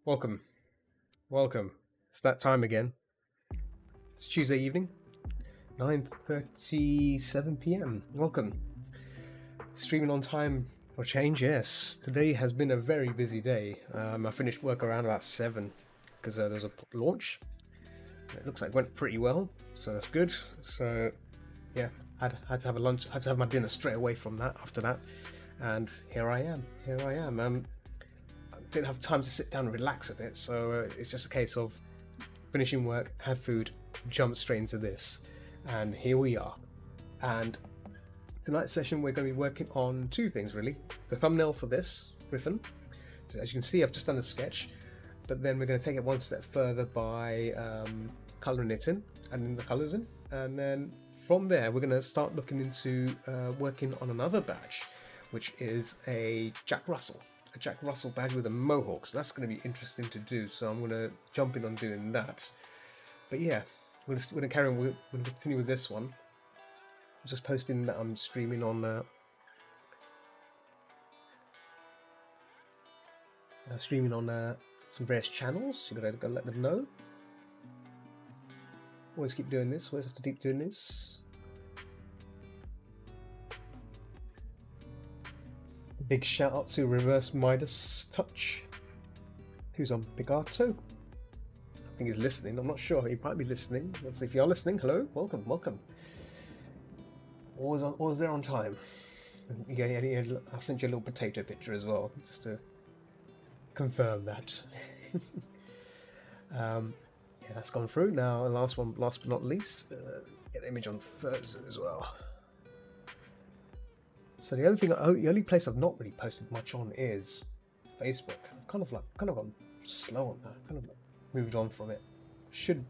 Welcome, welcome. It's that time again. It's Tuesday evening, 9:37 p.m. Welcome. Streaming on time for change, yes. Today has been a very busy day. I finished work around about 7 because there was a launch. It looks like it went pretty well, so that's good. So, yeah, had to have a lunch, had to have my dinner straight away from that, after that. And here I am. I didn't have time to sit down and relax a bit, so it's just a case of finishing work, have food, jump straight into this, and here we are. And tonight's session we're going to be working on two things really. The thumbnail for this Griffin. So as you can see, I've just done a sketch, but then we're going to take it one step further by colouring it in, adding the colours in, and then from there we're going to start looking into working on another badge, which is a Jack Russell badge with a mohawk. So that's going to be interesting to do, so I'm going to jump in on doing that. But yeah, we're going to carry on, we're going to continue with this one. I'm just posting that I'm streaming on some various channels. You're going to go let them know. Always keep doing this, always have to keep doing this. Big shout out to Reverse Midas Touch, who's on Pigato. I think he's listening, I'm not sure, he might be listening. So if you are listening, hello, welcome. Always there on time. Yeah, I'll send you a little potato picture as well, just to confirm that. Yeah, that's gone through. Now, last but not least, get the image on Furzo as well. So the only place I've not really posted much on is Facebook. I've kind of gone slow on that. Kind of moved on from it. Should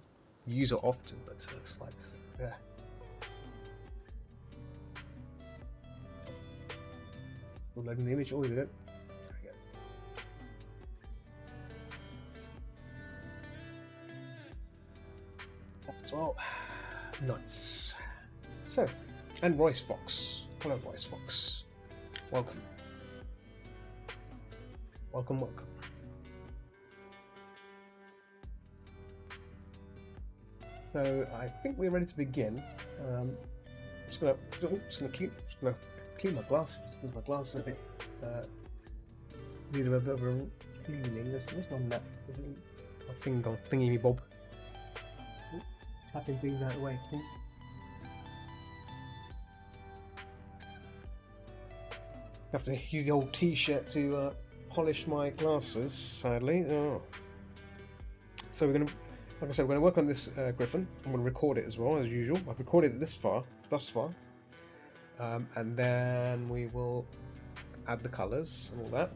use it often, but it's like, yeah. Loading the image. Oh, we did it. There we go. As well. Nice. So, and Royce Fox. Hello, Royce Fox. Welcome. Welcome. So I think we're ready to begin. I'm just gonna clean my glasses because my glasses are a bit need a bit of a cleaning. There's one that my finger on thingy me bob. Tapping things out of the way. I have to use the old t-shirt to polish my glasses, sadly. Oh. So we're gonna, like I said, we're gonna work on this Griffin. I'm gonna record it as well as usual. I've recorded it thus far, and then we will add the colours and all that.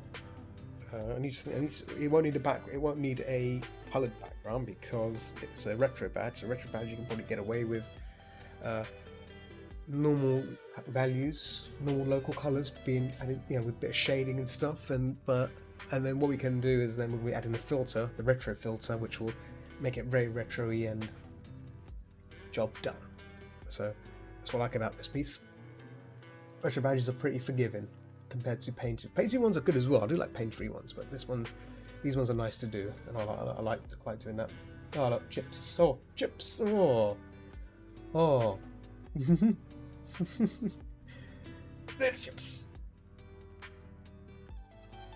It won't need a coloured background because it's a retro badge. A retro badge you can probably get away with normal values, normal local colours being added, with a bit of shading and stuff, and then what we can do is then we'll be adding the filter, the retro filter, which will make it very retro-y and job done. So that's what I like about this piece. Retro badges are pretty forgiving compared to painted. Painted ones are good as well. I do like paint-free ones, but these ones are nice to do, and I like doing that. Oh look, chips! Oh, chips! Oh. Red chips.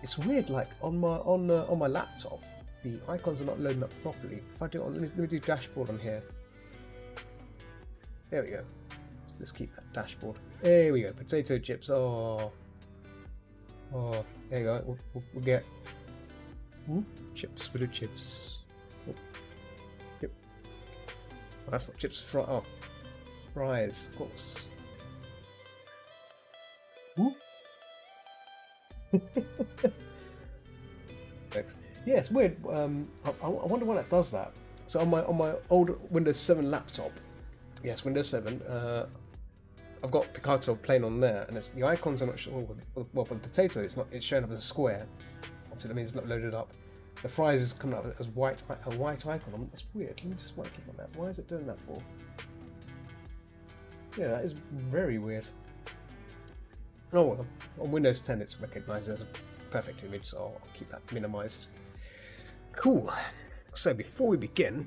It's weird, like on my laptop, the icons are not loading up properly. If I do it on, let me do dashboard on here. There we go. Let's keep that dashboard. There we go. Potato chips. Oh, there you go. We'll get chips. We'll do chips. Yep. Oh, that's not chips. Fries, of course. Yeah, it's weird. I wonder why that does that. So on my old Windows 7 laptop, yes, Windows 7, I've got Picasso playing on there, and the icons are not showing. Well, for the potato, it's showing up as a square. Obviously, that means it's not loaded up. The fries is coming up as a white icon. That's weird. Let me just right click on that. Why is it doing that for? Yeah, that is very weird. Oh well, on Windows 10 it's recognized as a perfect image, so I'll keep that minimized. Cool. So before we begin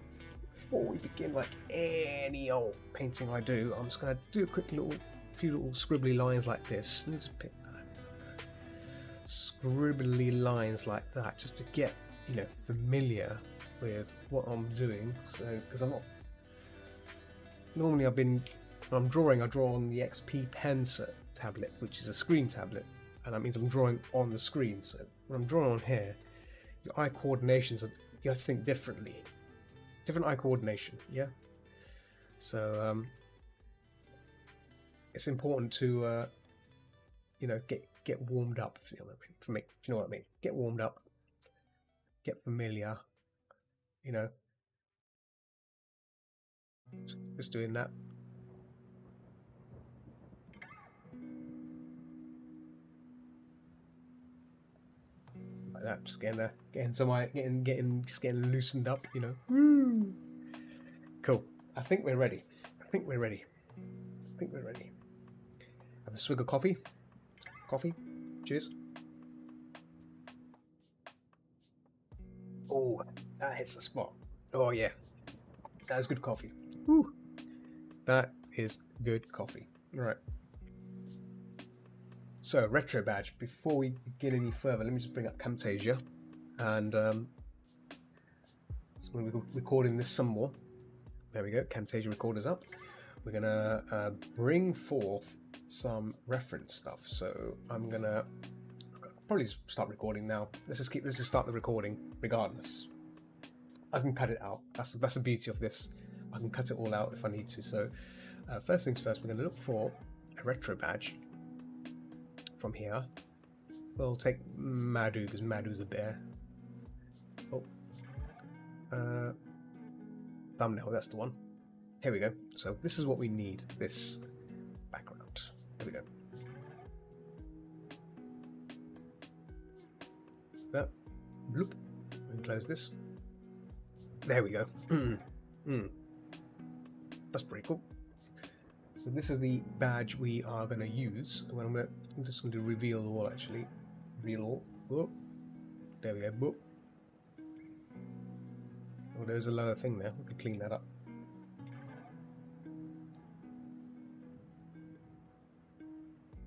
like any old painting I do, I'm just going to do a few little scribbly lines like this. Let me just pick that. Scribbly lines like that, just to get, familiar with what I'm doing. So, because I'm not... Normally when I'm drawing, I draw on the XP Pen tablet, which is a screen tablet, and that means I'm drawing on the screen. So when I'm drawing on here, your eye coordinations, you have to think differently. Different eye coordination, yeah? So it's important to, get warmed up, if you know what I mean. Get warmed up, get familiar, just doing that. Like that, just getting loosened up, Woo! Cool. I think we're ready. Have a swig of coffee. Cheers. Oh, that hits the spot. Oh yeah, that is good coffee. Woo. That is good coffee. All right. So, retro badge. Before we begin any further, let me just bring up Camtasia, and so we're recording this some more. There we go. Camtasia recorder's up. We're gonna bring forth some reference stuff. So I'm gonna probably start recording now. Let's just start the recording regardless. I can cut it out. That's the beauty of this. I can cut it all out if I need to. So first things first, we're gonna look for a retro badge. From here, we'll take Madu because Madu's a bear. Oh, thumbnail. That's the one. Here we go. So this is what we need. This background. Here we go. That. Bloop. And close this. There we go. That's pretty cool. So this is the badge we are going to use. I'm just going to reveal all actually. Reveal all. Oh, there we go. Oh, there's a lower thing there. We can clean that up.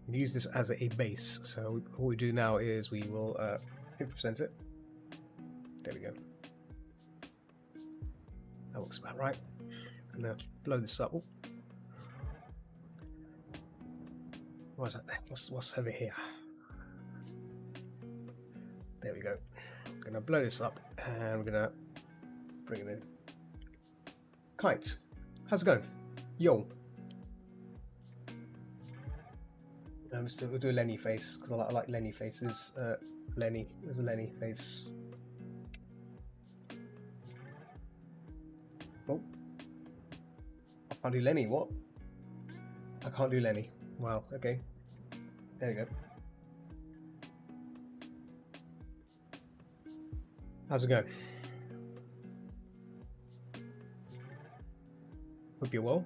We use this as a base. So all we do now is we will 50% it. There we go. That looks about right. I'm going to blow this up. Oh. What's that there? What's over here? There we go. I'm going to blow this up and we're going to bring it in. Kite, how's it going? Yo. We'll do a Lenny face because I like Lenny faces. Lenny, there's a Lenny face. Oh. I can't do Lenny, what? I can't do Lenny. Wow, okay. There you go. How's it going? Hope you're well.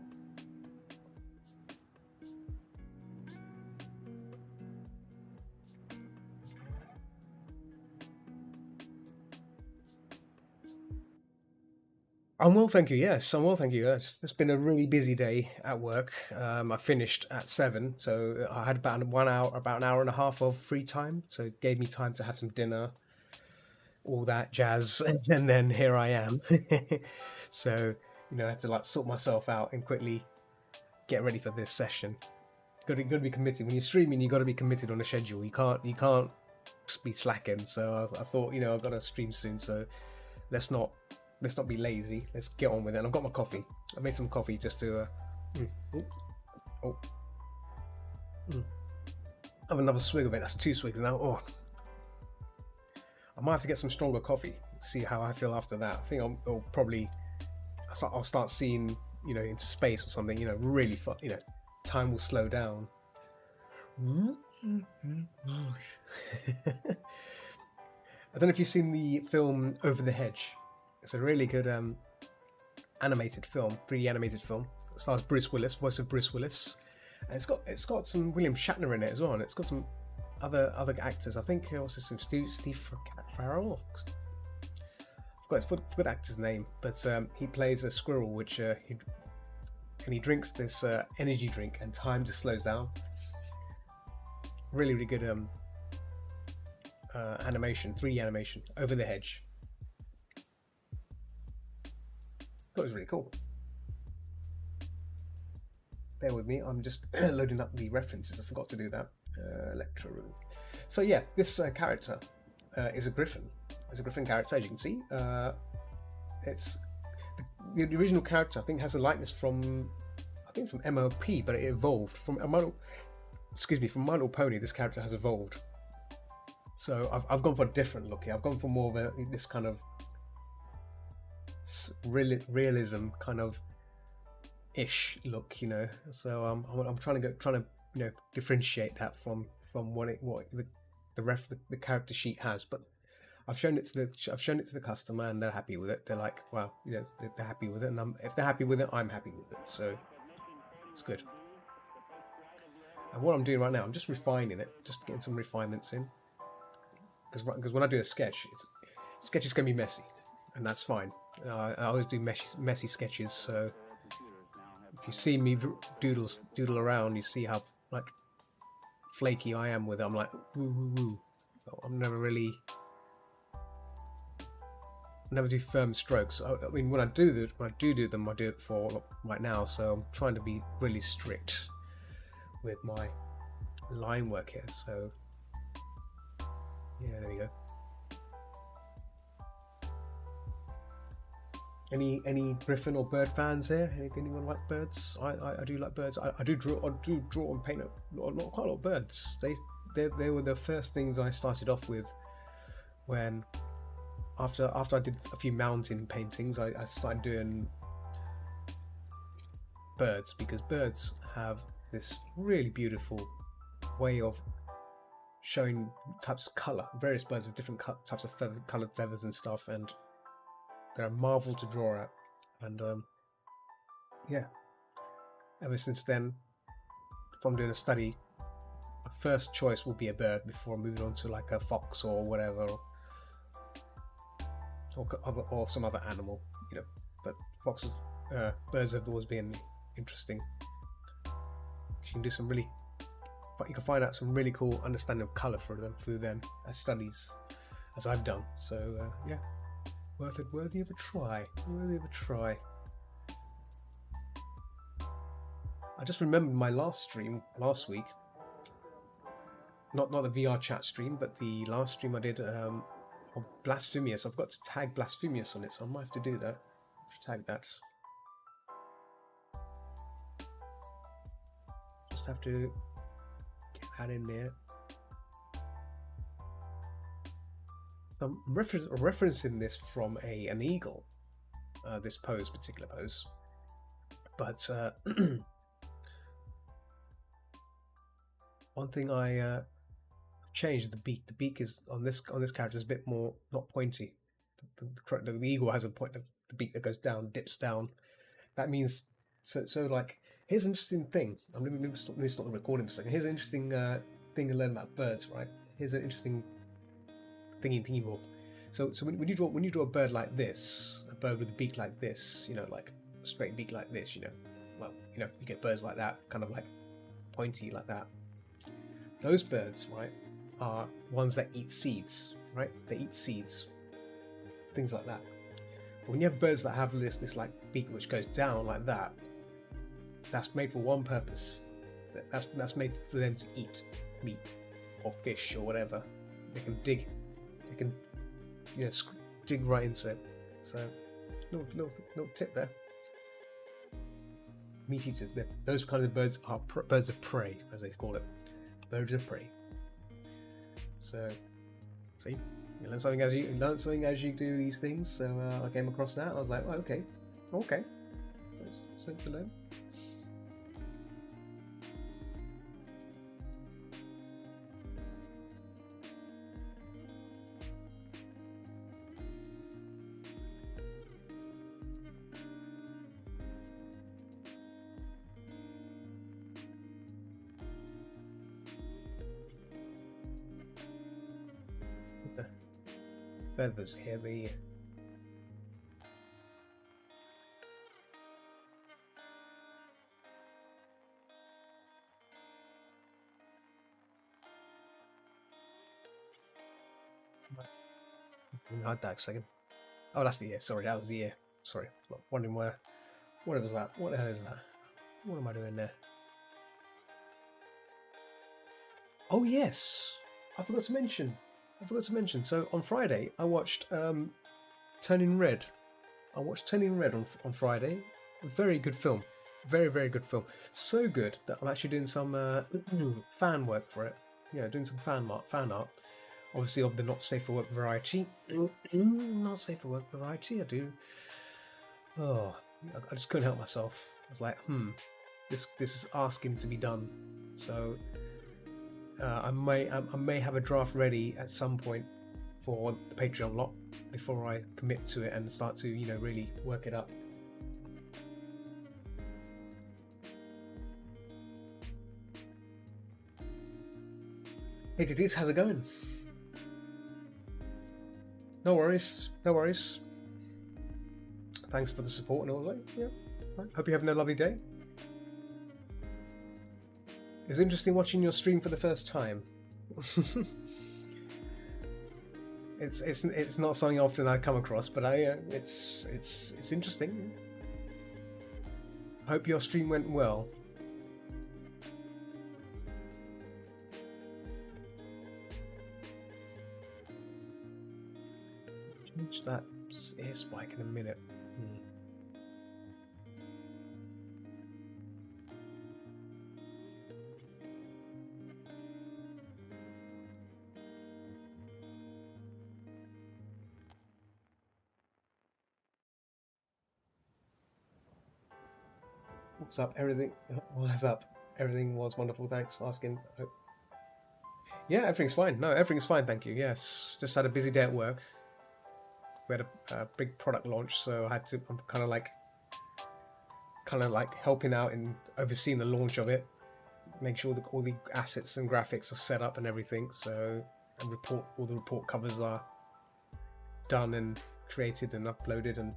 I'm well, thank you. Yes, I'm well, thank you. It's been a really busy day at work. I finished at 7, so I had about an hour and a half of free time. So it gave me time to have some dinner, all that jazz, and then here I am. So I had to sort myself out and quickly get ready for this session. Got to be committed when you're streaming. You got to be committed on a schedule. You can't be slacking. So I thought I've got to stream soon. So let's not be lazy. Let's get on with it. And I've got my coffee. I made some coffee just to have another swig of it. That's 2 swigs now. Oh, I might have to get some stronger coffee. See how I feel after that. I think I'll start seeing into space or something. Really fun. Time will slow down. I don't know if you've seen the film Over the Hedge. It's a really good animated film, 3D animated film. It stars Bruce Willis, voice of Bruce Willis, and it's got some William Shatner in it as well, and it's got some other actors. I think also some Steve Farrell. I forgot the actor's name, but he plays a squirrel, which he drinks this energy drink, and time just slows down. Really good animation, 3D animation over the hedge. That was really cool. Bear with me, I'm just loading up the references. I forgot to do that. Lecture room. So yeah, this character is a griffin. It's a griffin character, as you can see. It's the original character. I think has a likeness from MLP, but it evolved from My Little Pony. This character has evolved. So I've gone for a different look here. I've gone for more of this kind of realism kind of ish look, you know. So I'm trying to differentiate that from what the character sheet has. But I've shown it to the customer, and they're happy with it. They're like, well, they're happy with it, and if they're happy with it, I'm happy with it. So it's good. And what I'm doing right now, I'm just refining it, just getting some refinements in. Because when I do a sketch, sketch is going to be messy, and that's fine. I always do messy sketches. So if you see me doodle around, you see how like flaky I am with it. I'm like woo woo woo. I'm never do firm strokes. I mean, when I do them, I do it for right now. So I'm trying to be really strict with my line work here. So yeah, there we go. Any griffin or bird fans here? Anyone like birds? I do like birds. I do draw and paint quite a lot of birds. They were the first things I started off with when after I did a few mountain paintings. I started doing birds, because birds have this really beautiful way of showing types of colour. Various birds with different types of coloured feathers and stuff, and they're a marvel to draw at. And yeah, ever since then, if I'm doing a study, my first choice will be a bird before moving on to like a fox or whatever, or some other animal, you know. But birds have always been interesting. You can do you can find out some really cool understanding of colour through them as studies, as I've done. So yeah, worthy of a try. I just remembered my last stream last week. Not the VR chat stream, but the last stream I did of Blasphemous. I've got to tag Blasphemous on it, so I might have to do that. Tag that. Just have to get that in there. I'm referencing this from an eagle. This particular pose, but one thing I changed the beak. The beak is on this character is a bit more not pointy. The eagle has a point. The beak that goes down, dips down. That means so like. Here's an interesting thing. I'm going to stop the recording for a second. Here's an interesting thing to learn about birds, right? Here's an interesting thingy bob. So when you draw a bird like this, a bird with a beak like this, you know, like a straight beak like this, you know, well, you know, you get birds like that, kind of like pointy like that. Those birds, right, are ones that eat seeds, right? They eat seeds, things like that. But when you have birds that have this like beak which goes down like that, that's made for one purpose. That's made for them to eat meat or fish or whatever. They can dig. They can, you know, dig right into it. So, little tip there. Meat eaters. Those kinds of birds are birds of prey, as they call it. Birds of prey. So, see, you learn something as you do these things. So I came across that. I was like, well, okay, that's something to learn. Feathers heavy. Hard that a second. Oh, that's the ear. Sorry, that was the ear. Sorry, wondering where. What is that? What the hell is that? What am I doing there? Oh yes, I forgot to mention. So on Friday, I watched Turning Red. I watched Turning Red on Friday. Very good film. Very, very good film. So good that I'm actually doing some fan work for it. Yeah, doing some fan art. Obviously of the not safe for work variety. Not safe for work variety. I do. Oh, I just couldn't help myself. I was like, this is asking to be done. So I may have a draft ready at some point for the Patreon lot before I commit to it and start to really work it up. Hey Titties, how's it going? No worries. Thanks for the support and all that. Yeah. Hope you're having a lovely day. It's interesting watching your stream for the first time. It's not something often I come across, but it's interesting. Hope your stream went well. Change that air spike in a minute. What's up? Everything? What's up? Everything was wonderful. Thanks for asking. Yeah, everything's fine. No, everything's fine. Thank you. Yes, just had a busy day at work. We had a big product launch, so I'm kind of like helping out and overseeing the launch of it, make sure that all the assets and graphics are set up and everything. So, and all the report covers are done and created and uploaded. And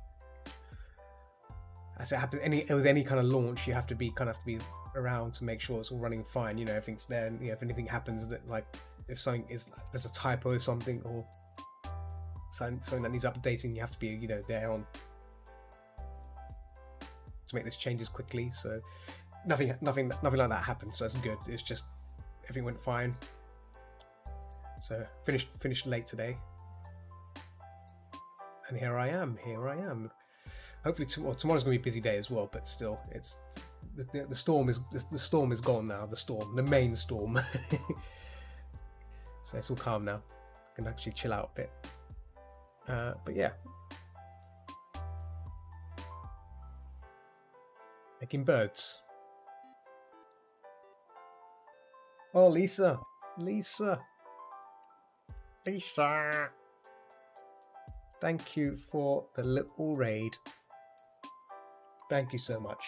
as it happens, with any kind of launch, you have to be around to make sure it's all running fine. Everything's there, and if anything happens, that if there's a typo or something, or something that needs updating, you have to be there on to make these changes quickly. So nothing like that happened, so it's good. It's just everything went fine. So finished late today, and here I am. Hopefully tomorrow's gonna be a busy day as well, but still, it's the storm is gone now. The main storm. So it's all calm now. I can actually chill out a bit. But yeah, making birds. Oh, Lisa. Thank you for the little raid. Thank you so much.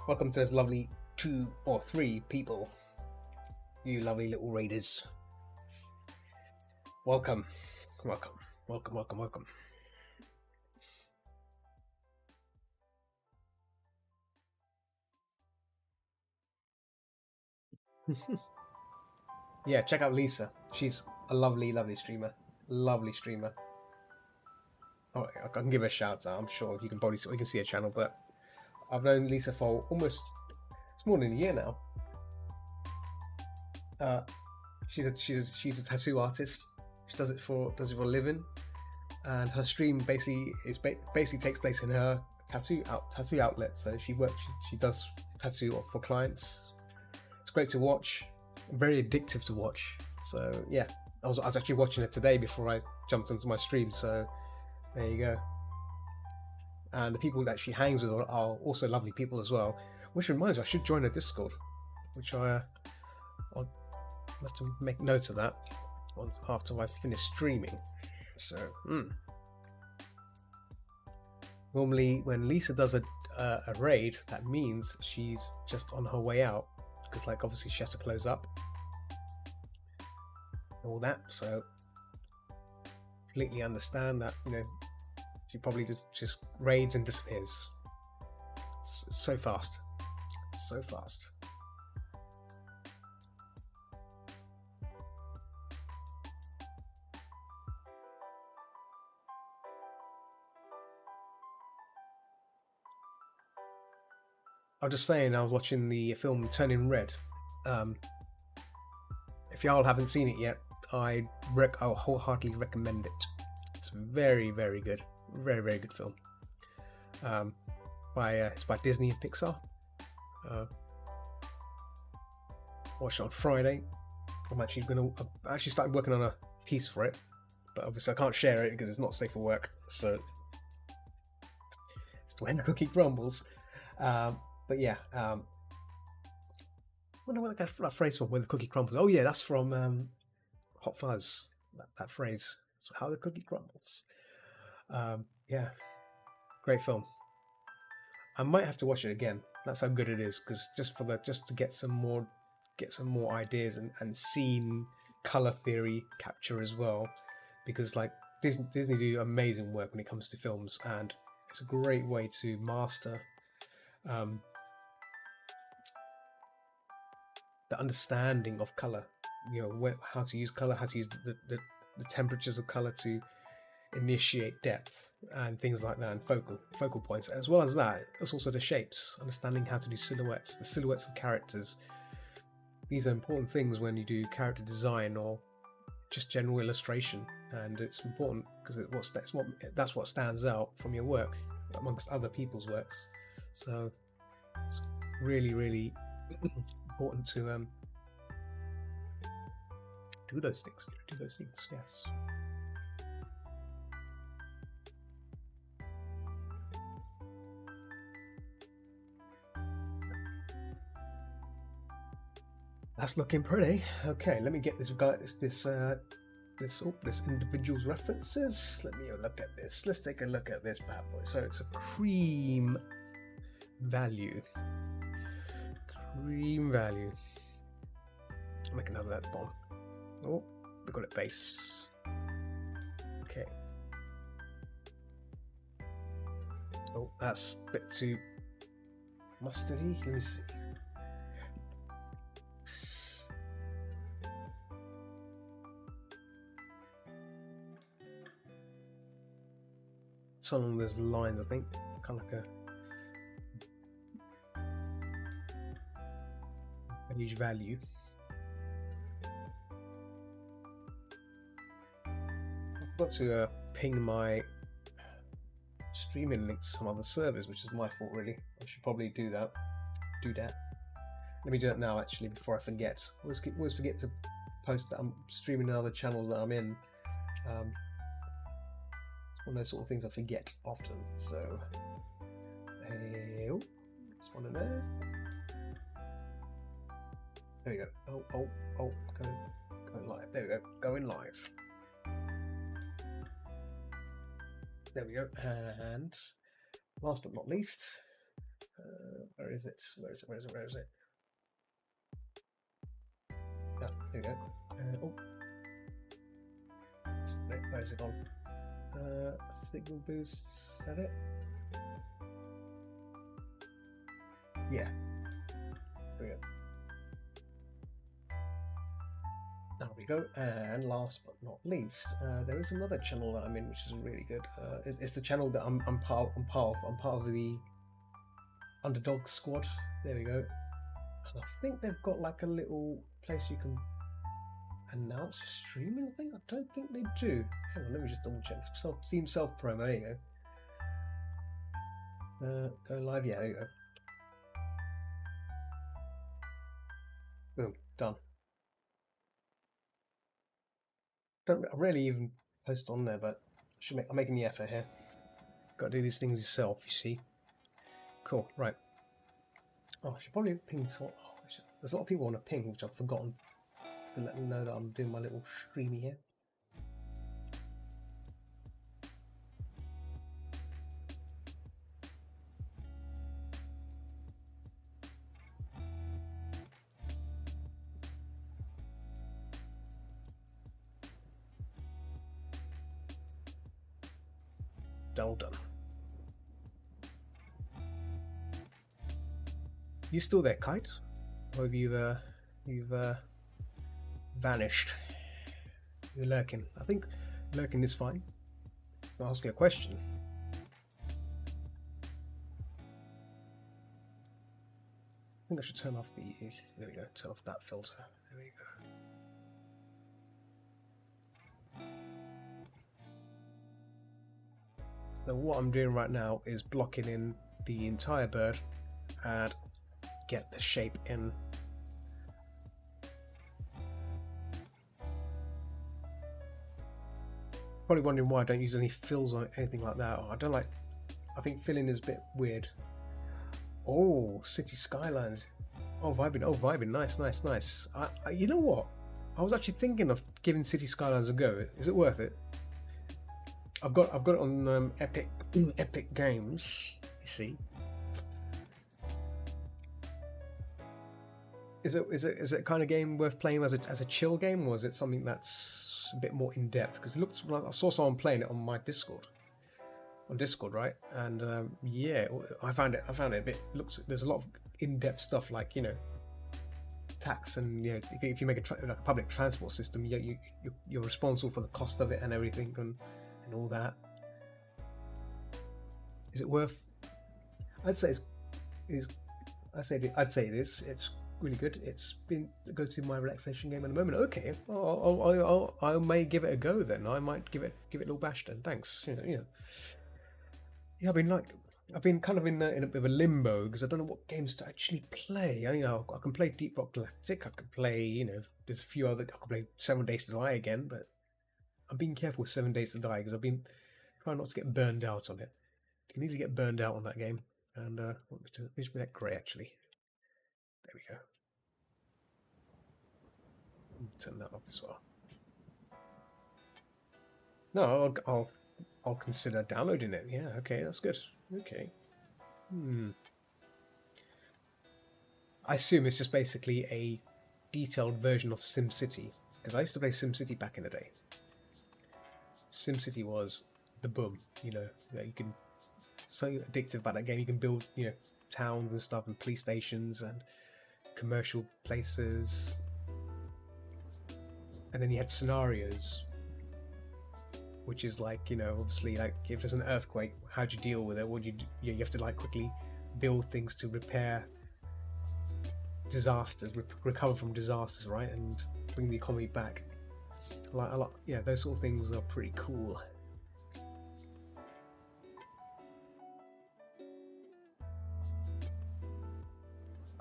Welcome to those lovely 2 or 3 people. You lovely little raiders. Welcome. Yeah, check out Lisa. She's a lovely streamer. Oh, I can give her a shout out. I'm sure you can see her channel, but I've known Lisa for it's more than a year now. She's a tattoo artist. She does it for a living, and her stream basically takes place in her tattoo outlet. So she does tattoo for clients. It's great to watch, very addictive to watch. So yeah, I was actually watching it today before I jumped onto my stream. So there you go. And the people that she hangs with are also lovely people as well. Which reminds me, I should join her Discord, which I'll have to make note of that after I finish streaming. So normally when Lisa does a a raid, that means she's just on her way out, because like obviously she has to close up all that. So completely understand that, you know, she probably just raids and disappears. It's so fast, so fast. I was just saying, I was watching the film Turning Red. If y'all haven't seen it yet, I'll wholeheartedly recommend it. It's very, very good. Very, very good film. It's by Disney and Pixar. Watched it on Friday. I actually started working on a piece for it, but obviously I can't share it because it's not safe for work. So it's when the cookie crumbles. But yeah, I wonder what that phrase from, where the cookie crumbles. Oh yeah, that's from Hot Fuzz. That phrase. It's how the cookie crumbles. Yeah, great film. I might have to watch it again. That's how good it is. Because just to get some more ideas and scene color theory capture as well. Because like Disney do amazing work when it comes to films, and it's a great way to master the understanding of color. You know, how to use color, how to use the temperatures of color to initiate depth and things like that, and focal points. As well as that, it's also the shapes, understanding how to do silhouettes, the silhouettes of characters. These are important things when you do character design or just general illustration, and it's important because that's what stands out from your work amongst other people's works. So it's really, really important to do those things. Yes. That's looking pretty. Okay, let me get this individual's references. Let me look at this. Let's take a look at this bad boy. So it's a cream value. Cream value. I'll make another that bomb. Oh, we got it base. Okay. Oh, that's a bit too mustardy. Let me see. It's along those lines, I think. Kind of like a page value. I've got to ping my streaming links to some other servers, which is my fault, really. I should probably do that. Let me do that now, actually, before I forget. Always forget to post that I'm streaming in other channels that I'm in. It's one of those sort of things I forget often. So, this one in there. There we go. Going live. There we go. Going live. There we go. And last but not least, where is it? Where is it? Ah, there we go. Where is it on? Signal boost. Is that it? Yeah. There we go. There we go. And last but not least, there is another channel that I'm in, which is really good. It's the channel that I'm part of. I'm part of the Underdog Squad. There we go. And I think they've got like a little place you can announce your streaming. I don't think they do. Hang on, let me just double check. Team self promo. There you go. Go live. Yeah, there you go. Boom, done. Don't really even post on there, but I'm making the effort here. Got to do these things yourself, you see. Cool, right. Oh, I should probably ping. There's a lot of people on a ping, which I've forgotten to let them know that I'm doing my little streamy here. Well done. You still there, Kite? Or have you've vanished? You're lurking. I think lurking is fine. I'll ask you a question. I think I should turn off the. There we go. Turn off that filter. There we go. So what I'm doing right now is blocking in the entire bird and get the shape in. Probably wondering why I don't use any fills or anything like that. I don't like. I think filling is a bit weird. Oh, city skylines. Oh, vibing. Oh, vibing. Nice, nice, nice. You know what? I was actually thinking of giving city skylines a go. Is it worth it? I've got it on Epic Games. You see. Is it a kind of game worth playing as a chill game, or is it something that's a bit more in depth? Because it looks like I saw someone playing it on my Discord. On Discord, right? And yeah, I found it a bit. There's a lot of in-depth stuff, like, you know, tax, and, you know, if you make a public transport system, you're responsible for the cost of it and everything, and all that. Is it worth? I'd say it is. It's really good. It's been go to my relaxation game at the moment. Okay, I may give it a go then. I might give it a little bash then. Thanks. You know. Yeah, I've been kind of in a bit of a limbo because I don't know what games to actually play. I can play Deep Rock Galactic. I can play, you know, there's a few other. I can play 7 Days to Die again, but I'm being careful with 7 Days to Die because I've been trying not to get burned out on it. You can easily get burned out on that game, and let me make that grey actually. There we go. Turn that off as well. No, I'll consider downloading it. Yeah, okay, that's good. Okay. I assume it's just basically a detailed version of SimCity, because I used to play SimCity back in the day. SimCity was the boom, you know. You can, so addictive about that game. You can build, you know, towns and stuff, and police stations and commercial places, and then you had scenarios, which is like, you know, obviously, like, if there's an earthquake, how do you deal with it? What do you do? You have to, like, quickly build things to repair disasters, recover from disasters, right, and bring the economy back. Like a lot, yeah, those sort of things are pretty cool.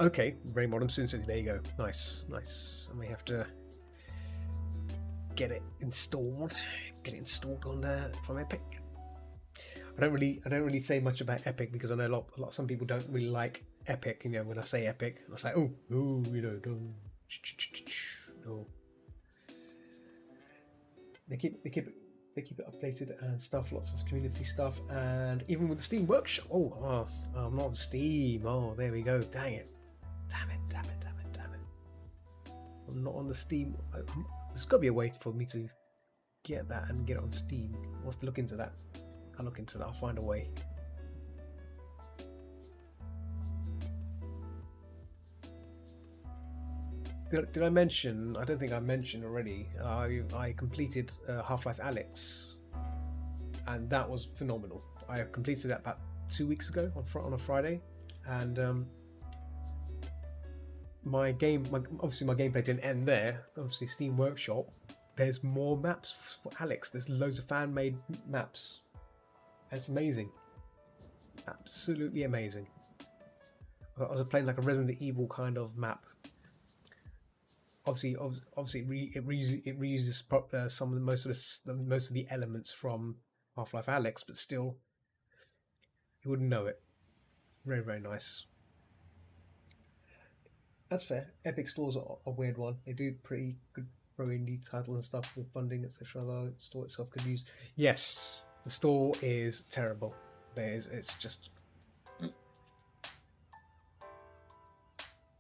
Okay, very modern SimCity. There you go. Nice, nice. And we have to get it installed. Get it installed on from Epic. I don't really say much about Epic because I know some people don't really like Epic. You know, when I say Epic, I say, oh, you know, don't. No. They keep it updated and stuff. Lots of community stuff, and even with the Steam Workshop. Oh, I'm not on Steam. Oh, there we go. Dang it. Damn it. I'm not on the Steam. There's got to be a way for me to get that and get it on Steam. We'll have to look into that. I'll look into that. I'll find a way. Did I mention? I don't think I mentioned already. I completed Half-Life Alyx, and that was phenomenal. I completed that about 2 weeks ago on a Friday, and my gameplay didn't end there. Obviously, Steam Workshop. There's more maps for Alyx. There's loads of fan-made maps. It's amazing. Absolutely amazing. I was playing like a Resident Evil kind of map. Obviously, it reuses some of most of the elements from Half-Life Alyx, but still, you wouldn't know it. Very, very nice. That's fair. Epic Stores are a weird one. They do pretty good pro indie titles and stuff with funding, etc. Although the store itself could use. Yes, the store is terrible. It's just.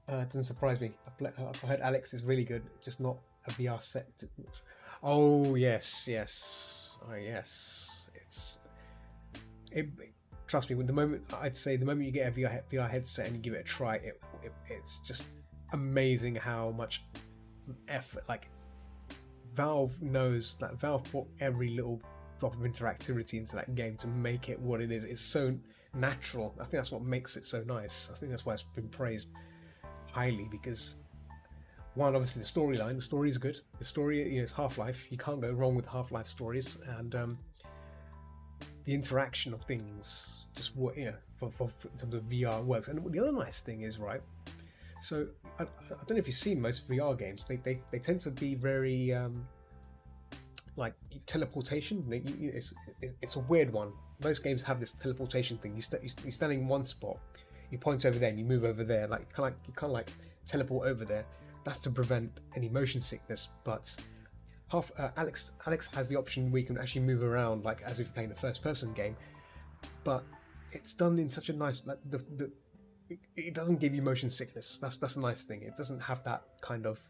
It doesn't surprise me. I've heard Alyx is really good, just not a VR set. Oh yes. Oh yes. It's Trust me, when the moment you get a VR headset and you give it a try, it's just amazing how much effort. Like, Valve knows that Valve put every little drop of interactivity into that game to make it what it is. It's so natural. I think that's what makes it so nice. I think that's why it's been praised highly, because one, obviously the storyline. The story is good. The story, it's Half-Life. You can't go wrong with Half-Life stories, and the interaction of things, just what in terms of VR works. And the other nice thing is, right, so I don't know if you've seen most VR games. They tend to be very like teleportation. It's a weird one. Most games have this teleportation thing. You're standing in one spot, you point over there, and you move over there. Like you kind of like teleport over there. That's to prevent any motion sickness. But Alex has the option where you can actually move around, like as if you're playing a first-person game. But it's done in such a nice, like it doesn't give you motion sickness. That's a nice thing. It doesn't have that kind of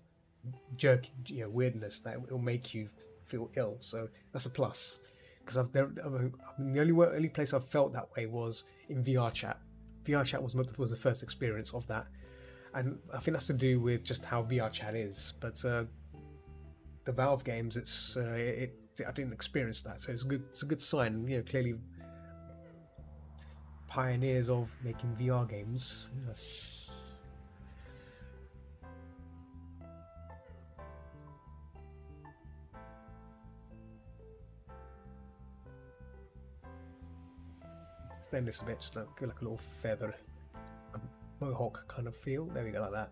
jerky, weirdness that will make you feel ill. So that's a plus. Because the only place I've felt that way was in VR chat. VR chat was the first experience of that, and I think that's to do with just how VR chat is. But the Valve games, I didn't experience that, so it's a good sign. Clearly pioneers of making VR games. Yes. Extend this a bit, just like a little feather, a mohawk kind of feel. There we go, like that.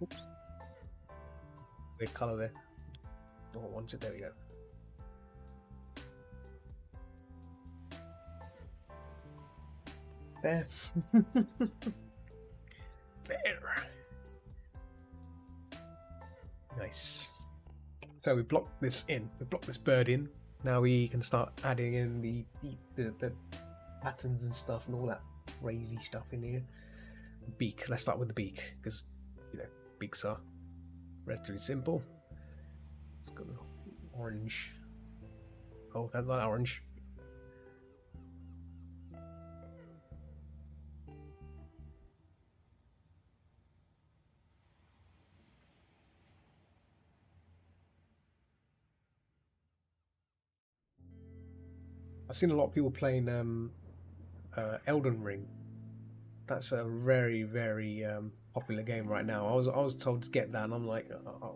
Oops. Weird colour there. Don't want it. There we go. There. There. Nice. So we blocked this in. We blocked this bird in. Now we can start adding in the patterns and stuff and all that crazy stuff in here. Beak. Let's start with the beak, because beaks are relatively simple. It's got an orange. Oh, that's not orange. I've seen a lot of people playing Elden Ring. That's a very, very popular game right now. I was told to get that, and I'm like,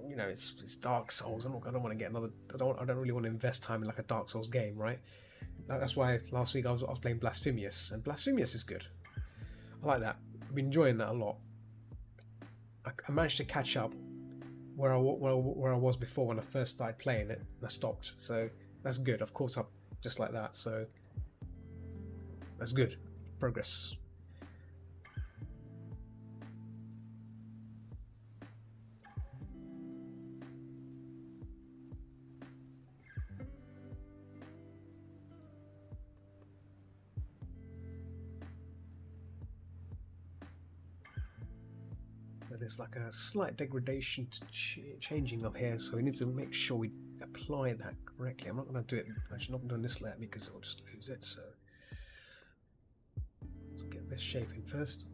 it's Dark Souls. I don't want to get another. I don't really want to invest time in like a Dark Souls game, right? That's why last week I was playing Blasphemous, and Blasphemous is good. I like that. I've been enjoying that a lot. I managed to catch up where I was before when I first started playing it, and I stopped. So that's good. I've caught up just like that. So that's good. Progress. There's like a slight degradation to changing of here, so we need to make sure we apply that correctly. I'm not going to do it, actually not doing this layer because it'll just lose it, so let's get this shape in first.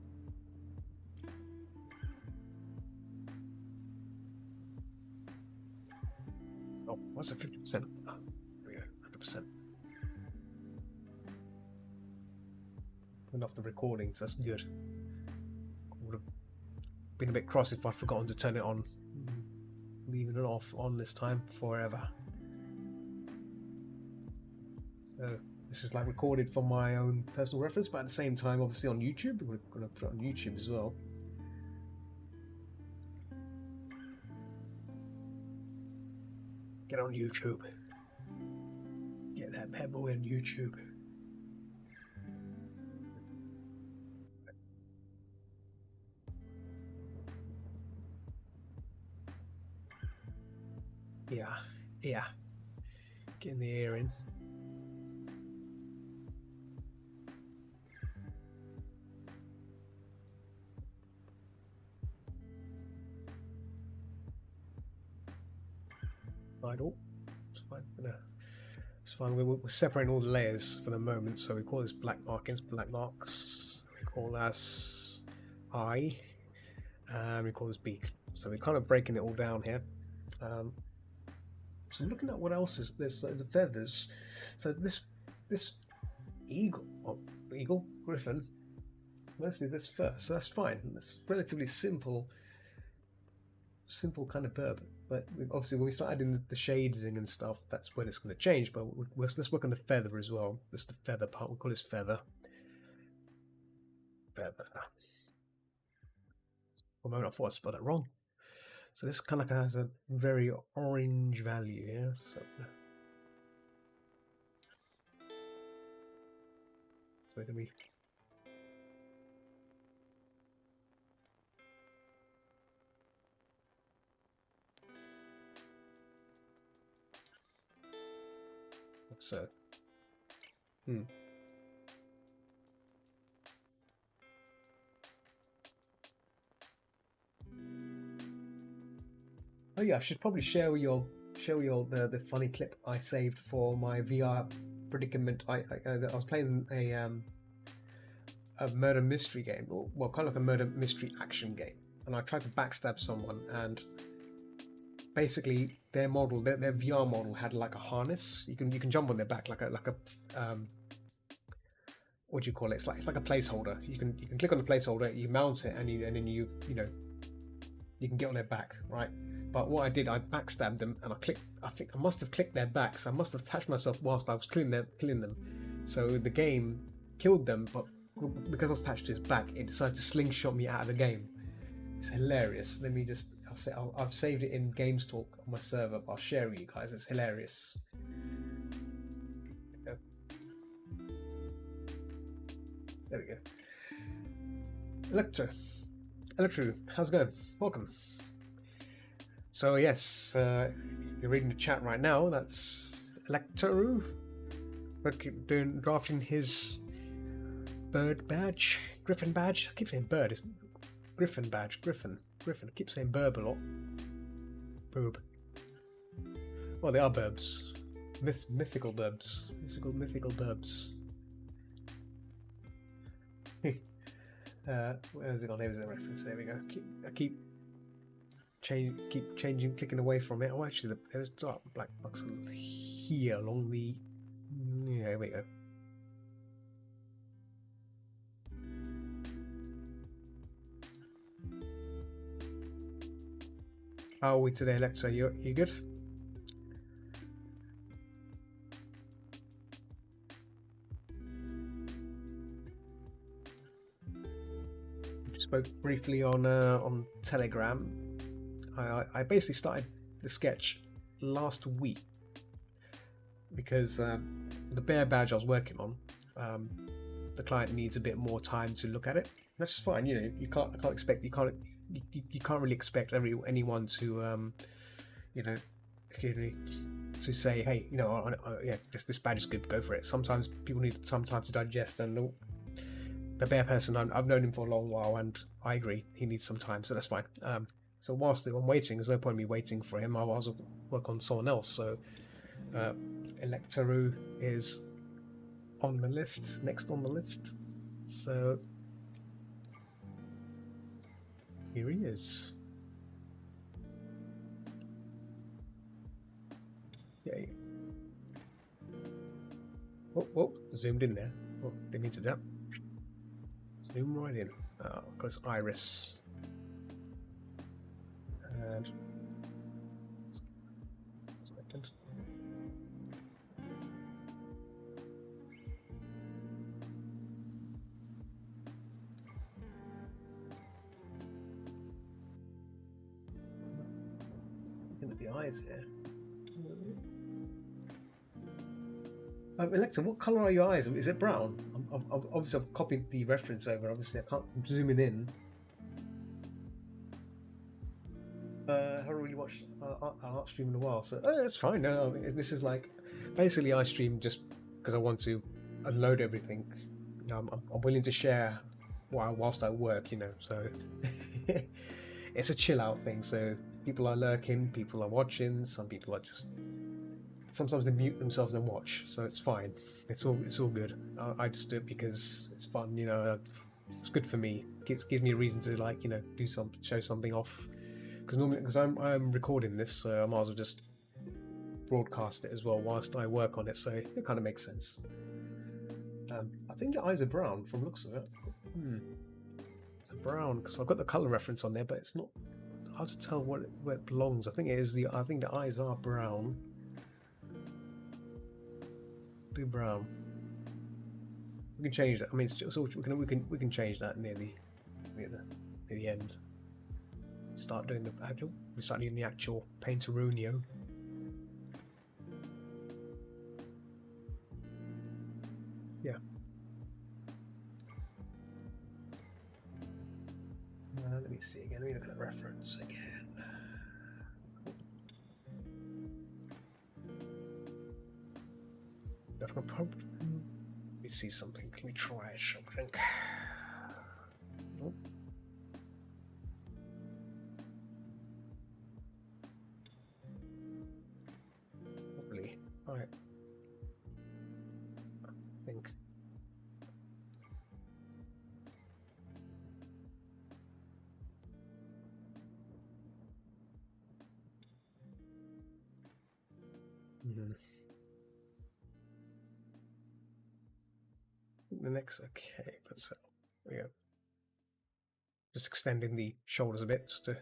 Oh, what's it, 50%? Oh, there we go, 100%. Enough the recordings, that's good. Would have been a bit cross if I'd forgotten to turn it on, leaving it off on this time forever. So this is like recorded for my own personal reference, but at the same time obviously on YouTube. We're going to put it on YouTube as well. Get on YouTube. Get that bad boy on YouTube. Yeah. Getting the air in. idle. It's fine. It's fine. We're separating all the layers for the moment. So we call this black markings, black marks. We call this eye, and we call this beak. So we're kind of breaking it all down here. So I'm looking at what else is this. The feathers. So this eagle, griffin. Let's do this first. So that's fine. That's relatively simple kind of bird. But obviously, when we start adding the shading and stuff, that's when it's going to change. But let's work on the feather as well. That's the feather part. We'll call this feather. Feather. For a moment, I thought I spelled it wrong. So this kind of has a very orange value here. So where do we? So, Oh yeah, I should probably share with you the funny clip I saved for my VR predicament. I was playing a murder mystery game, well, kind of like a murder mystery action game, and I tried to backstab someone, and basically their VR model had like a harness. You can jump on their back like a what do you call it? It's like a placeholder. You can click on the placeholder, you mount it, and then you can get on their back, right? But what I did, I backstabbed them, and I think I must have clicked their backs. I must have attached myself whilst I was killing them. So the game killed them, but because I was attached to his back, it decided to slingshot me out of the game. It's hilarious. Let me just, I've saved it in Games Talk on my server, but I'll share with you guys. It's hilarious. There we go. Electro, how's it going? Welcome. So yes, you're reading the chat right now. That's Electro drafting his bird badge, griffin badge. I keep saying bird, it's griffin badge, griffin. I keep saying burb a lot. Boob. Well, they are burbs. Mythical burbs. Mythical burbs. Where's it gone? Here's the reference. There we go. I keep changing, clicking away from it. Oh, actually, there's dark black box here along the. Yeah, there we go. How are we today, Alexa? You good? We spoke briefly on Telegram. I basically started the sketch last week because the bear badge I was working on, the client needs a bit more time to look at it. That's just fine. You can't really expect anyone to to say, hey, yeah, this badge is good, go for it. Sometimes people need some time to digest, and the bear person, I've known him for a long while, and I agree he needs some time, so that's fine. So whilst I'm waiting, there's no point in me waiting for him. I was work on someone else. So Electro is on the list, next on the list. So here he is. Yay. Oh, zoomed in there. Oh, didn't need to do that. Zoom right in. Got his iris. And second. Looking at the eyes here. Alexa, what colour are your eyes? Is it brown? Obviously, I've copied the reference over. Obviously, I can't zoom it in. I haven't really watched an art stream in a while, so it's fine. No, this is like basically I stream just because I want to unload everything. I'm willing to share whilst I work, so it's a chill out thing. So People are lurking, people are watching, some people are just... Sometimes they mute themselves and watch, so it's fine. It's all good. I just do it because it's fun, you know. It's good for me. Gives me a reason to, like, you know, show something off. Because I'm recording this, so I might as well just broadcast it as well whilst I work on it. So it kind of makes sense. I think the eyes are brown from the looks of it. It's a brown because I've got the color reference on there, but it's not hard to tell where it belongs. I think the eyes are brown. Do brown. We can change that. I mean, it's just, we can change that near the end. Start doing the actual. We start doing the actual Painterunio. Yeah. Let me see again. Let me look at the reference again. I've got probably. Let me see something. Can we try something? Nope. Probably. Alright. I think. The next, okay, but there we go. Just extending the shoulders a bit, just to.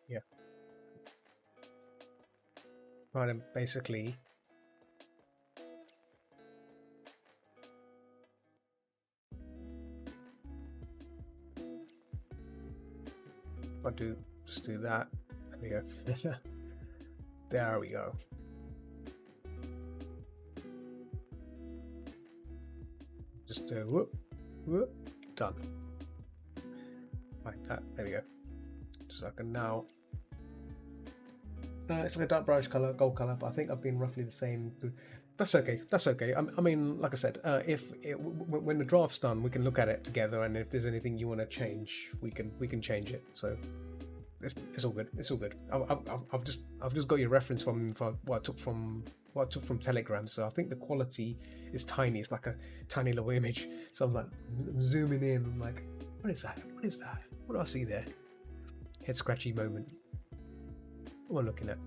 Yeah. Right, and basically. Just do that. There we go. There we go. Just do whoop, whoop, done. Like that. There we go. So I can now. It's like a dark brownish color, gold color, but I think I've been roughly the same. That's okay. That's okay. I mean, like I said, when the draft's done, we can look at it together, and if there's anything you want to change, we can change it. So it's all good. It's all good. I've just got your reference from what I took from Telegram. So I think the quality is tiny. It's like a tiny little image. So I'm like zooming in. I'm like, what is that? What is that? What do I see there? Head scratchy moment. What am I looking at?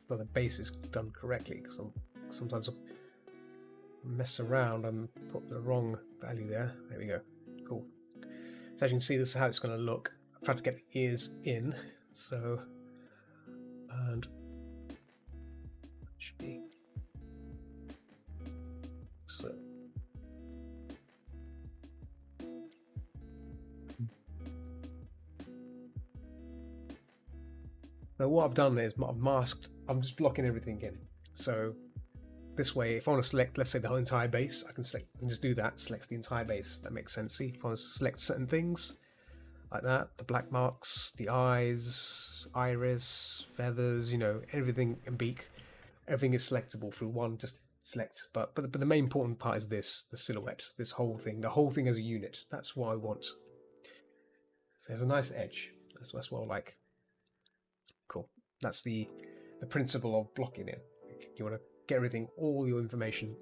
Well, the base is done correctly because sometimes I mess around and put the wrong value there. There we go. Cool. So as you can see, this is how it's going to look. I've tried to get the ears in, so and should be so. Now what I've done is I've masked. I'm just blocking everything in. So this way, if I want to select, let's say, the whole entire base, I can select and just do that. Select the entire base. That makes sense. See, if I want to select certain things like that, the black marks, the eyes, iris, feathers, you know, everything, and beak, everything is selectable through one. Just select. But the main important part is this: the silhouette. This whole thing, the whole thing as a unit. That's what I want. So there's a nice edge. That's what I like. Cool. That's the principle of blocking it. You want to get everything, all your information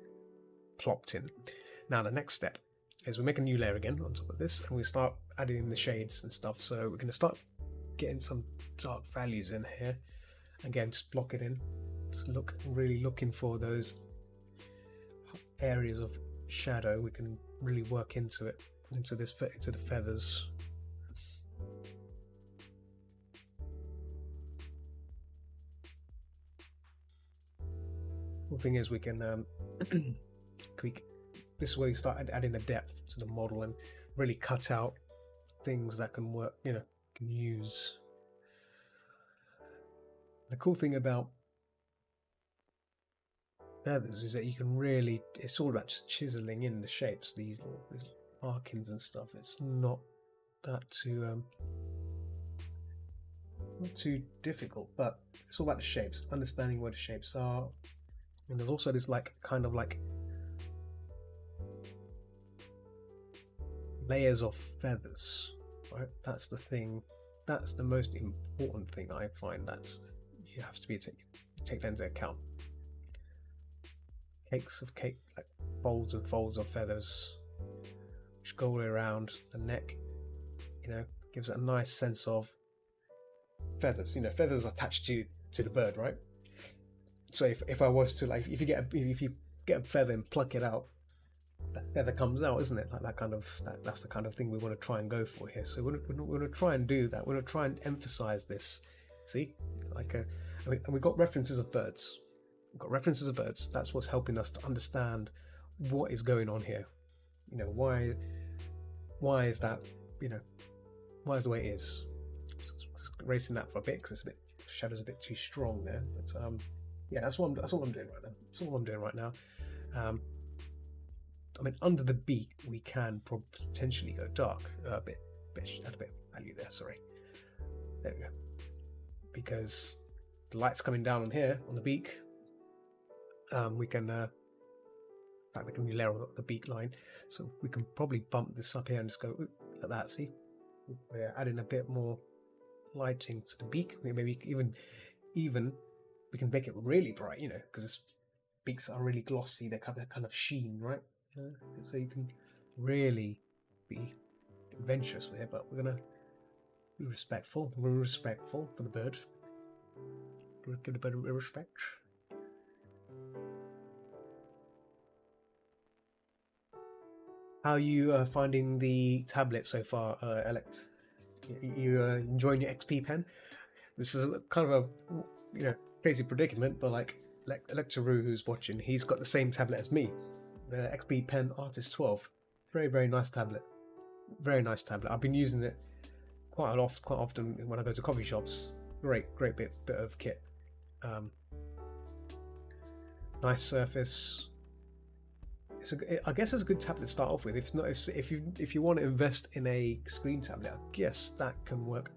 plopped in. Now the next step is we make a new layer again on top of this, and we start adding in the shades and stuff. So we're going to start getting some dark values in here. Again, just block it in. Just really looking for those areas of shadow. We can really work into it, into the feathers. The thing is, we can this way start adding the depth to the model and really cut out things that can work, you know, can use. The cool thing about feathers is that you can really, it's all about just chiseling in the shapes, these markings and stuff. It's not that too not too difficult, but it's all about the shapes, understanding where the shapes are. And there's also this like kind of like layers of feathers, right? That's the thing. That's the most important thing I find. That you have to be take that into account. Cakes of cake, like folds and folds of feathers, which go all the way around the neck. You know, gives it a nice sense of feathers. You know, feathers attached to the bird, right? So if I was to like, if you get a feather and pluck it out, that feather comes out, isn't it? Like that kind of that's the kind of thing we want to try and go for here. So we're going to try and do that. We're going to try and emphasize this. See, like and we've got references of birds. We've got references of birds. That's what's helping us to understand what is going on here. You know, why is that? You know, why is the way it is? Just erasing that for a bit because it's a bit shadow's a bit too strong there. But yeah, that's what I'm doing right now. That's all I'm doing right now. I mean, under the beak, we can potentially go dark a bit, add a bit of value there. Sorry, there we go. Because the light's coming down on here on the beak, we can, in fact, we can layer the beak line, so we can probably bump this up here and just go like that. See, we're adding a bit more lighting to the beak. Maybe even we can make it really bright, you know, because its beaks are really glossy. They have that kind of sheen, right? So you can really be adventurous with it, but we're gonna be respectful. We're respectful for the bird. We'll give the bird a respect. How are you finding the tablet so far, Elect? You enjoying your XP pen? This is kind of a crazy predicament, but like Electaru, who's watching, he's got the same tablet as me. The XP Pen Artist 12. Very, very nice tablet. Very nice tablet. I've been using it quite often when I go to coffee shops. Great bit of kit. Nice surface. I guess it's a good tablet to start off with. If you want to invest in a screen tablet, I guess that can work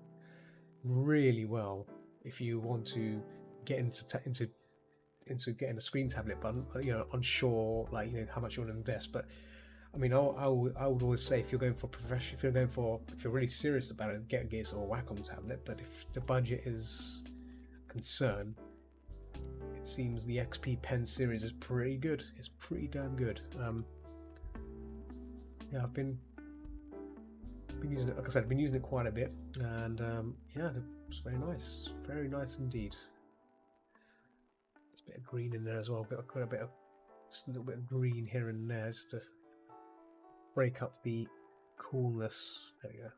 really well. If you want to get into getting a screen tablet, but unsure how much you want to invest. But I mean, I would always say if you're going for professional, if you're really serious about it, get a Gates or a Wacom tablet. But if the budget is a concern, it seems the XP Pen series is pretty good. It's pretty damn good. Yeah, I've been using it. Like I said, I've been using it quite a bit, and yeah, it's very nice indeed. Bit of green in there as well. Got quite a bit of, just a little bit of green here and there, just to break up the coolness. There we go.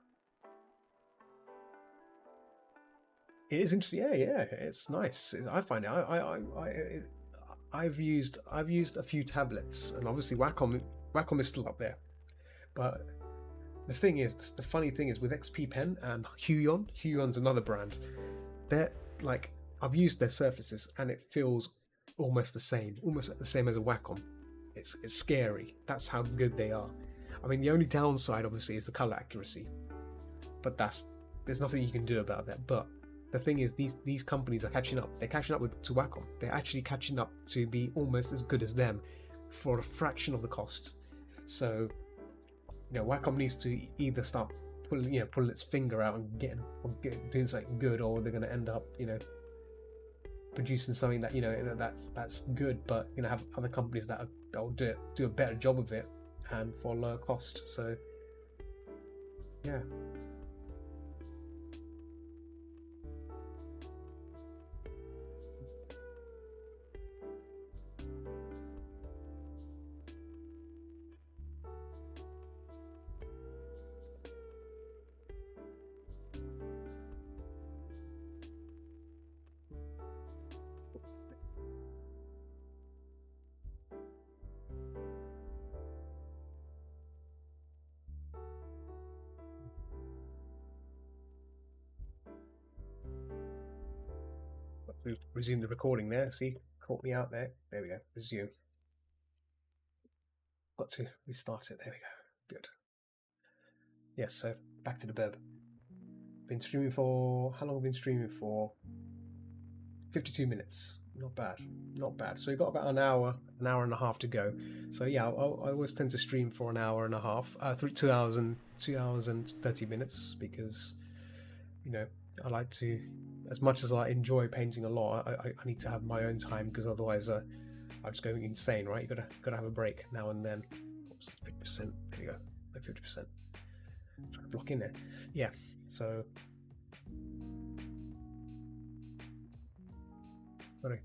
It is interesting. Yeah, it's nice. I find it. I've used a few tablets, and obviously Wacom is still up there. But the funny thing is with XP Pen and Huion's another brand. They're like, I've used their surfaces and it feels almost the same as a Wacom. It's scary. That's how good they are. I mean, the only downside obviously is the color accuracy, but there's nothing you can do about that. But the thing is, these companies are catching up. They're catching up to Wacom. They're actually catching up to be almost as good as them for a fraction of the cost. So, Wacom needs to either start pulling its finger out and doing something good, or they're going to end up producing something that that's good, but have other companies that'll do a better job of it and for a lower cost. So yeah. Resume the recording there. See, caught me out there. There we go. Resume. Got to restart it. There we go. Good. Yes. So back to the burb. Been streaming for, how long have I been streaming for? 52 minutes. Not bad, not bad. So we've got about an hour and a half to go. So yeah, I always tend to stream for an hour and a half, 2 hours and 30 minutes, because you know I like to, as much as I enjoy painting a lot, I need to have my own time, because otherwise I'm just going insane, right? You gotta have a break now and then. 50%. There you go, like 50%. Try to block in there. Yeah. So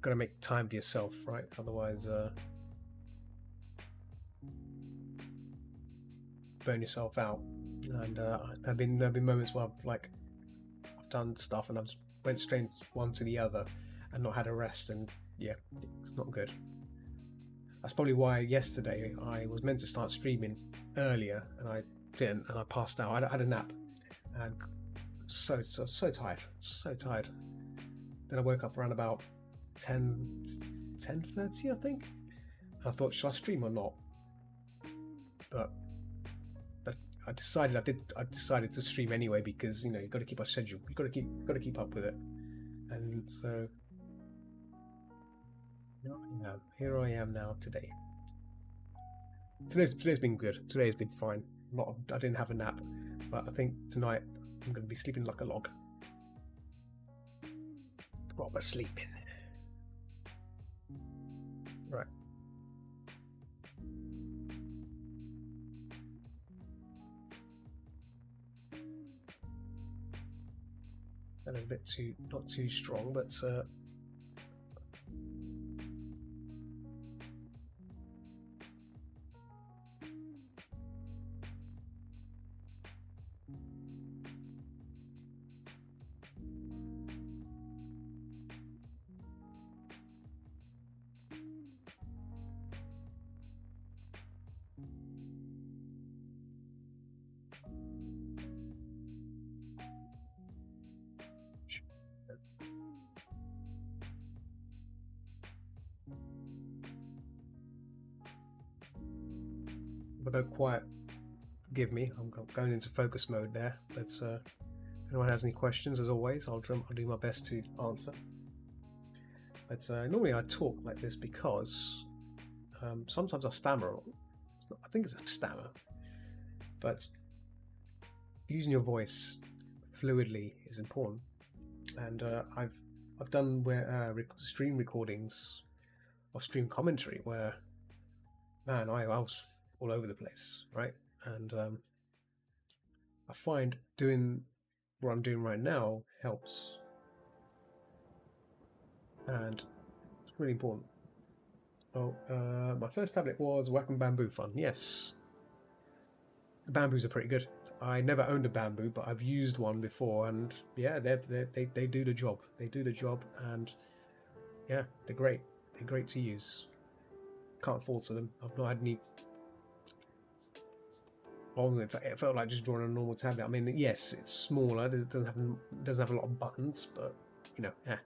gotta make time for yourself, right? Otherwise, burn yourself out. And there've been moments where I've done stuff and I've just went straight one to the other and not had a rest, and yeah, it's not good. That's probably why yesterday I was meant to start streaming earlier and I didn't, and I passed out. I had a nap and so tired. Then I woke up around about 10:30, I think. I thought, should I stream or not? But I decided to stream anyway, because you got to keep our schedule. You got to keep up with it. And so here I am now today. Today's been good. Today's been fine. I didn't have a nap, but I think tonight I'm going to be sleeping like a log. Proper sleeping. Right. And a bit not too strong, but if I go quiet, forgive me. I'm going into focus mode there. But if anyone has any questions, as always, I'll do my best to answer. But normally I talk like this because sometimes I stammer. I think it's a stammer, but using your voice fluidly is important. And I've done stream recordings or stream commentary where, man, I was all over the place, right? And I find doing what I'm doing right now helps, and it's really important. Oh, my first tablet was Wacom Bamboo Fun. Yes, the Bamboos are pretty good. I never owned a Bamboo, but I've used one before, and yeah, they do the job. They do the job, and yeah, they're great. They're great to use. Can't fault them. I've not had any. Well, it felt like just drawing a normal tablet. I mean, yes, it's smaller. It doesn't have a lot of buttons, but yeah,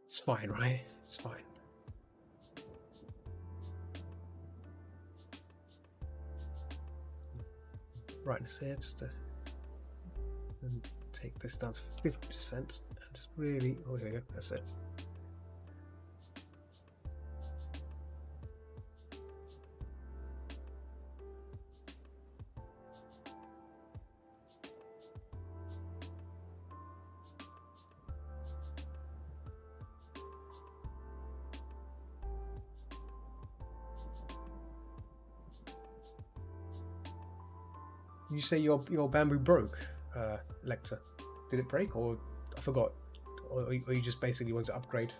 it's fine, right? It's fine. Brightness here, just to and take this down to 50%, and just really. Oh, there we go. That's it. You say your Bamboo broke, Lecter? Did it break, or I forgot, or you just basically want to upgrade?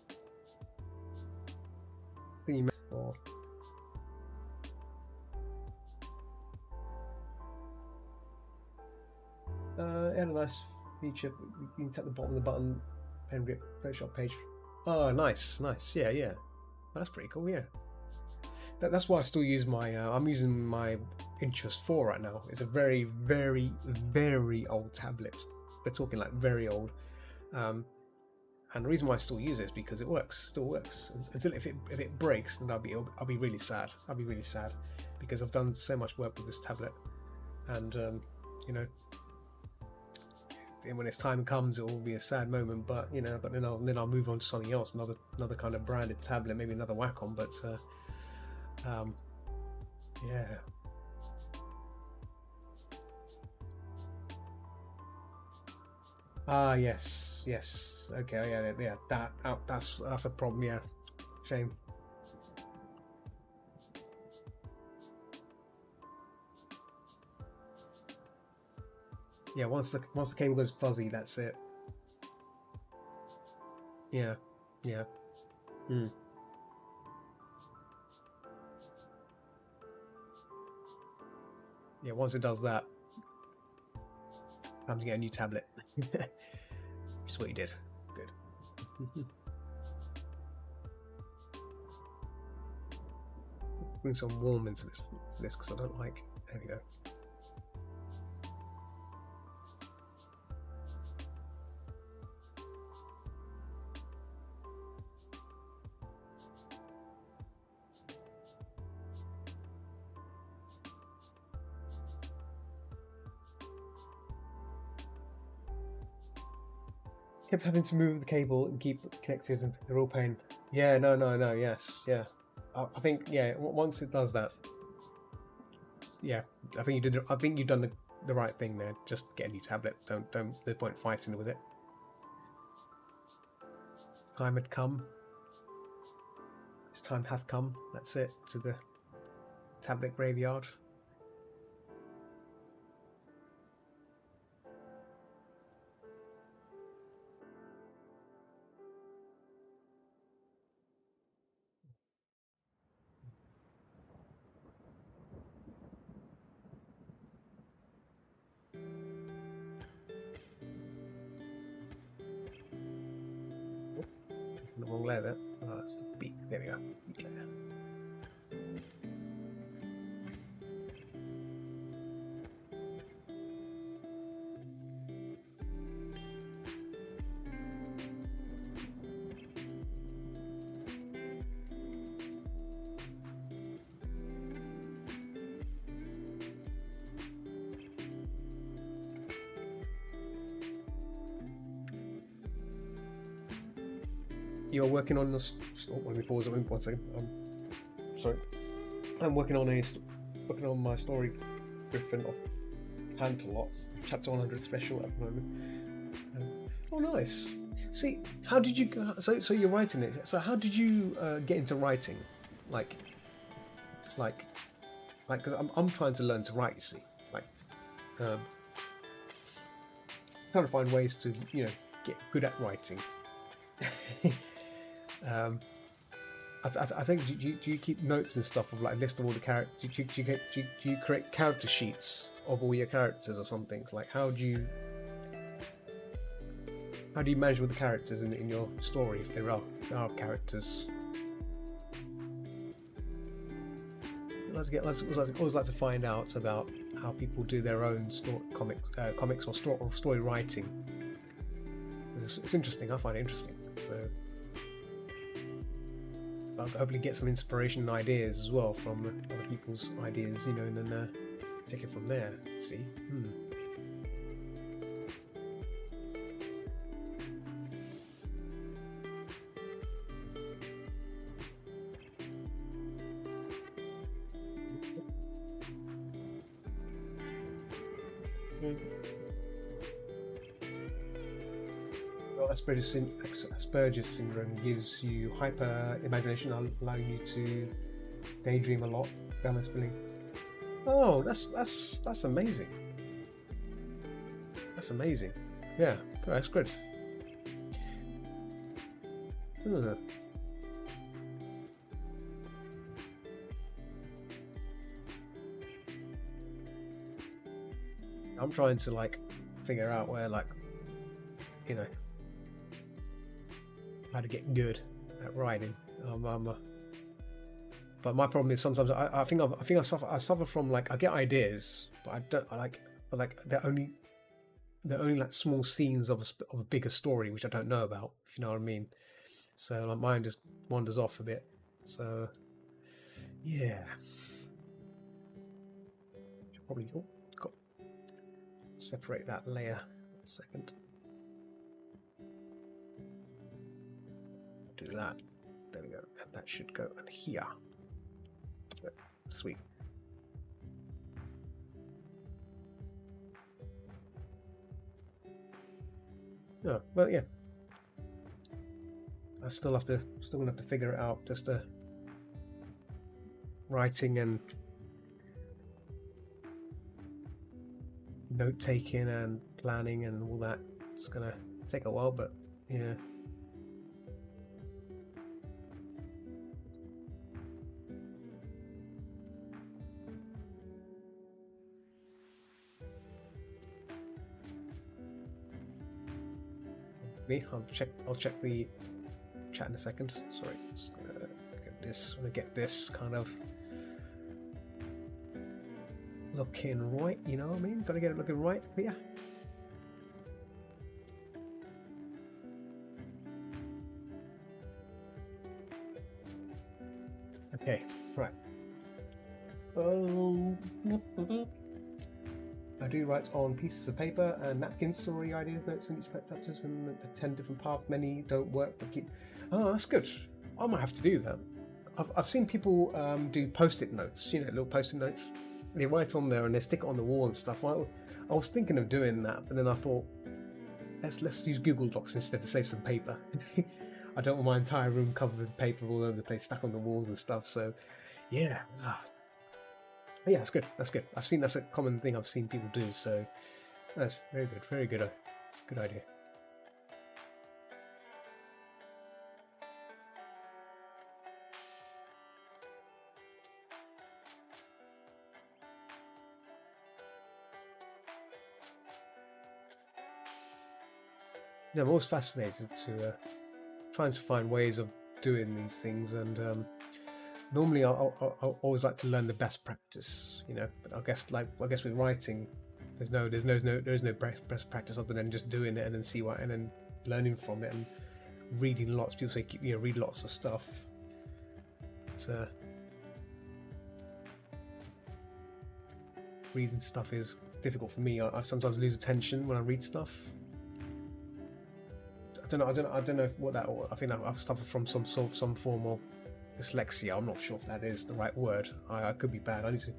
I think you meant, or it had a nice feature. You can tap the bottom of the button, pen grip, Photoshop page. Oh, nice. Yeah. Well, that's pretty cool. Yeah. That's why I still use my. I'm using my Intuos 4 right now. It's a very, very, very old tablet. We're talking like very old. And the reason why I still use it is because it works. Still works. Until if it breaks, then I'll be really sad. I'll be really sad because I've done so much work with this tablet, and and when its time comes, it will be a sad moment. But you know, but then I'll move on to something else, another kind of branded tablet, maybe another Wacom. But yeah. Ah, yes, yes. Okay, yeah. That's a problem. Yeah, shame. Yeah, once the cable goes fuzzy, that's it. Yeah, yeah. Mm. Yeah, once it does that, time to get a new tablet. Which is what you did. Good. Bring some warm into this because I don't like. There we go. Kept having to move the cable and keep it connected, and they're all pain. Yeah, no, yes, yeah. I think once it does that, yeah, I think you did. I think you've done the right thing there. Just get a new tablet. Don't. There's point fighting with it. Time had come. This time hath come. That's it. To the tablet graveyard. The wrong layer there. Oh, that's the beak. There we go. Beak layer. You're working on this. Oh, let me pause it. One second. Sorry. I'm working on my story Griffin of Pantelots, chapter 100 special at the moment. Oh, nice. See, how did you? So you're writing it. So how did you get into writing? Like, because I'm trying to learn to write. You see, trying to find ways to get good at writing. I think do you keep notes and stuff of like a list of all the characters? Do you create character sheets of all your characters or something? Like how do you manage with the characters in your story if there are characters? I always like to find out about how people do their own comics or story writing. It's interesting. I find it interesting. So I'll hopefully get some inspiration and ideas as well from other people's ideas, and then take it from there. See? Well, Asperger's syndrome gives you hyper imagination, allowing you to daydream a lot. Balance billing. Oh, that's amazing. That's amazing. Yeah, that's good. I'm trying to figure out where how to get good at writing. But my problem is sometimes I think I suffer from I get ideas, but I don't they're only like small scenes of a bigger story which I don't know about, if you know what I mean. So my mind just wanders off a bit. So yeah, should probably separate that layer. Second. Do that. There we go. And that should go in here. Sweet. Oh, well, yeah. I still gonna have to figure it out. Just writing and note taking and planning and all that. It's gonna take a while, but yeah. I'll check the chat in a second. Sorry, just gonna get this. I'm gonna get this kind of looking right. You know what I mean? Gotta get it looking right here. Okay, right. I do write on pieces of paper and napkins, story ideas, notes, and each chapters, and 10 different paths. Many don't work, but keep. Oh, that's good. I might have to do that. I've seen people do post-it notes, you know, little post-it notes. They write on there and they stick it on the wall and stuff. I was thinking of doing that, but then I thought, let's use Google Docs instead to save some paper. I don't want my entire room covered with paper all over the place, stuck on the walls and stuff. So, yeah. Yeah, that's good. That's good. That's a common thing I've seen people do. So that's very good. Very good. Good idea. Yeah, I'm always fascinated to trying to find ways of doing these things, and normally I always like to learn the best practice, you know. But I guess with writing, there's no best practice other than just doing it and then and then learning from it and reading lots. People say, you know, read lots of stuff. It's reading stuff is difficult for me. I sometimes lose attention when I read stuff. I don't know what that. I think I've suffered from some form of dyslexia. I'm not sure if that is the right word. I could be bad. I need to,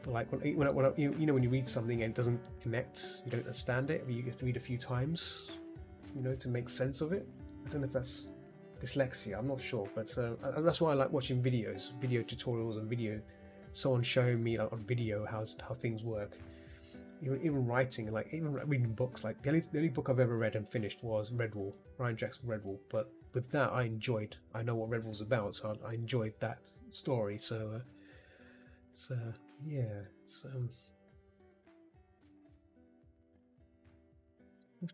but like when you read something and it doesn't connect, you don't understand it. You have to read a few times, you know, to make sense of it. I don't know if that's dyslexia. I'm not sure, but that's why I like watching video tutorials, and someone showing me like on video how things work. Even writing, like even reading books, like the only book I've ever read and finished was Redwall, Ryan Jackson Redwall. But with that, I know what Redwall's about, so I enjoyed that story. So it's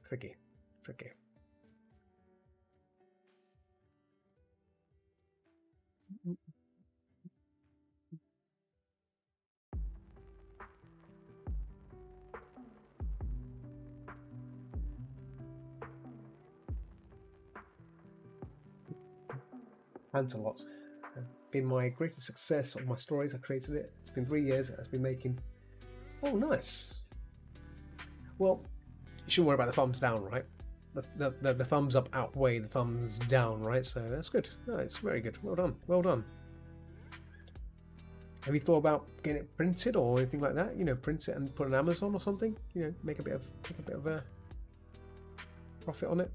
tricky. Lancelot. Been my greatest success of my stories. I created it. It's been 3 years. It's been making. Oh, nice. Well, you shouldn't worry about the thumbs down, right? The thumbs up outweigh the thumbs down, right? So that's good. No, it's very good. Well done. Well done. Have you thought about getting it printed or anything like that? You know, print it and put it on Amazon or something. You know, make a bit of a profit on it.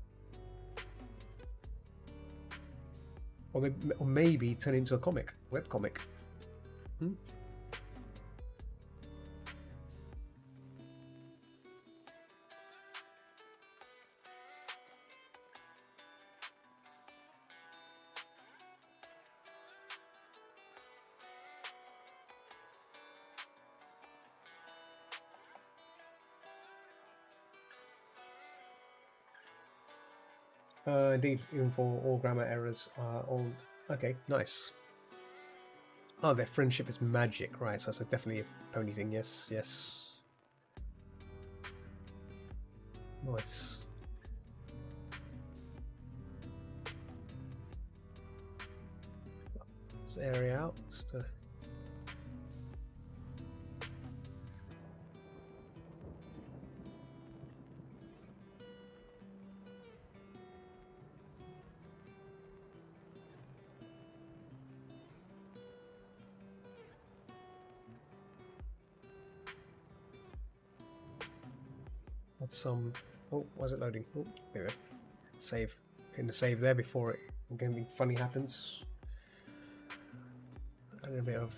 Or maybe turn it into a comic, web comic. Indeed, even for all grammar errors. Okay, nice. Oh, their friendship is magic, right? So that's definitely a pony thing. Yes. Nice. This area out. some... Oh, why is it loading? Oh, there we go. Save. Hitting the save there before anything funny happens. And a bit of...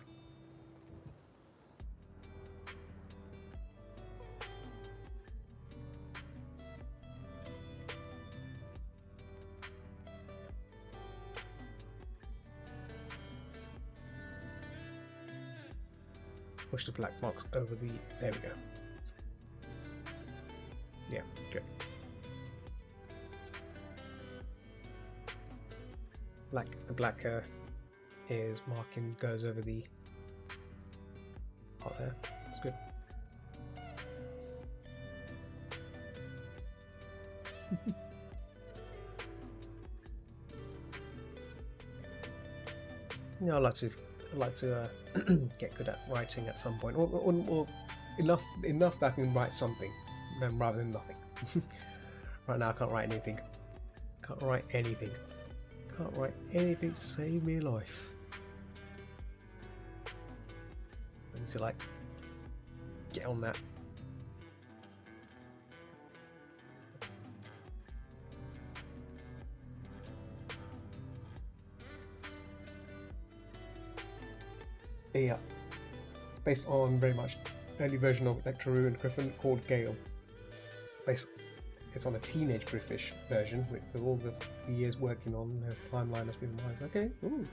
Push the black box over the... There we go. Yeah, good. The black is marking goes over the part there. That's good. Yeah, I'd like to get good at writing at some point, or enough that I can write something, rather than nothing. Right now, I can't write anything. Can't write anything to save me life. I need to like get on that. Yeah, based on very much early version of Nectaroo and Griffin called Gale. It's on a teenage Griffish version with all the years working on the timeline has been wise. Okay, ooh.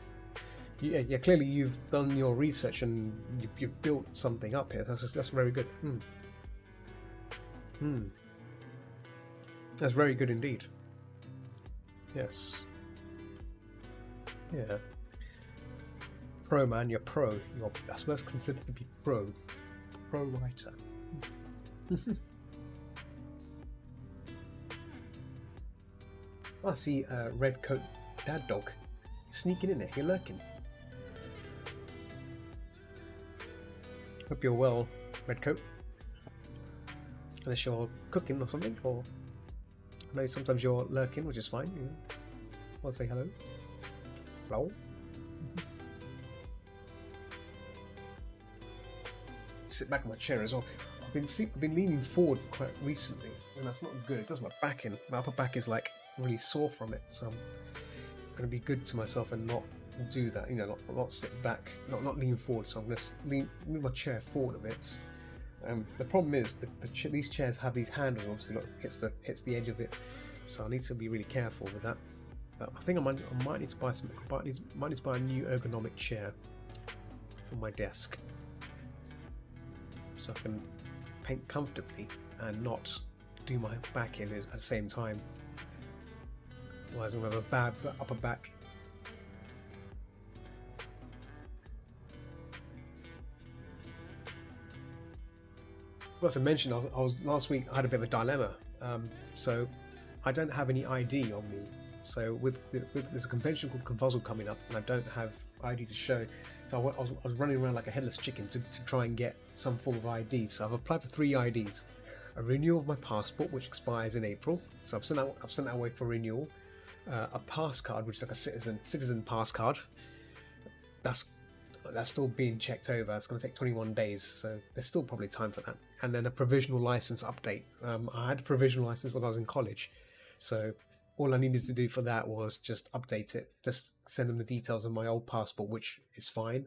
Yeah, clearly you've done your research and you've built something up here. That's very good. That's very good indeed. Yes. Yeah. Pro man, you're pro. That's what's considered to be pro writer. I see a red coat dad dog sneaking in there. You're lurking. Hope you're well, red coat. Unless you're cooking or something, or I know sometimes you're lurking, which is fine. I'll say hello. Hello. Sit back in my chair as well. I've been leaning forward quite recently, and that's not good. It does my back in. My upper back is like really sore from it, so I'm going to be good to myself and not do that. Not sit back, not lean forward. So I'm going to move my chair forward a bit. The problem is that these chairs have these handles. Obviously, look, hits the edge of it, so I need to be really careful with that. But I think I might need to buy a new ergonomic chair for my desk, so I can paint comfortably and not do my back in at the same time. Otherwise I'm going to have a bad upper back. As I mentioned, last week I had a bit of a dilemma. So I don't have any ID on me. So there's a convention called Confuzzle coming up, and I don't have ID to show. So I was running around like a headless chicken to try and get some form of ID. So I've applied for 3 IDs: a renewal of my passport, which expires in April. So I've sent that away for renewal. A pass card, which is like a citizen pass card. That's still being checked over. It's going to take 21 days, so there's still probably time for that. And then a provisional license update. I had a provisional license when I was in college, so all I needed to do for that was just update it, just send them the details of my old passport, which is fine.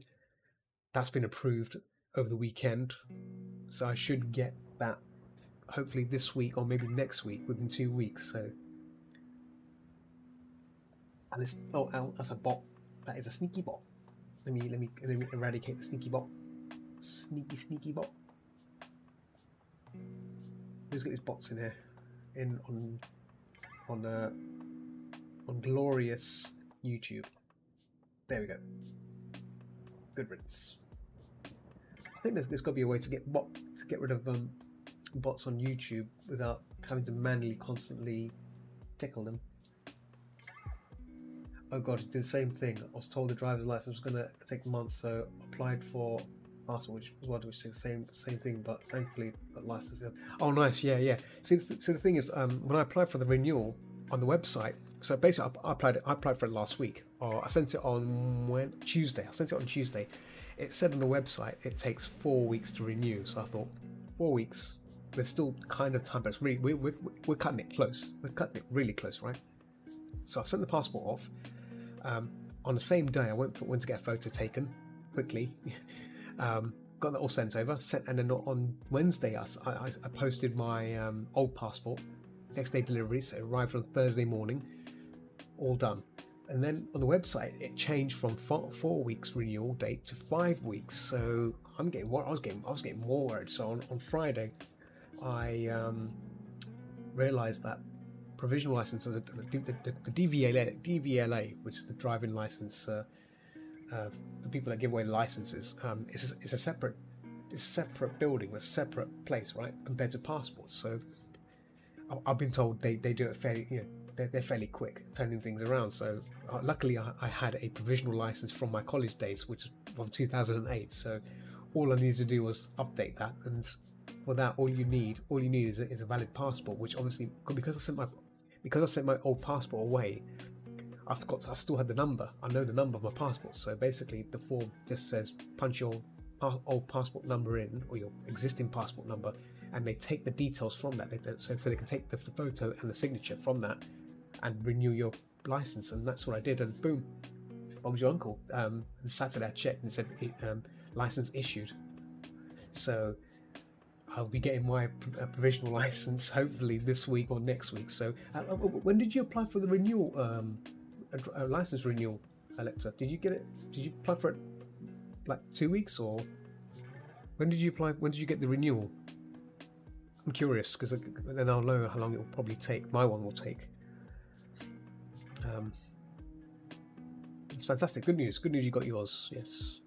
That's been approved over the weekend, so I should get that hopefully this week or maybe next week, within 2 weeks. So, and this that's a bot. That is a sneaky bot. Let me eradicate the sneaky bot. Sneaky bot. Let's get these bots in here, on glorious YouTube. There we go. Good riddance. I think there's got to be a way to get rid of bots on YouTube without having to manually constantly tickle them. Oh god, it did the same thing. I was told the driver's license was going to take months, so applied for passport, which did the same thing, but thankfully got license. Oh nice, yeah. So the thing is, when I applied for the renewal on the website, so basically I applied for it last week, or I sent it on Tuesday. It said on the website it takes 4 weeks to renew, so I thought 4 weeks, there's still kind of time, but it's really we're cutting it close. We're cutting it really close, right? So I sent the passport off. On the same day, I went to get a photo taken quickly. Got that all sent over. And then on Wednesday, I posted my old passport. Next day delivery, so it arrived on Thursday morning. All done. And then on the website, it changed from 4 weeks renewal date to 5 weeks. So I was getting more worried. So on Friday, I realized that provisional licenses, the DVLA, which is the driving license, the people that give away the licenses, it's a separate building, a separate place, right, compared to passports. So I've been told they do it fairly, they're fairly quick turning things around. So luckily I had a provisional license from my college days, which is from 2008. So all I needed to do was update that, and for that all you need is a valid passport. Which obviously, because I sent my old passport away, I've still had the number. I know the number of my passport. So basically, the form just says punch your old passport number in, or your existing passport number, and they take the details from that. So they can take the photo and the signature from that and renew your license. And that's what I did. And boom, Bob's your uncle. Saturday I checked and it said license issued. So I'll be getting my provisional license hopefully this week or next week. So when did you apply for the renewal, license renewal, Alexa? Did you get it? Did you apply for it like 2 weeks, or when did you apply? When did you get the renewal? I'm curious, because then I'll know how long it will probably take. My one will take. It's fantastic. Good news. Good news. You got yours. Yes.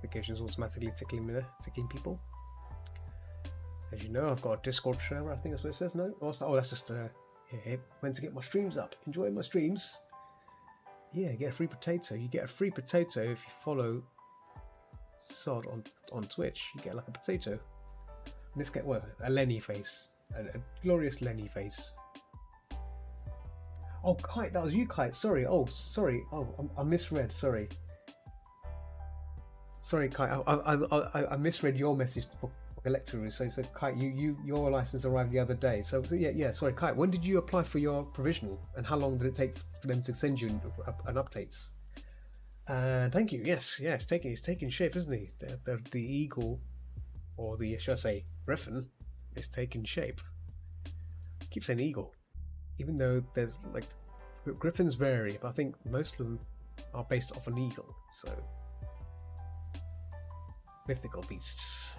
Notifications automatically tickling people. As you know, I've got a Discord server. I think that's what it says. No, oh, that's just when to get my streams up. Enjoy my streams. Yeah, get a free potato. You get a free potato if you follow Sod on Twitch. You get like a potato. Let's get a Lenny face, a glorious Lenny face. Oh, Kite, that was you, Kite. Sorry. Oh, sorry. Oh, I misread. Sorry. Sorry, Kite. I misread your message for Electro. So Kite, your license arrived the other day. So yeah. Sorry, Kite. When did you apply for your provisional, and how long did it take for them to send you an update? Thank you. Yes. It's taking shape, isn't he? The eagle, or the should I say griffin, is taking shape. I keep saying eagle, even though there's like griffins vary, but I think most of them are based off an eagle. So. Mythical beasts.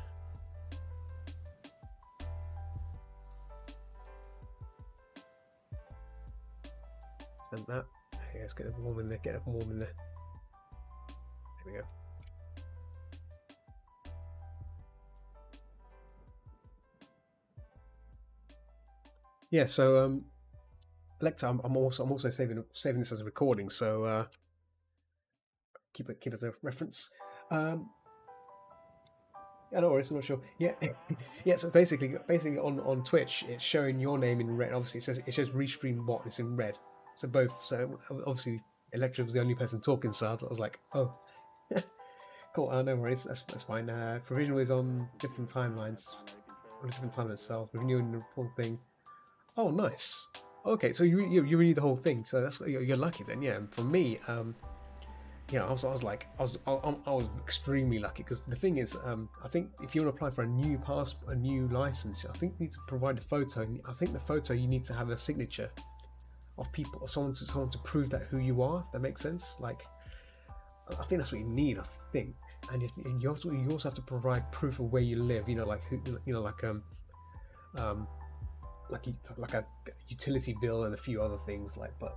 Send that. Okay, let's get it warm in there. There we go. Yeah. So, Alexa, I'm also saving this as a recording. So, keep it as a reference. Yeah, no worries, I'm not sure. Yeah, yeah. So basically on Twitch, it's showing your name in red. Obviously, it says Restream Bot. It's in red. So both. So obviously, Electra was the only person talking. So I was like, oh, cool. No worries. That's fine. Provisional is on different timelines, on a different time itself. Renewing the whole thing. Oh, nice. Okay, so you renew the whole thing. So you're lucky then. Yeah. And for me, I was extremely lucky, because the thing is, I think if you want to apply for a new license, I think you need to provide a photo. And I think the photo, you need to have a signature of people, or someone to prove that who you are. If that makes sense. Like, I think that's what you need. I think, and you also have to provide proof of where you live. um, like a utility bill and a few other things. Like, but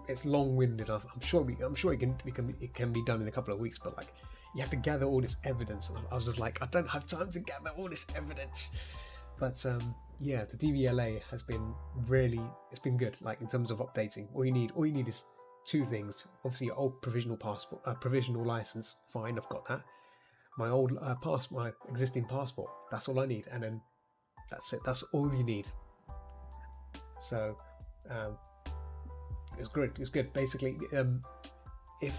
it's long-winded. I'm sure it can be done in a couple of weeks. But like, you have to gather all this evidence. And I was just like, I don't have time to gather all this evidence. But yeah, the DVLA has been it's been good. Like in terms of updating, all you need is two things. Obviously, your old provisional passport, provisional license. Fine, I've got that. My old my existing passport. That's all I need, and then that's it. That's all you need. So it's good. It's good. Basically, if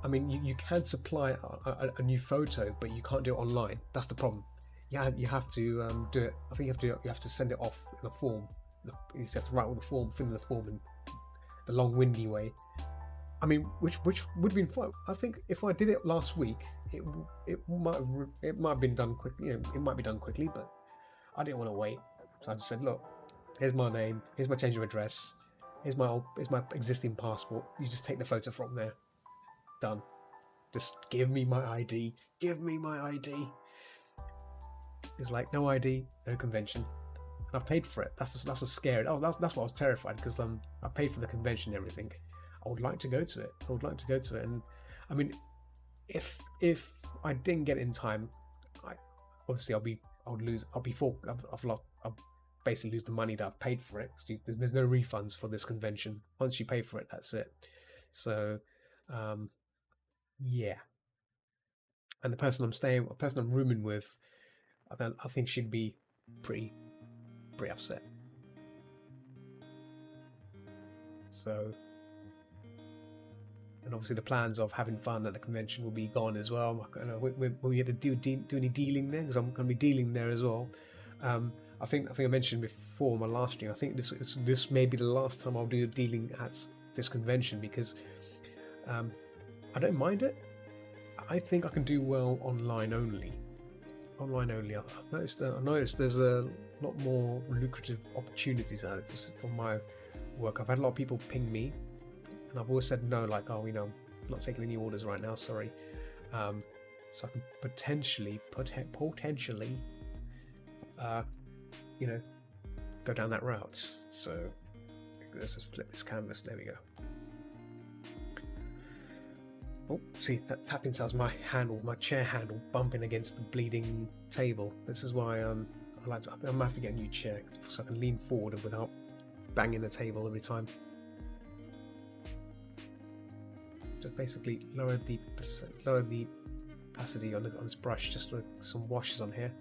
you can supply a new photo, but you can't do it online. That's the problem. Yeah, you have to do it. I think you have to send it off in a form. You have to write all the form, fill in the form in the long, windy way. I mean, which would have been fine. I think if I did it last week, it might have been done quickly. It might be done quickly, but I didn't want to wait. So I just said, look, here's my name, here's my change of address, here's my existing passport. You just take the photo from there. Done. Just give me my ID. Give me my ID. It's like no ID, no convention. And I paid for it. That's what's scary. Oh, that's what I was terrified because I paid for the convention and everything. I would like to go to it. And I mean, if I didn't get it in time, I'll basically lose the money that I've paid for it. There's no refunds for this convention. Once you pay for it, that's it. So, yeah. And the person I'm rooming with, I think she'd be pretty upset. So, and obviously the plans of having fun at the convention will be gone as well. Will we have to do any dealing there? Because I'm going to be dealing there as well. I think I mentioned before my last stream. I think this may be the last time I'll do dealing at this convention because I don't mind it. I think I can do well online only. I've noticed there's a lot more lucrative opportunities out there for my work. I've had a lot of people ping me, and I've always said no, like, oh, I'm not taking any orders right now, sorry. So I can potentially, go down that route. So let's just flip this canvas. There we go. Oh, see, that tapping sounds my chair handle bumping against the bleeding table. This is why I'm gonna have to get a new chair so I can lean forward and without banging the table every time. Just basically lower the opacity on this brush, just with some washes on here.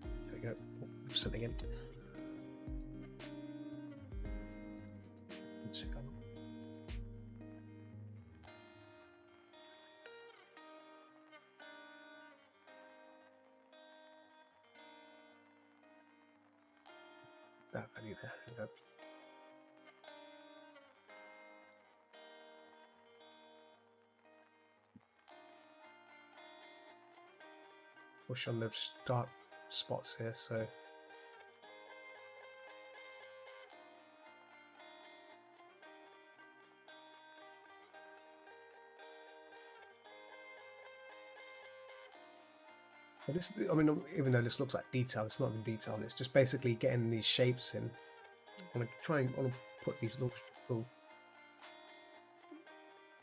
There we go. Something in. That value there. Yep. Push on those dark spots here, so this, I mean, even though this looks like detail, it's not in detail. It's just basically getting these shapes in. I want to put these little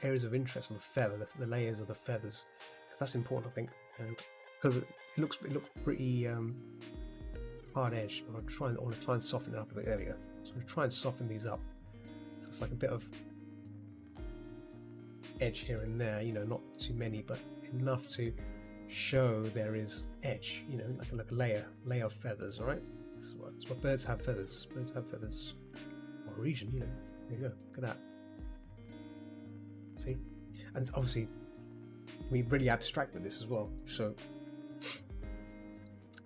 areas of interest on the feather, the layers of the feathers, because that's important, I think. Because it looks pretty hard edged. I want to try and soften it up a bit. There we go. So I'm going to try and soften these up. So it's like a bit of edge here and there. Not too many, but enough to show there is edge, like a layer of feathers. All right, that's what birds have feathers. Birds have feathers. Or region, there you go. Look at that. See, and obviously we really abstract with this as well. So,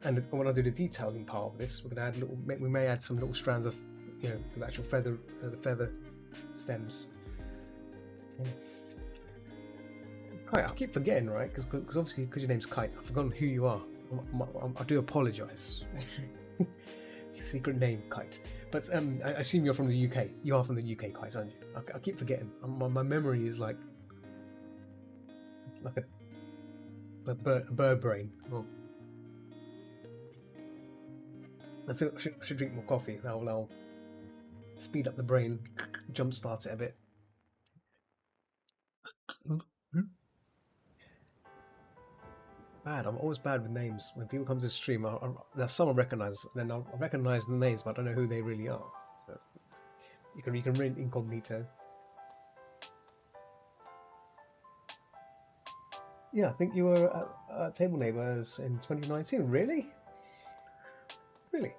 and when I do the detailing part of this, we're going to add we may add some little strands of, the actual feather, the feather stems. Yeah. Kite, I keep forgetting, right? Because obviously, because your name's Kite, I've forgotten who you are. I do apologise. Secret name, Kite. But I assume you're from the UK. You are from the UK, Kite, aren't you? I keep forgetting. My memory is like a bird brain. Well, I should drink more coffee. I'll speed up the brain, jumpstart it a bit. Bad. I'm always bad with names. When people come to the stream, there's some I recognise, and then I'll recognise the names, but I don't know who they really are. So you can read incognito. Yeah, I think you were at Table Neighbours in 2019. Really? Really?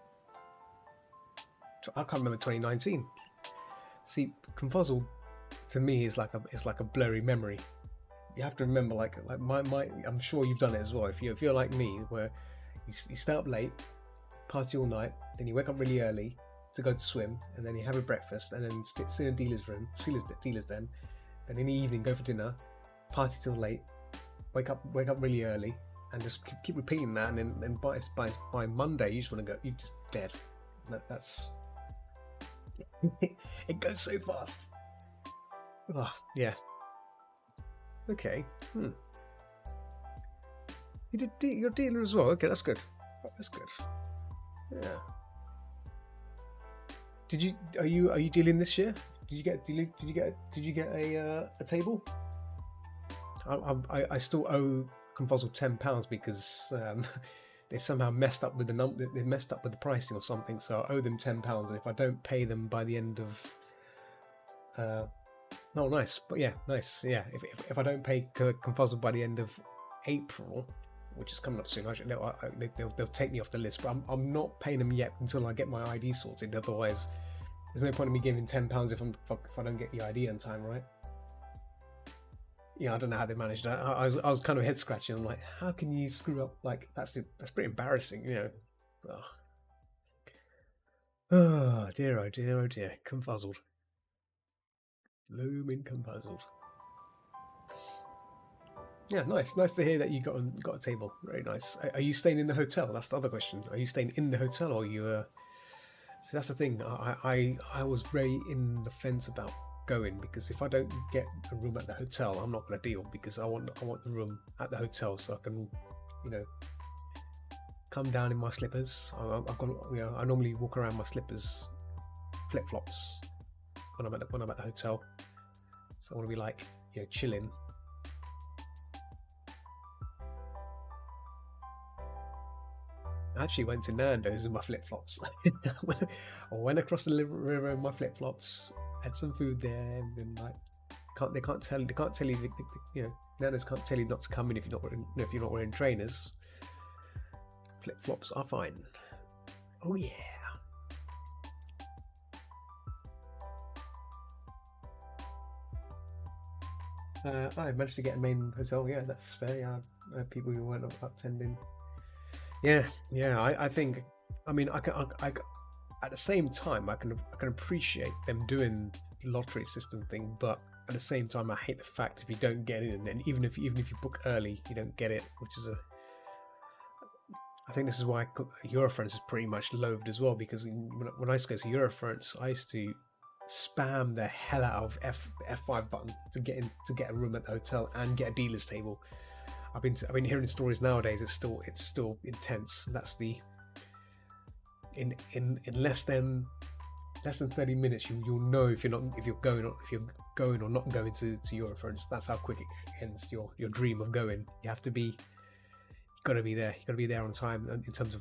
I can't remember 2019. See, Confuzzled to me is like a blurry memory. You have to remember, like my I'm sure you've done it as well. If you're like me, where you stay up late, party all night, then you wake up really early to go to swim, and then you have a breakfast, and then sit in dealer's den, then in the evening go for dinner, party till late, wake up really early, and just keep repeating that, and then by Monday you just want to go, you're just dead. That's it goes so fast. Oh, yeah. Okay. You did your dealer as well. Okay, that's good. That's good. Yeah. Are you dealing this year? Did you get a table? I still owe Confuzzled £10 because they somehow messed up with the number. They messed up with the pricing or something. So I owe them £10, and if I don't pay them by the end of oh, nice. But yeah, nice. Yeah, if I don't pay Confuzzled by the end of April, which is coming up soon, they'll take me off the list. But I'm not paying them yet until I get my ID sorted. Otherwise, there's no point in me giving £10 if I don't get the ID in time, right? Yeah, I don't know how they managed that. I was kind of head scratching. I'm like, how can you screw up? Like that's pretty embarrassing, you know. Oh dear, oh dear, oh dear. Confuzzled. Blooming Confuzzled. Yeah, nice to hear that you got a table. Very nice. Are you staying in the hotel? That's the other question. Are you staying in the hotel, or you? So that's the thing. I was very in the fence about going, because if I don't get a room at the hotel, I'm not going to deal, because I want the room at the hotel so I can, you know, come down in my slippers. I've got, you know, I normally walk around my slippers, flip flops when I'm at the hotel. So I want to be like, you know, chilling. I actually went to Nando's in my flip flops. I went across the river in my flip flops, had some food there, and then like they can't tell you, you know, Nando's can't tell you not to come in if you're not wearing trainers. Flip flops are fine. Oh yeah. I managed to get a main hotel. Yeah, that's fair. Yeah, I had people who weren't attending. Yeah. I think. I mean, I at the same time, I can appreciate them doing the lottery system thing, but at the same time, I hate the fact if you don't get in, and even if you book early, you don't get it, which is I think this is why Eurofronts is pretty much loathed as well, because when I used to go to Eurofronts, I used to spam the hell out of F5 button to get a room at the hotel and get a dealer's table. I've been hearing stories nowadays. It's still intense. That's the in less than 30 minutes you'll know if you're going or not going to Eurofronts. That's how quick it ends your dream of going. You have to be. You gotta be there on time in terms of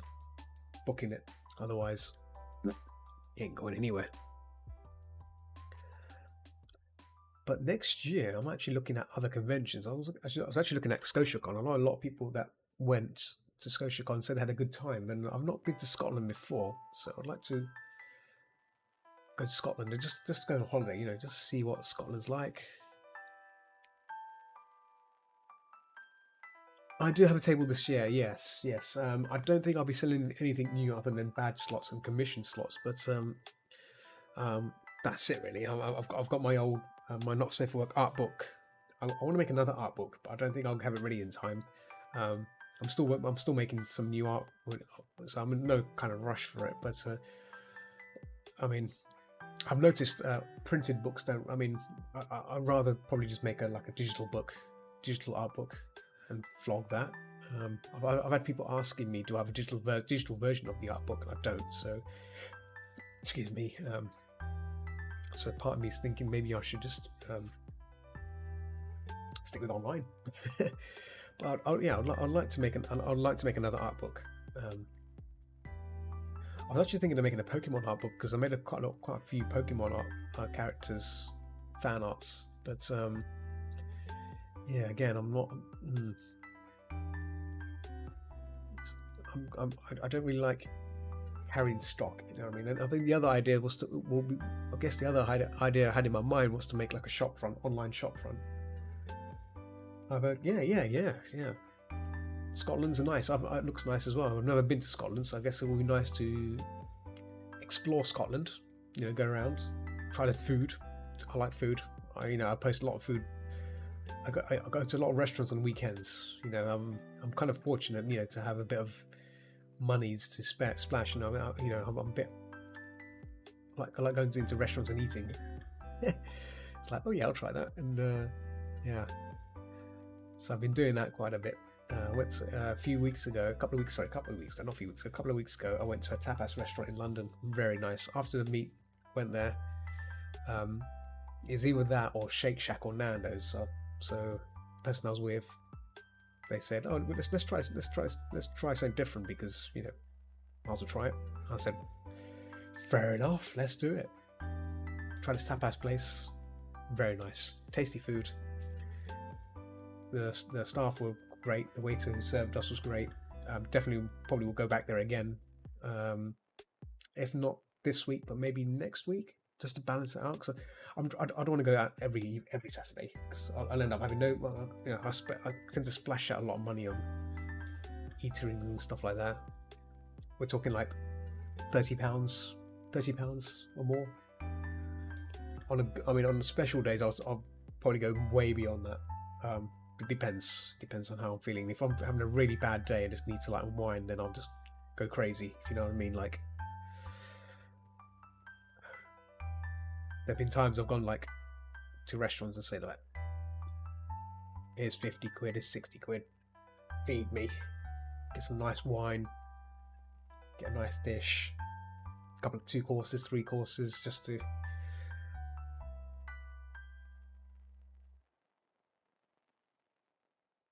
booking it. Otherwise, you ain't going anywhere. But next year, I'm actually looking at other conventions. I was actually looking at ScotiaCon. I know a lot of people that went to ScotiaCon said they had a good time, and I've not been to Scotland before, so I'd like to go to Scotland and just go on holiday. You know, just see what Scotland's like. I do have a table this year. Yes. I don't think I'll be selling anything new other than badge slots and commission slots, but that's it really. I've got my old my Not Safe for Work art book. I want to make another art book, but I don't think I'll have it ready in time. I'm still making some new art, so I'm in no kind of rush for it. But I mean, I've noticed printed books don't. I mean, I'd rather probably just make a digital art book, and flog that, I've had people asking me, do I have a digital version of the art book, and I don't. So, excuse me. So part of me is thinking maybe I should just stick with online. But I'd like to make another art book. I was actually thinking of making a Pokemon art book because I made quite a few Pokemon art characters, fan arts. But yeah, again, I'm not. I don't really like carrying stock. You know what I mean? And I think the other idea I guess the other idea I had in my mind was to make like a online shop front. But yeah. Scotland's nice. It looks nice as well. I've never been to Scotland, so I guess it will be nice to explore Scotland. You know, go around, try the food. I like food. I post a lot of food. I go to a lot of restaurants on weekends. You know, I'm kind of fortunate, you know, to have a bit of monies to splash. I'm a bit like I like going into restaurants and eating. It's like, oh yeah, I'll try that, and yeah. So I've been doing that quite a bit. A couple of weeks ago, I went to a tapas restaurant in London. Very nice. After the meet, went there. It's either that or Shake Shack or Nando's. So the person I was with, they said, "Oh, let's try something different because you know, might as well try it." I said, "Fair enough, let's do it." Try this tapas place. Very nice, tasty food. The staff were great. The waiter who served us was great. Definitely, probably will go back there again. If not this week, but maybe next week, just to balance it out. Because I don't want to go out every Saturday because I'll end up having I tend to splash out a lot of money on eaterings and stuff like that. We're talking like £30 or more. On special days, I'll probably go way beyond that. It depends on how I'm feeling. If I'm having a really bad day and just need to like unwind, then I'll just go crazy, if you know what I mean. Like, there've been times I've gone like to restaurants and say like, here's 50 quid, here's 60 quid, feed me, get some nice wine, get a nice dish, a couple of 2 courses, 3 courses, just to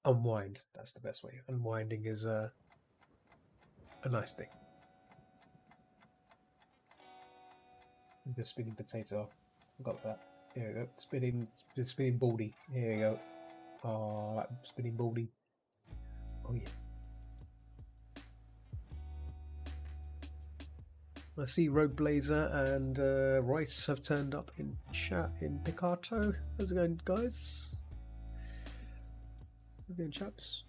unwind. That's the best way. Unwinding is a nice thing. The spinning potato. Got that. There we go. Spinning baldy. Here we go. Oh, that spinning baldy. Oh yeah. I see Rogue Blazer and Royce have turned up in chat in Picato. How's it going, guys? Again, chaps.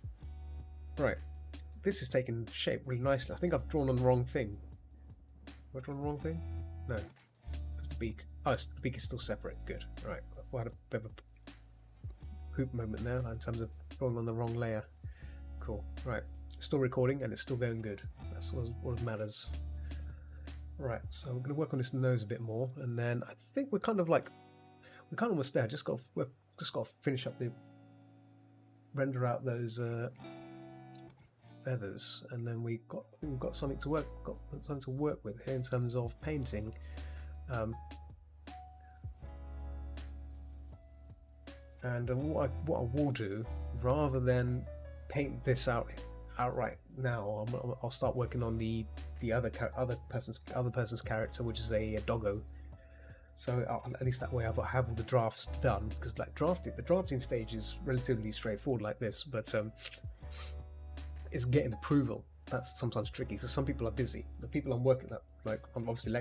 Right, this is taking shape really nicely. I think I've drawn on the wrong thing. Have I drawn the wrong thing? No, that's the beak. Oh, the beak is still separate. Good. Right, I had a bit of a hoop moment there in terms of drawing on the wrong layer. Cool. Right, still recording and it's still going good. That's what matters. Right, so we're going to work on this nose a bit more, and then I think we're kind of almost there. Just got to finish up render out those feathers, and then we've got something to work with here in terms of painting. And what I will do, rather than paint this outright now, I'll start working on the other person's character, which is a doggo. So at least that way I have all the drafts done, because like the drafting stage is relatively straightforward like this, but it's getting approval. That's sometimes tricky because some people are busy. The people I'm working at, like I'm obviously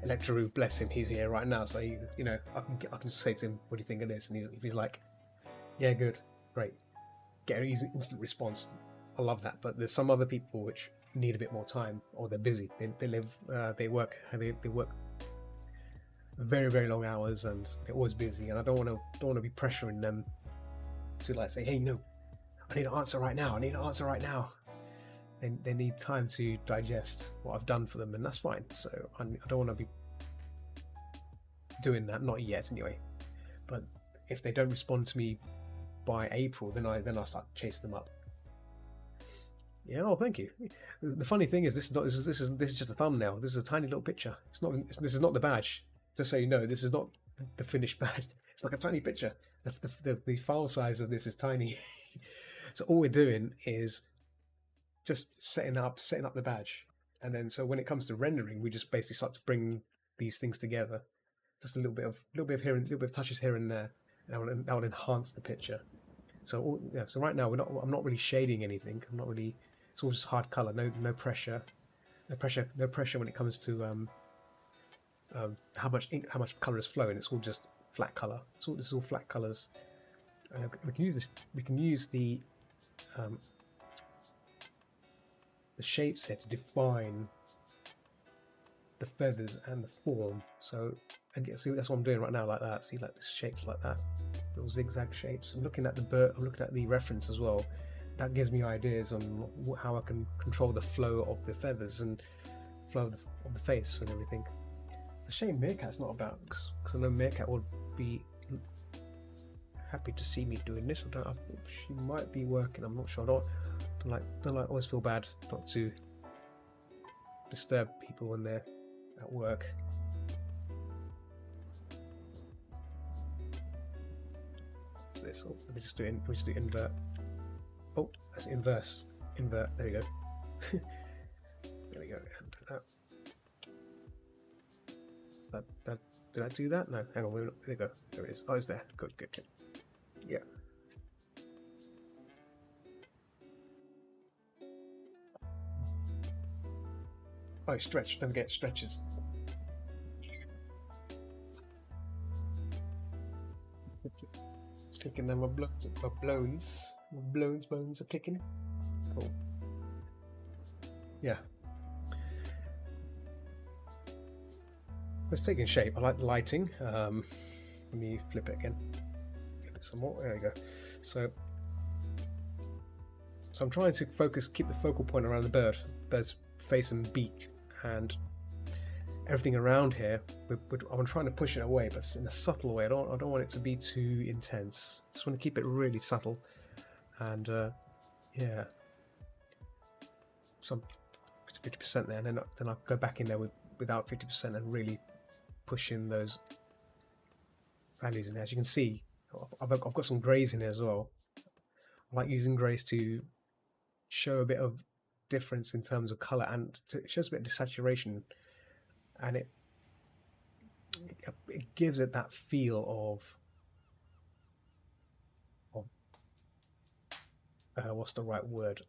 Electro, bless him, he's here right now, so I can say to him, what do you think of this? And if he's like, yeah, good, great, get an easy instant response. I love that. But there's some other people which need a bit more time, or they're busy. They work very, very long hours, and they're always busy. And I don't want to be pressuring them to like say, hey, no, I need an answer right now. They need time to digest what I've done for them, and that's fine. So I don't want to be doing that, not yet anyway. But if they don't respond to me by April, then I start chasing them up. Yeah, oh, thank you. The funny thing is, this is not this is just a thumbnail. This is a tiny little picture. It's not. This is not the badge. Just so you know, this is not the finished badge. It's like a tiny picture. The file size of this is tiny. So all we're doing is just setting up the badge, and then so when it comes to rendering, we just basically start to bring these things together. Just a little bit of here, and a little bit of touches here and there, and that will enhance the picture. So yeah, so right now I'm not really shading anything. I'm not really. It's all just hard color. No pressure. No pressure when it comes to how much color is flowing. It's all just flat color. This is all flat colors. We can use this. We can use the shapes here to define the feathers and the form. So again, see, that's what I'm doing right now, like that. See, like the shapes like that, little zigzag shapes. I'm looking at the bird. I'm looking at the reference as well. That gives me ideas on how I can control the flow of the feathers and flow of the face and everything. It's a shame Meerkat's not about, because I know Meerkat would be happy to see me doing this. She might be working. I'm not sure. I always feel bad not to disturb people when they're at work. What's this? Oh, let me just do invert. Oh, that's inverse. Invert. There we go. There we go. Did I do that? No. Hang on. There we go. There it is. Oh, it's there. Good. Yeah. Oh, stretch. Don't forget stretches. It's kicking them. My bones are kicking. Cool. Yeah. It's taking shape. I like the lighting. Let me flip it again. Flip it some more. There we go. So I'm trying to keep the focal point around the bird's face and beak, and everything around here. I'm trying to push it away, but in a subtle way. I don't want it to be too intense. I just want to keep it really subtle, and yeah. Some 50% there, and then I'll go back in there without 50% and really push in those values in there. As you can see, I've got some greys in there as well. I like using greys to show a bit of difference in terms of color, and it shows a bit of desaturation, and it gives it that feel of what's the right word?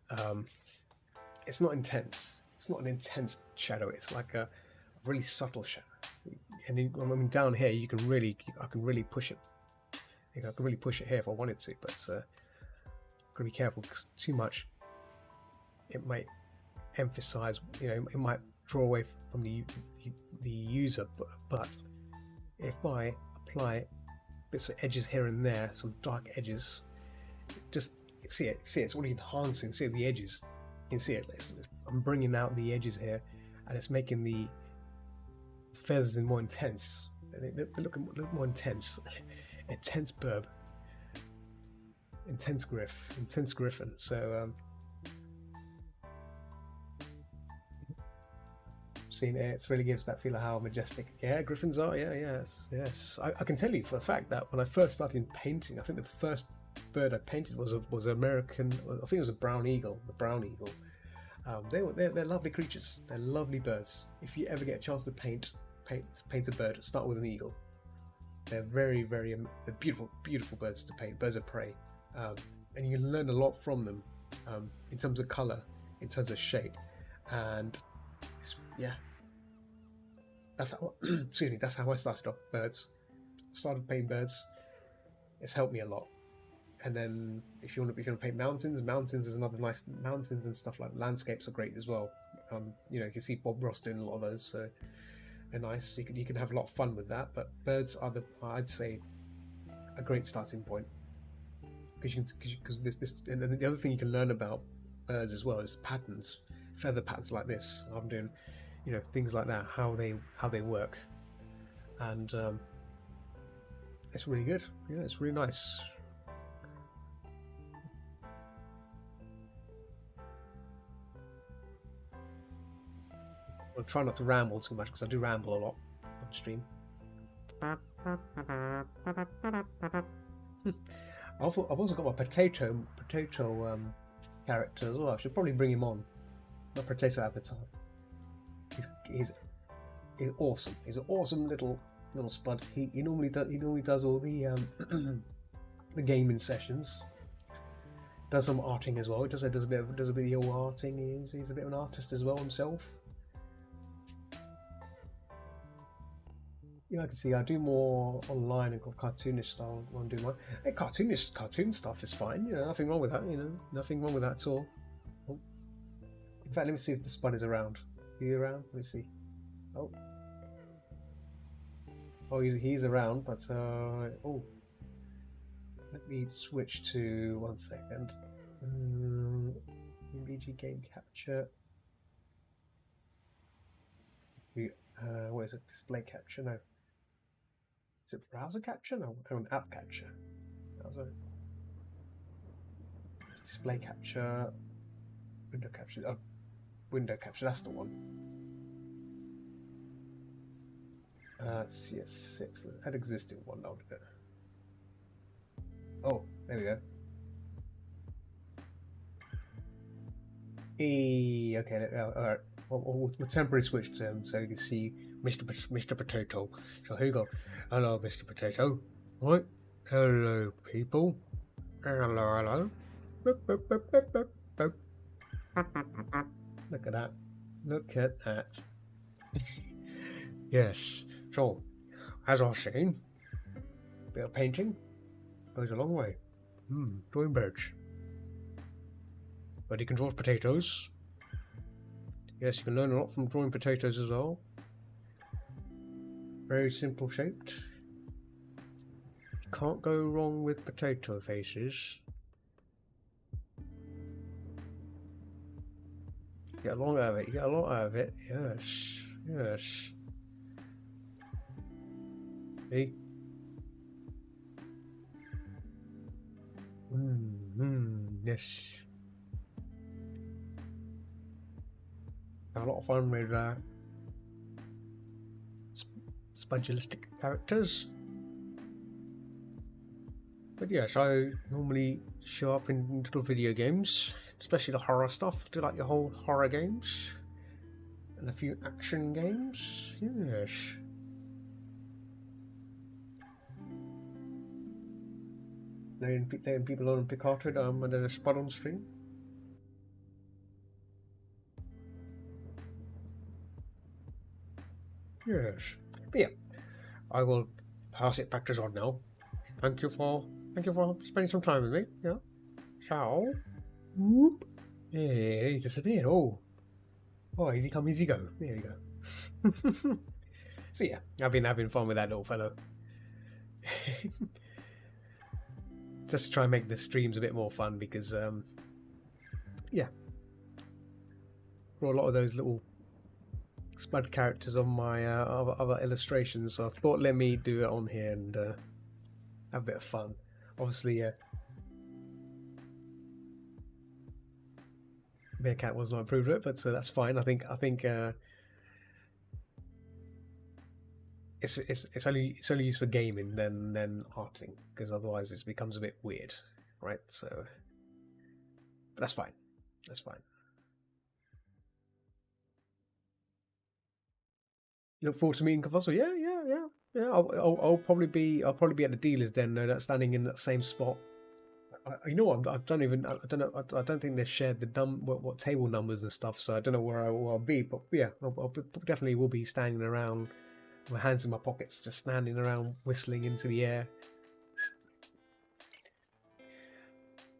It's not intense. It's not an intense shadow. It's like a really subtle shadow. And I mean, down here, I can really push it. I can really push it here if I wanted to, but I've got to be careful, because too much, it might emphasize. It might draw away from the user. But if I apply bits of edges here and there, some dark edges, just see it. It's already enhancing. See the edges. You can see it. I'm bringing out the edges here, and it's making the feathers more intense. They look more intense. Intense burb. Intense griffin. So seeing it really gives that feel of how majestic. Yeah, griffins are. Yes. I can tell you for a fact that when I first started painting, I think the first bird I painted was American. I think it was a brown eagle. The brown eagle. They're lovely creatures. They're lovely birds. If you ever get a chance to paint a bird, start with an eagle. They're very, very they're beautiful birds to paint. Birds of prey, and you can learn a lot from them in terms of color, in terms of shape, and that's how. Excuse me. That's how I started off birds. I started painting birds. It's helped me a lot. And then if you want to paint mountains is another nice. Mountains and stuff like landscapes are great as well. You can see Bob Ross doing a lot of those, so they're nice. You can have a lot of fun with that. But birds are I'd say a great starting point, because this and the other thing you can learn about birds as well is patterns, feather patterns like this. I'm doing, things like that, how they work, and it's really good. Yeah, it's really nice. I'll try not to ramble too much because I do ramble a lot on stream. I've also got my potato character as well. I should probably bring him on. My potato avatar. He's awesome. He's an awesome little spud. He normally does all the the gaming sessions. Does some arting as well. He does a bit of the arting. He's a bit of an artist as well himself. I can see I do more online and cartoonish style when I'm doing mine. Hey, cartoon stuff is fine. Nothing wrong with that. Nothing wrong with that at all. Oh. In fact, let me see if the spud is around. Are you around? Let me see. Oh, he's around, but oh. Let me switch to 1 second. MBG game capture. What is it? Display capture? No. Is it browser capture? No, app capture. Browser. It's display capture. Window capture. Oh, window capture. That's the one. CS6. That existing one. I'll do it. Oh, there we go. Okay, alright. We'll temporarily switch to him so you can see Mr. Potato. So here you go. Hello, Mr. Potato. Right. Hello, people. Hello. Look at that. Look at that. Yes. So, as I've seen, a bit of painting goes a long way. Drawing birds. But you can draw potatoes. Yes, you can learn a lot from drawing potatoes as well. Very simple shaped. Can't go wrong with potato faces. Get a lot out of it. You get a lot out of it. Yes. Yes. See? Yes. Have a lot of fun with spongilistic characters. But yes, I normally show up in little video games, especially the horror stuff. I do like the whole horror games and a few action games. Yes. Letting people on Picard and then a spot on stream. Yes. But yeah, I will pass it back to Zod now. Thank you for spending some time with me. Yeah. Ciao. Whoop. Yeah, he disappeared. Oh, easy come, easy go. There you go. So yeah, I've been having fun with that little fellow. Just to try and make the streams a bit more fun because, yeah, for a lot of those little spud characters on my other illustrations, so I thought let me do it on here and have a bit of fun. Obviously, Meerkat was not approved of it, but that's fine. I think it's only used for gaming than arting, because otherwise it becomes a bit weird, right? So, but that's fine. That's fine. You look forward to meeting Convulsor? Yeah. I'll probably be at the dealer's den, no doubt, standing in that same spot. You know what? I don't think they've shared the what table numbers and stuff, so I don't know where I'll be. But yeah, I'll definitely will be standing around, with my hands in my pockets, just standing around, whistling into the air.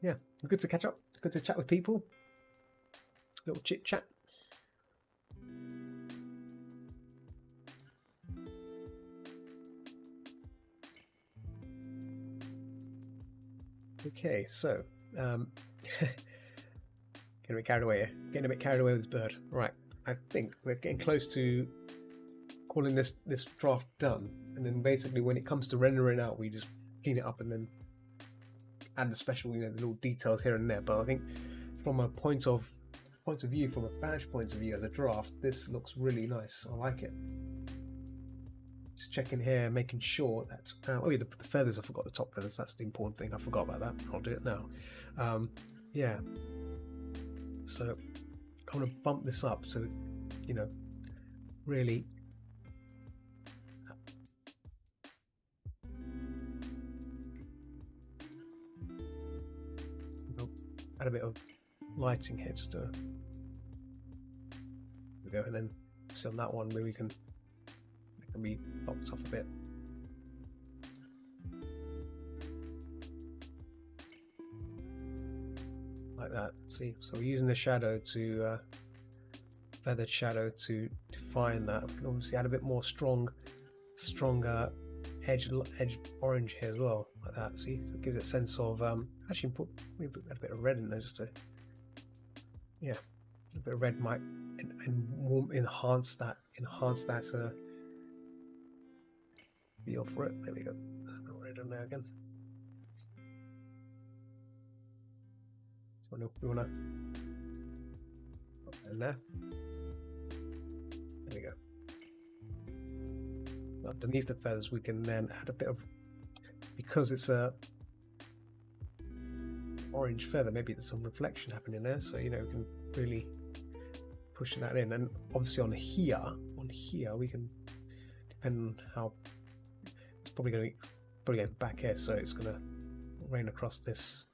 Yeah, good to catch up. Good to chat with people. Little chit chat. Okay, so getting a bit carried away here. Getting a bit carried away with this bird. Right, I think we're getting close to calling this draft done, and then basically when it comes to rendering out, we just clean it up and then add the special, the little details here and there. But I think from a point of point of view, from a badge point of view as a draft, this looks really nice. I like it. Just checking here, making sure that oh yeah, the feathers, I forgot the top feathers, that's the important thing. I forgot about that. I'll do it now. Yeah, so I'm going to bump this up so, you know, really add a bit of lighting here just to, there we go, and then see on that one where it can be bumped off a bit. Like that. See, so we're using the shadow to feathered shadow to define that. We can obviously add a bit more stronger edge orange here as well, like that. See, so it gives it a sense of actually put maybe a bit of red in there just to, yeah, a bit of red might enhance that feel for it. There we go. Red on there again. So we want to put that in there. There we go. Underneath the feathers, we can then add a bit of, because it's a orange feather, maybe there's some reflection happening there, so you know, we can really push that in. And obviously on here we can, depending on how, it's probably going back here, so it's going to rain across this.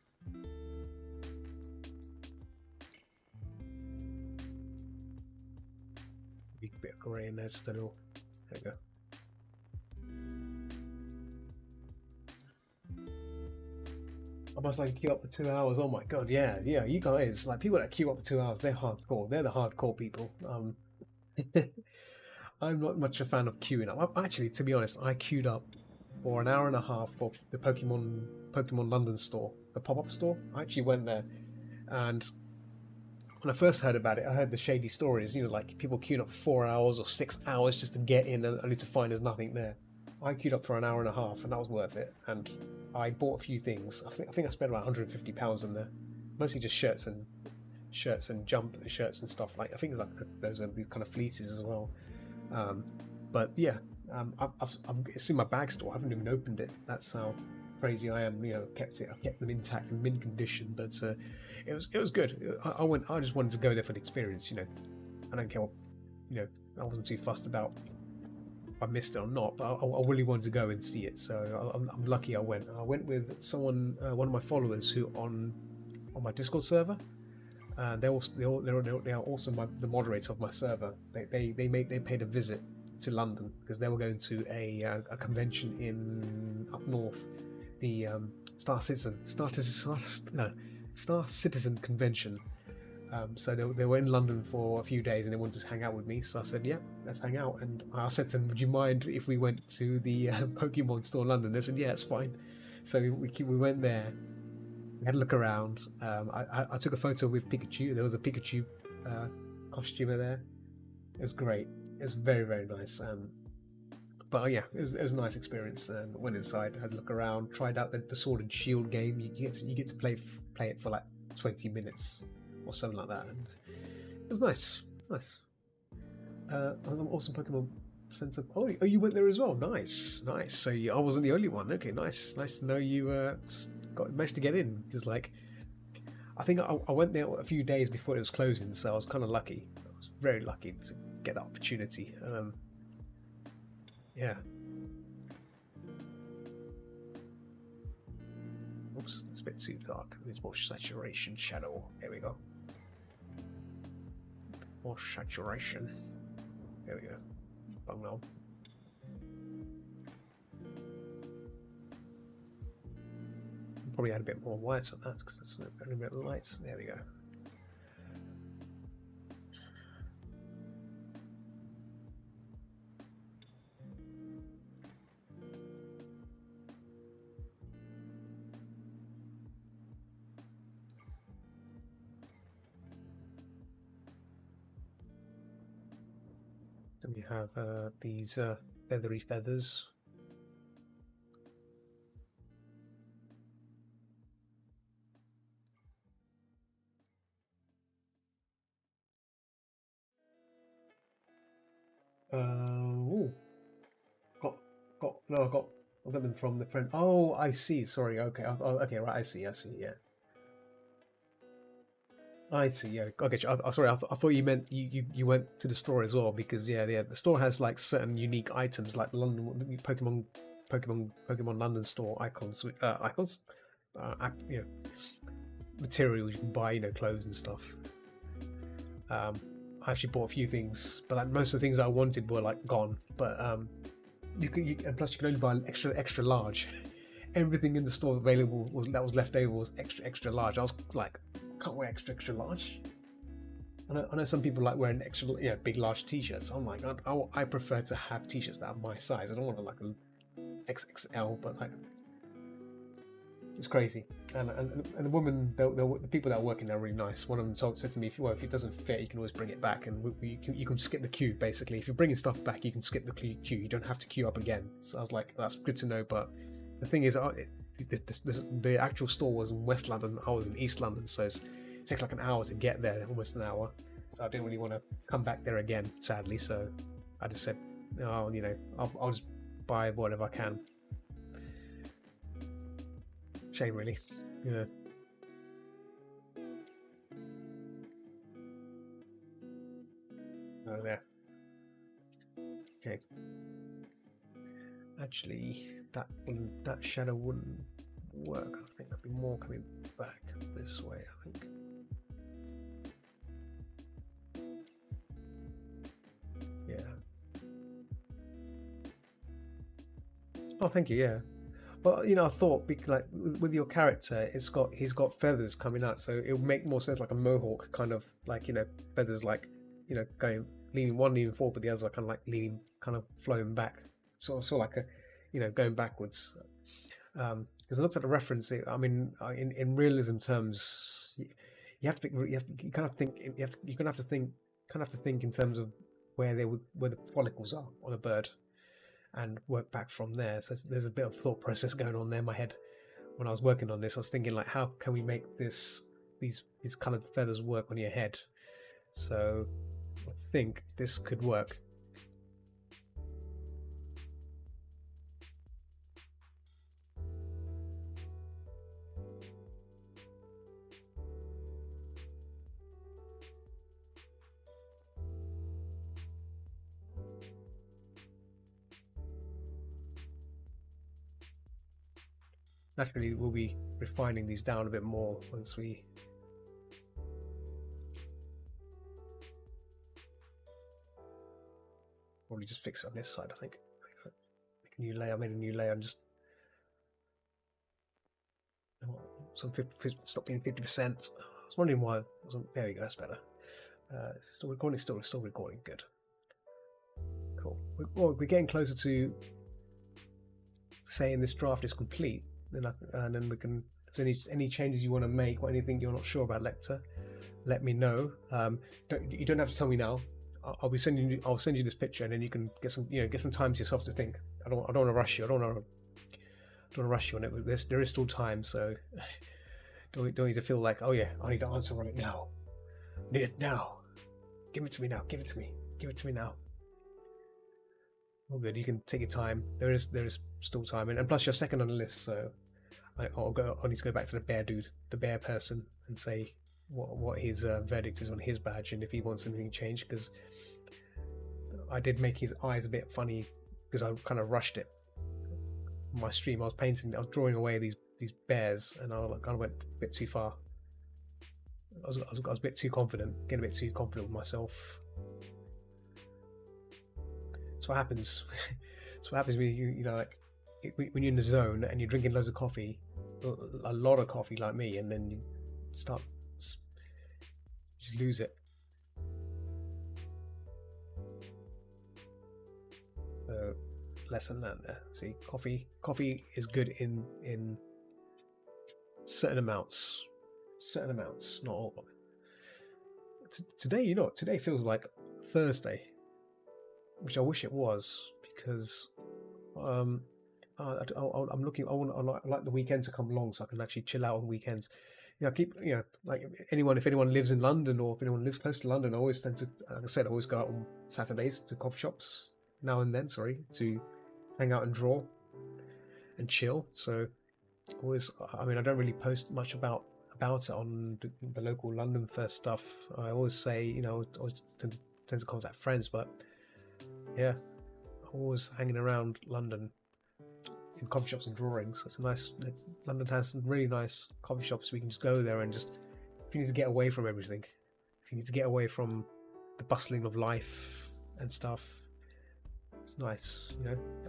Maybe a bit of grey in there, just a little. There we go. I must like queue up for 2 hours. Oh my god, yeah, you guys, like people that queue up for 2 hours, they're hardcore. They're the hardcore people. I'm not much a fan of queuing up. Actually, to be honest, I queued up for an hour and a half for the Pokemon London store, the pop-up store. I actually went there, and when I first heard about it, I heard the shady stories, you know, like people queuing up for 4 hours or 6 hours just to get in, and only to find there's nothing there. I queued up for an hour and a half, and that was worth it. And I bought a few things. I think I spent about £150 in there, mostly just shirts and jump shirts and stuff. Like I think like those are these kind of fleeces as well. But yeah, it's in my bag still. I haven't even opened it. That's how crazy I am. You know, I kept them intact in mint condition. But it was good. I just wanted to go there for the experience. You know, I don't care what, you know, I wasn't too fussed about if I missed it or not, but I really wanted to go and see it. So I'm lucky I went. I went with someone, one of my followers, who on my Discord server. They are also the moderator of my server. They paid a visit to London because they were going to a convention in up north, the Star Citizen convention. So they were in London for a few days and they wanted to hang out with me. So I said, yeah, let's hang out. And I said to them, would you mind if we went to the Pokemon store in London? They said, yeah, it's fine. So we went there. We had a look around. I took a photo with Pikachu. There was a Pikachu costumer there. It was great. It was very, very nice. But yeah, it was a nice experience. Went inside, had a look around, tried out the Sword and Shield game. You get to play it for like 20 minutes or something like that, and it was nice. Nice. Was an awesome Pokemon Center. Oh, you went there as well. Nice. So I wasn't the only one. Okay, nice to know you managed to get in, because like I think I went there a few days before it was closing, so I was kind of lucky. I was very lucky to get that opportunity. Yeah. Oops, it's a bit too dark. There's more saturation, shadow. There we go. More saturation. There we go. Bung on. Probably add a bit more white on that because there's a bit of light. There we go. Then we have these feathery feathers. Ooh, no, I got them from the friend. Oh, I see. Sorry. Okay. Okay. Right. I see. Yeah. I see. Yeah. Okay. Sorry. I thought you meant you went to the store as well, because yeah, the store has like certain unique items, like London Pokemon London store icons, you know, materials you can buy, clothes and stuff. I actually bought a few things, but like most of the things I wanted were like gone. But and plus you can only buy extra large. Everything in the store available that was left over was extra large. I was like, can't wear extra large. I know some people like wearing extra, big large t-shirts. I'm like, I prefer to have t-shirts that are my size. I don't want to like a XXL, but like it's crazy. And the woman, the people that are working there are really nice. One of them said to me, if it doesn't fit, you can always bring it back, and you can skip the queue. Basically, if you're bringing stuff back, you can skip the queue. You don't have to queue up again. So I was like, that's good to know. But the thing is, the actual store was in West London. I was in East London, so it takes like an hour to get there, almost an hour. So I didn't really want to come back there again, sadly. So I just said, oh, I'll just buy whatever I can. Shame, really. Yeah. Oh, there. Okay. Actually, that shadow wouldn't work. I think there'd be more coming back this way, I think. Yeah. Oh, thank you. Yeah. Well, I thought, because like with your character, he's got feathers coming out, so it would make more sense like a mohawk, kind of like, feathers, like, going leaning forward, but the others are kind of like kind of flowing back, sort of like a, going backwards. Because I looked at the reference. I mean, in realism terms, you have to you kind of think you're gonna have to think in terms of where the follicles are on a bird, and work back from there. So there's a bit of thought process going on there in my head when I was working on this. I was thinking like, how can we make these colored feathers work on your head? So I think this could work. Naturally, we'll be refining these down a bit more once we... Probably just fix it on this side, I think. Make a new layer. I made a new layer and just... Stop being 50%. I was wondering why it wasn't... There we go, that's better. Still recording, still recording. Good. Cool. Well, we're getting closer to saying this draft is complete. And then we can, if there's any changes you want to make or anything you're not sure about, Lecter, let me know. You don't have to tell me now. I'll send you this picture, and then you can get some time to yourself to think. I don't want to rush you. I don't want to rush you on it. There is still time, so don't need to feel like, oh yeah, I need to answer on it now. I need it now. Give it to me now. Give it to me. Give it to me now. All good. You can take your time. There is still time, and plus you're second on the list, so I need to go back to the bear dude, the bear person, and say what his verdict is on his badge, and if he wants anything changed, because I did make his eyes a bit funny because I kind of rushed it. On my stream, I was drawing away these bears, and I kind of went a bit too far. I was a bit too confident, getting a bit too confident with myself. That's what happens. That's what happens when when you're in the zone and you're drinking loads of coffee, a lot of coffee like me, and then you just lose it. So lesson learned there. See, coffee is good in certain amounts, not all of it. Today, today feels like Thursday, which I wish it was, because I'm looking. I like the weekend to come along so I can actually chill out on weekends. Yeah, keep like anyone, if anyone lives in London or if anyone lives close to London, I always tend to, like I said, I always go out on Saturdays to coffee shops now and then. Sorry, to hang out and draw and chill. So always, I mean, I don't really post much about it on the local London Fest stuff. I always say, I always tend to contact friends, but yeah, always hanging around London in coffee shops and drawings. It's a nice. London has some really nice coffee shops. We can just go there and just, if you need to get away from everything, if you need to get away from the bustling of life and stuff, it's nice,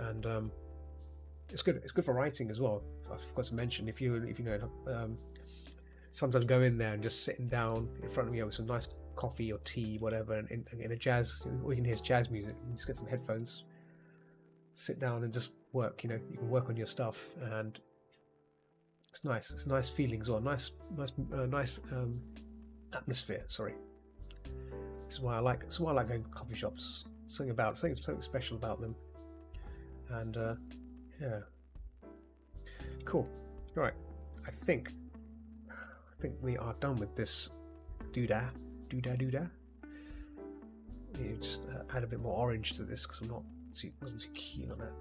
and it's good. It's good for writing as well. I forgot to mention, if you sometimes go in there and just sitting down in front of me with some nice coffee or tea, whatever, and in a jazz, all you can hear is jazz music. You just get some headphones, sit down and just work. You can work on your stuff, and it's nice. It's a nice feeling as well. Nice atmosphere. Sorry. This is why I like. That's why I like going to coffee shops. Something special about them, and yeah, cool. All right, I think we are done with this doodah. You just add a bit more orange to this because wasn't too keen on it.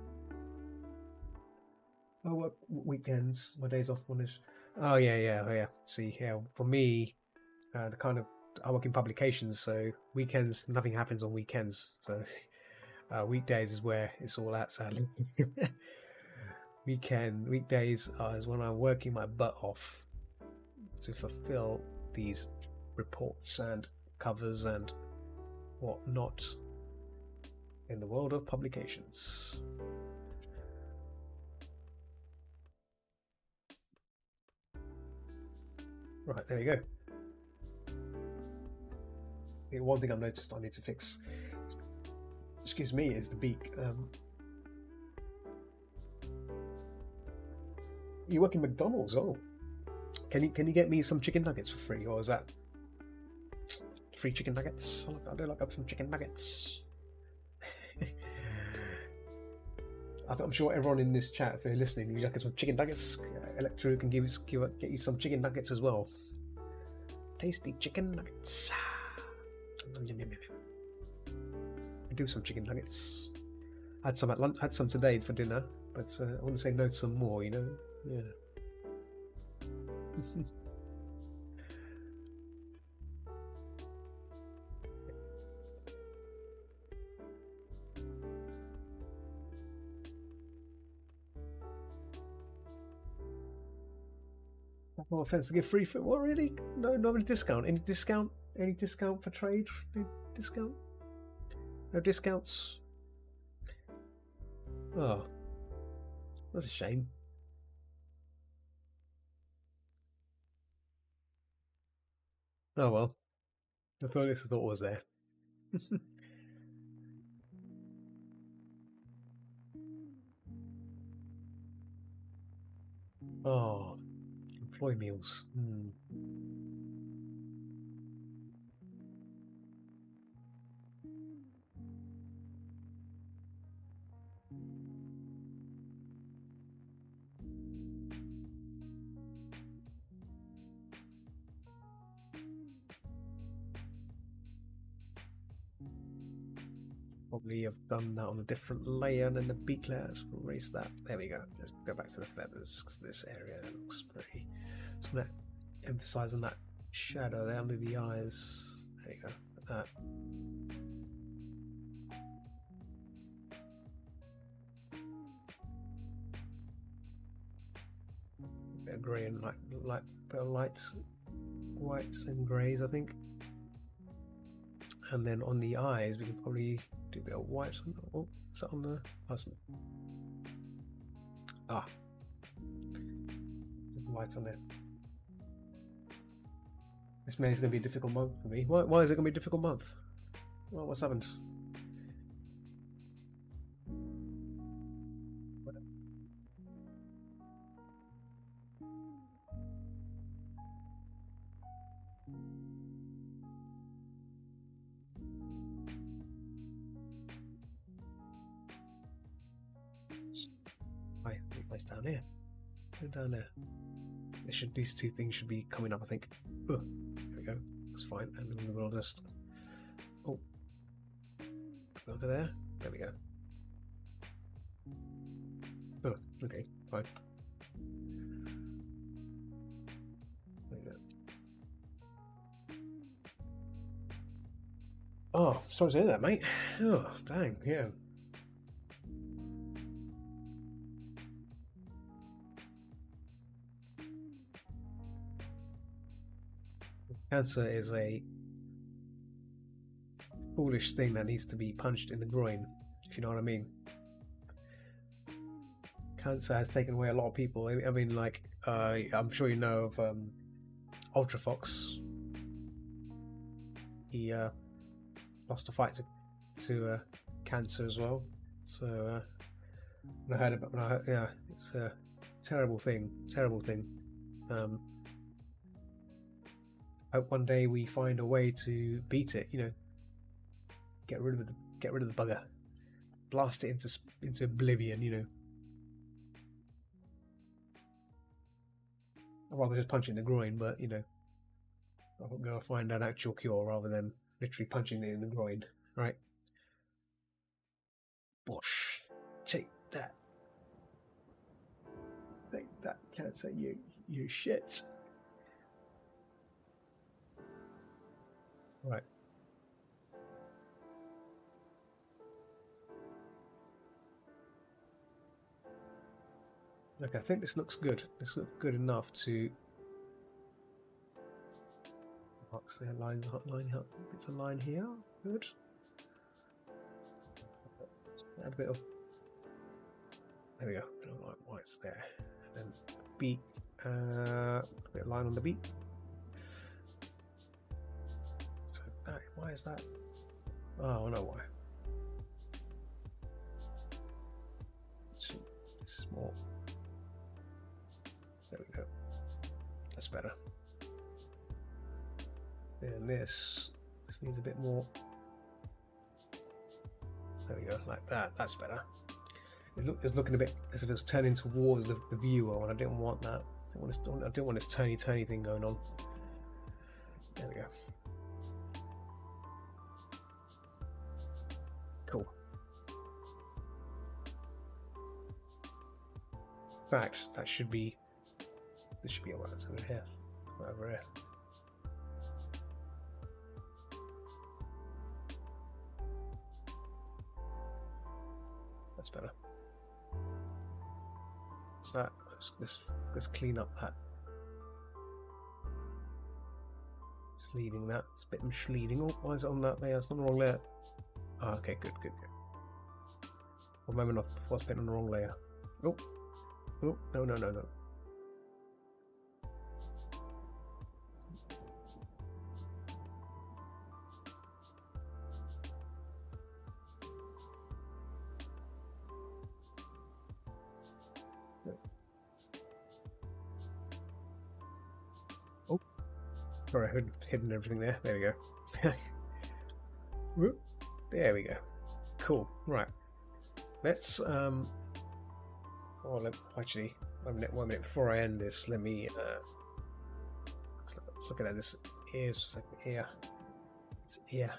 Oh, weekends, my days off one is. Oh yeah. See, yeah, for me, I work in publications, so weekends, nothing happens on weekends. So weekdays is where it's all at, sadly. Weekdays is when I'm working my butt off to fulfill these reports and covers and whatnot in the world of publications. Right, there we go. The one thing I've noticed I need to fix, excuse me, is the beak. You work in McDonald's? Oh, can you get me some chicken nuggets for free, or is that free chicken nuggets? I do like some chicken nuggets. I'm sure everyone in this chat, if they're listening, you like some chicken nuggets. Electro can get you some chicken nuggets as well. Tasty chicken nuggets. I do some chicken nuggets. Had some at lunch. Had some today for dinner, but I wouldn't say no to some more. Yeah. No offense to give free for what, really? No, not a discount. Any discount? Any discount for trade? Any discount? No discounts? Oh, that's a shame. Oh well. I thought it was there. Oh, employee meals. Probably have done that on a different layer than the beak layer. Let's erase that. There we go. Let's go back to the feathers because this area looks pretty. Just gonna emphasize on that shadow there under the eyes. There you go. That. A bit of grey and light, bit of lights, whites and greys, I think. And then on the eyes, we can probably do a bit of white. Oh, is that on the? White on there. This May is going to be a difficult month for me. Why is it going to be a difficult month? Well, what's happened? Right, nice down here. Go down there. These two things should be coming up, I think. There we go. That's fine. And we will just. Oh. Over there. There we go. Oh, okay, fine. There we go. Oh, sorry to hear that, mate. Oh, dang, yeah. Cancer is a foolish thing that needs to be punched in the groin, if you know what I mean. Cancer has taken away a lot of people. I mean, like, I'm sure you know of Ultra Fox. He lost a fight to cancer as well. So when I heard about, yeah, it's a terrible thing. Terrible thing. Hope one day we find a way to beat it. You know, get rid of the bugger, blast it into oblivion. You know, I'd rather just punch it in the groin, but you know, I'm gonna find an actual cure rather than literally punching it in the groin. Right? Bosh! Take that! Take that, cancer! You shit! Right. Look, I think this looks good. This looks good enough to marks there. Line. It's a line here. Good. Add a bit of. There we go. I don't like why it's there. And then beak. A bit of line on the beak. So that. Why is that? Oh, I know why. This is more. There we go. That's better. And this needs a bit more. There we go, like that. That's better. It's looking a bit as if it was turning towards the viewer, and I didn't want that. I didn't want this turny thing going on. There we go. Cool. In fact, that should be. This should be alright. It's over here. Over here. That's better. What's that? Let's clean up that. Sleeving that. It's a bit misleading. Oh, why is it on that layer? It's not the wrong layer. Oh, okay, good. One moment off before I spit on the wrong layer. Oh, no. Oh, sorry, I hidden everything there. There we go. Whoop. There we go. Cool. Right. Let's actually 1 minute before I end this, let me let's look at this ear for a second. Ear. It's ear.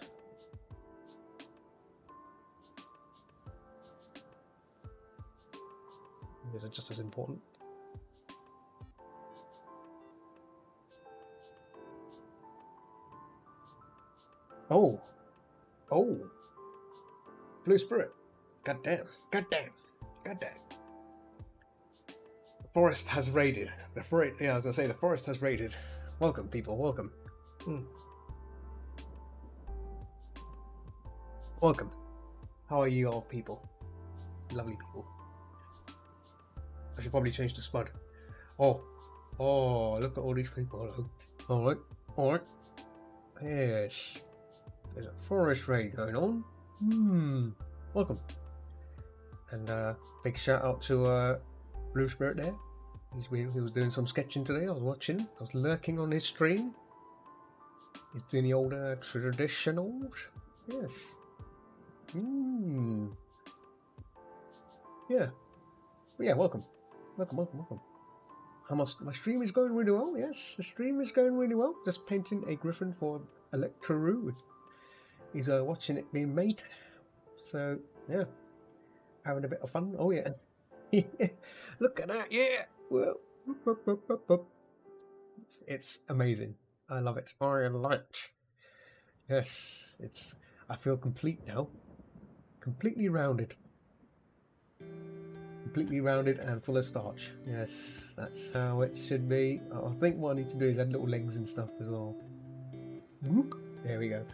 These are just as important. Oh. Blue Spirit. God damn. The forest has raided. Yeah, I was gonna say the forest has raided. Welcome, people. Welcome. Welcome. How are you all, people? Lovely people. I should probably change to Spud. Oh, look at all these people. All right. Yes. There's a forest raid going on. Welcome. And big shout out to Blue Spirit there. He was doing some sketching today. I was watching. I was lurking on his stream. He's doing the old traditionals. Yes. Yeah. Well, yeah. Welcome. my stream is going really well. Yes, the stream is going really well. Just painting a griffin for Electro. He's watching it being made. So yeah, having a bit of fun. Oh yeah, look at that. Yeah, whoa. It's amazing. I love it. I love it. Yes, it's. I feel complete now. Completely rounded. Completely rounded and full of starch. Yes, that's how it should be. I think what I need to do is add little legs and stuff as well. Whoop. There we go.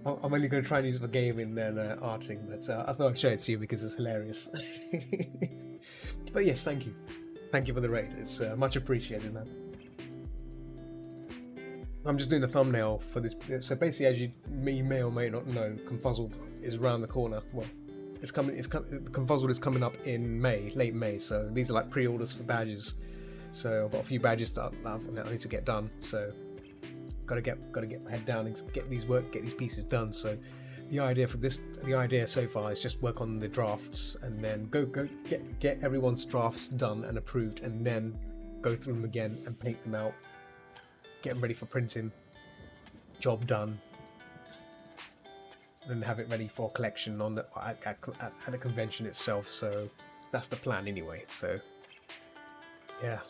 I'm only going to try and use it for gaming than arting, but I thought I'd show it to you because it's hilarious. But yes, thank you. Thank you for the raid. It's much appreciated, man. I'm just doing the thumbnail for this. So basically, as you may or may not know, Confuzzled is around the corner. Well, it's coming. Confuzzled is coming up in May, late May. So these are like pre-orders for badges. So I've got a few badges that I need to get done. So gotta get my head down and get these pieces done. So the idea so far is just work on the drafts and then go get everyone's drafts done and approved, and then go through them again and paint them out, get them ready for printing, job done, and have it ready for collection on at the convention itself. So that's the plan anyway. So yeah,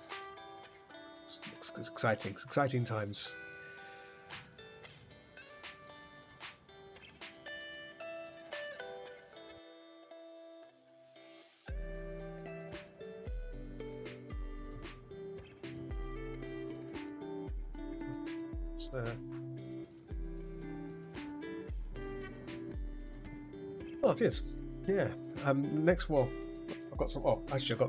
it's exciting times. Oh, it is. Yeah. Next, well, I've got some. Oh, actually, I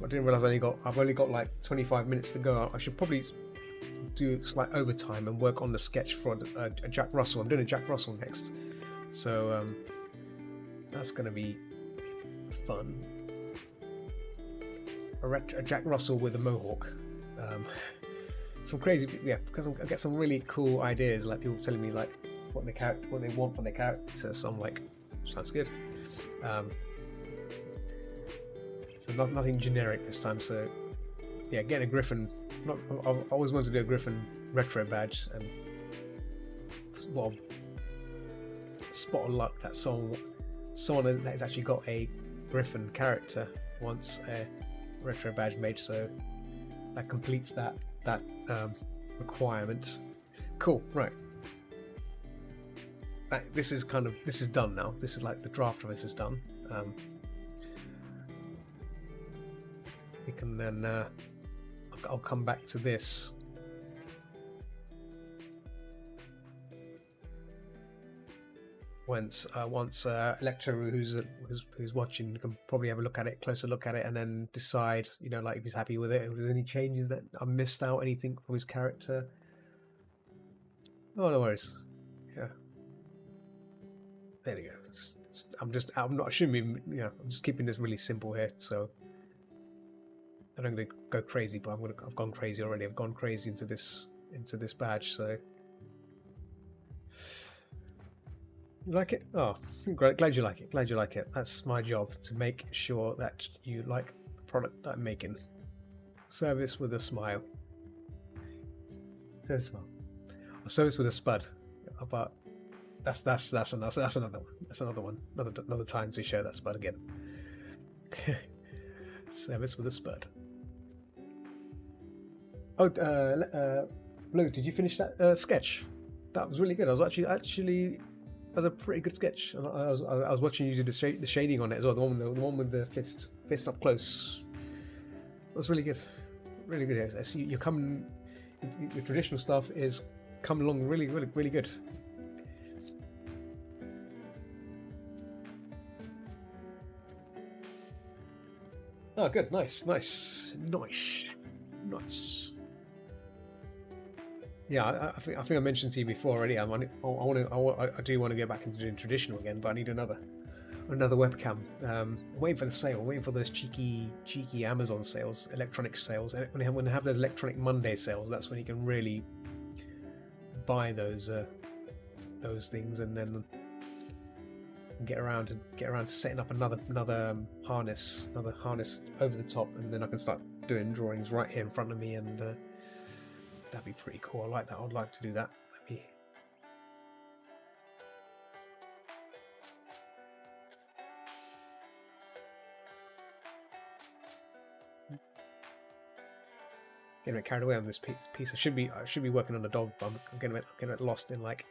didn't realize I've only got like 25 minutes to go. I should probably do slight overtime and work on the sketch for a Jack Russell. I'm doing a Jack Russell next, so that's going to be fun. A Jack Russell with a mohawk. Some crazy, yeah, because I get some really cool ideas, like people telling me like what they want from their character. So I'm like, sounds good. So nothing generic this time. So yeah, getting a Griffin. I always wanted to do a Griffin retro badge, and well, spot of luck that someone that has actually got a Griffin character wants a retro badge made. So that completes that requirement. Cool, right. This is done now. This is like the draft of this is done. We can then I'll come back to this once Electro, who's watching, can probably have a closer look at it, and then decide, like if he's happy with it, if there's any changes that I missed out, anything from his character. Oh, no worries. Yeah. There we go. I'm not assuming, I'm just keeping this really simple here, so I don't going to go crazy, but I've gone crazy already. I've gone crazy into this badge, so. You like it? Oh, great. Glad you like it. That's my job, to make sure that you like the product that I'm making. Service with a smile. Service with a spud. But that's another one. That's another one. Another time to show that spud again. Service with a spud. Oh, Blue, did you finish that sketch? That was really good. I was actually. That was a pretty good sketch. I was watching you do the shading on it as well. The one with the fist up close. That was really good. Really good. I see you're coming. Your traditional stuff is coming along really good. Oh, good. Nice. Yeah, I think I mentioned to you before already. I do want to go back into doing traditional again, but I need another webcam. I'm waiting for the sale. I'm waiting for those cheeky Amazon sales, electronic sales. And when they have those Electronic Monday sales, that's when you can really buy those things, and then get around to setting up another harness over the top, and then I can start doing drawings right here in front of me, and that'd be pretty cool. I like that. I'd like to do that. That'd be... Getting a bit carried away on this piece. I should be working on a dog, but I'm getting a bit lost in like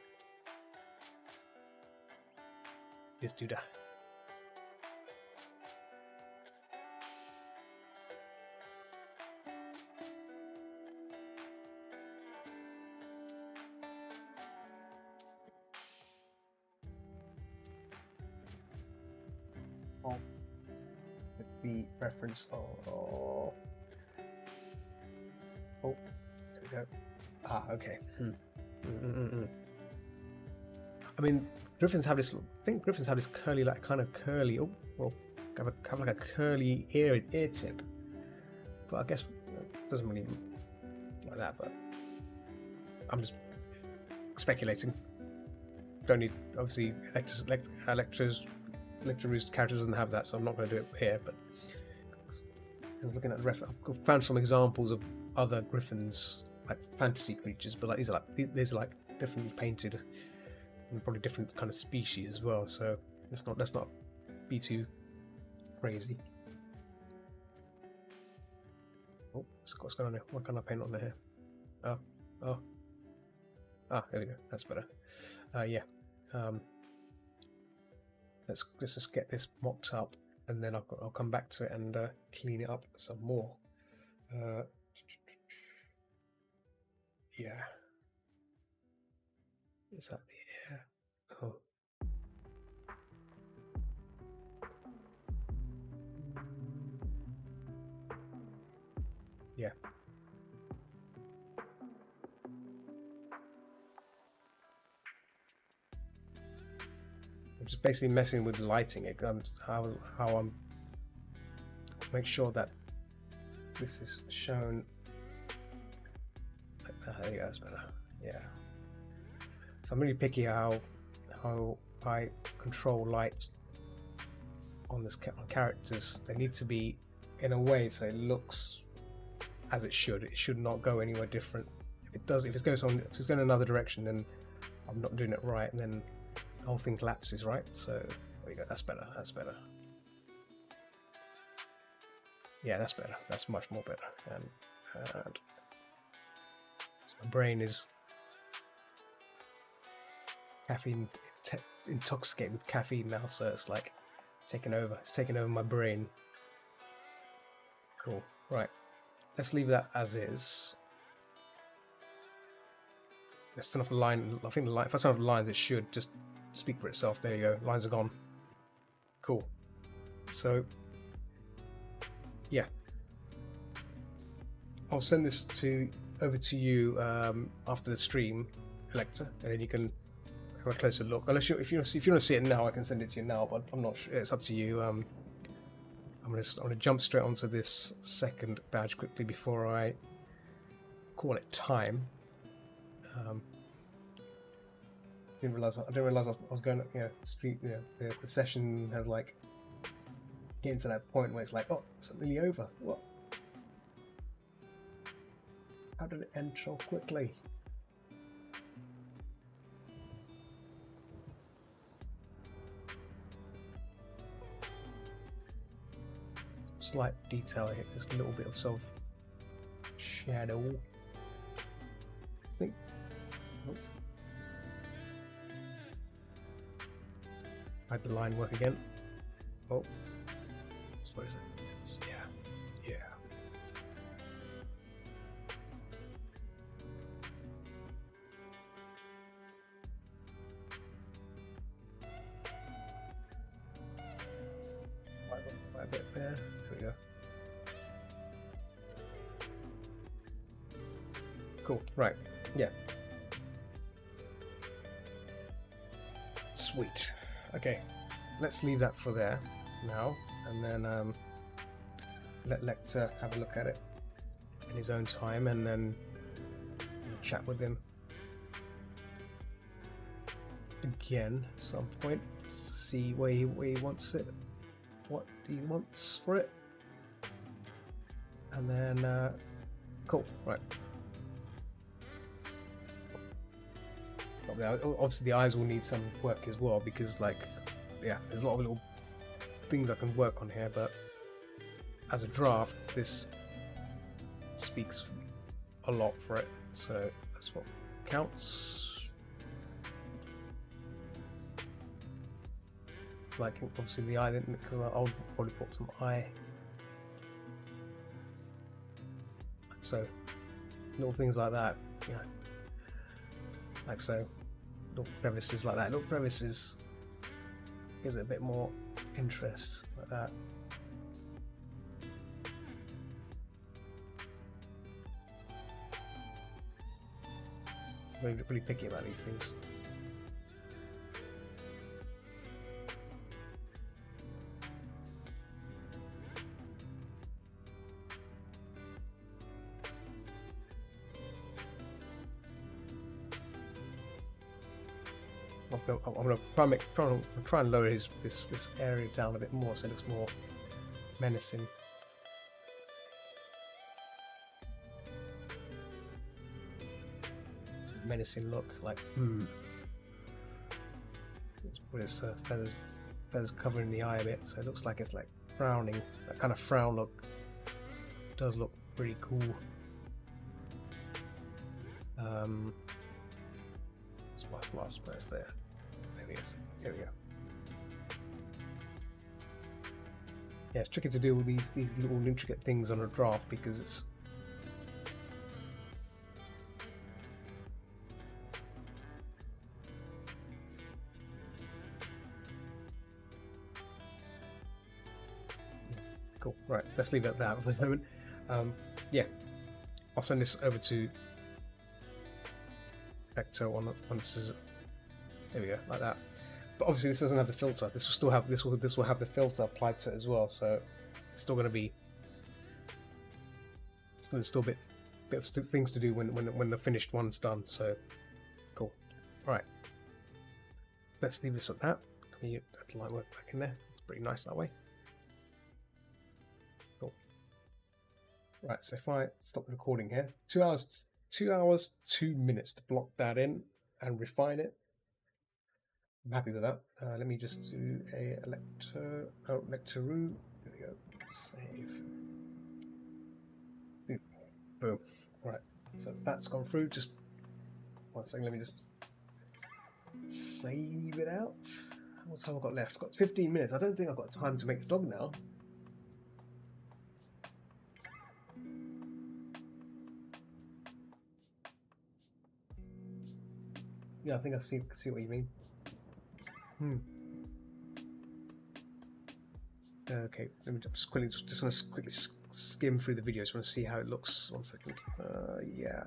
this dude. The reference. Oh, there we go. Ah, okay. I mean, griffins have this. I think griffins have this curly, like kind of curly. Oh, well, have like a curly ear tip. But I guess it doesn't really like that. But I'm just speculating. Don't need, obviously, Electro's characters doesn't have that, so I'm not going to do it here. But because looking at the I've found some examples of other griffins, like fantasy creatures, but like these are like differently painted and probably different kind of species as well. So let's not be too crazy. Oh, what's going on here? What can I paint on here? Oh. Ah, there we go. That's better. Yeah. Let's just get this mocked up, and then I'll come back to it and clean it up some more. Yeah. Is that the air? Oh. Yeah. I'm just basically messing with lighting it. How I'm make sure that this is shown. There you go, that's better. Yeah. So I'm really picky how I control light on this on characters. They need to be in a way so it looks as it should. It should not go anywhere different. If it's going another direction, then I'm not doing it right, and then the whole thing collapses, right? So there we go. That's better. Yeah, that's better. That's much more better. And so my brain is caffeine intoxicated with caffeine now, so it's like taking over. It's taking over my brain. Cool. Right. Let's leave that as is. Let's turn off the line. I think if I turn off the lines, it should just speak for itself. There you go. Lines are gone. Cool. So, yeah. I'll send this over to you after the stream, Elector, and then you can have a closer look. Unless if you want to see it now, I can send it to you now. But I'm not sure. It's up to you. I'm gonna jump straight onto this second badge quickly before I call it time. I didn't realize I was going. Street. The session has like getting to that point where it's like, oh, it's nearly over. What? How did it end so quickly? Some slight detail here, just a little bit of sort of shadow. I think. Oh. Hide the line work again. Oh. What is it? Yeah. Quite a bit there. There we go. Cool. Right. Yeah. Sweet. Okay. Let's leave that for there now, and then let Lecter have a look at it in his own time, and then chat with him again at some point, see where he wants it, what he wants for it. And then, cool, right. Obviously the eyes will need some work as well because, like, yeah, there's a lot of little things I can work on here, but as a draft, this speaks a lot for it, so that's what counts. Like, obviously the eye, because I'll probably put some eye. So little things like that, yeah, like so, little crevices like that, little crevices gives it a bit more interest, like that. Really picky about these things. I'm gonna try and lower this area down a bit more so it looks more menacing. Menacing look, like Put its feathers covering the eye a bit, so it looks like it's like frowning. That kind of frown look does look pretty cool. Last press there. There he is. Here we go. Yeah, it's tricky to do all these little intricate things on a draft because it's cool. Right, let's leave it at that for the moment. Yeah, I'll send this over to Ecto on this is. There we go, like that. But obviously this doesn't have the filter. This will still have this will have the filter applied to it as well. So it's still going to be. There's still a bit of things to do when the finished one's done. So cool. All right. Let's leave this at that. Can you add the light work back in there? It's pretty nice that way. Cool. Right. So if I stop the recording here, 2 hours, 2 minutes to block that in and refine it. I'm happy with that. Let me just do a Lectoroo. There we go. Save. Boom. Right. So that's gone through. Just 1 second. Let me just save it out. What time I've got left? I've got 15 minutes. I don't think I've got time to make the dog now. Yeah, I think I see what you mean. Okay, let me just quickly skim through the videos. Want to see how it looks. 1 second. Yeah.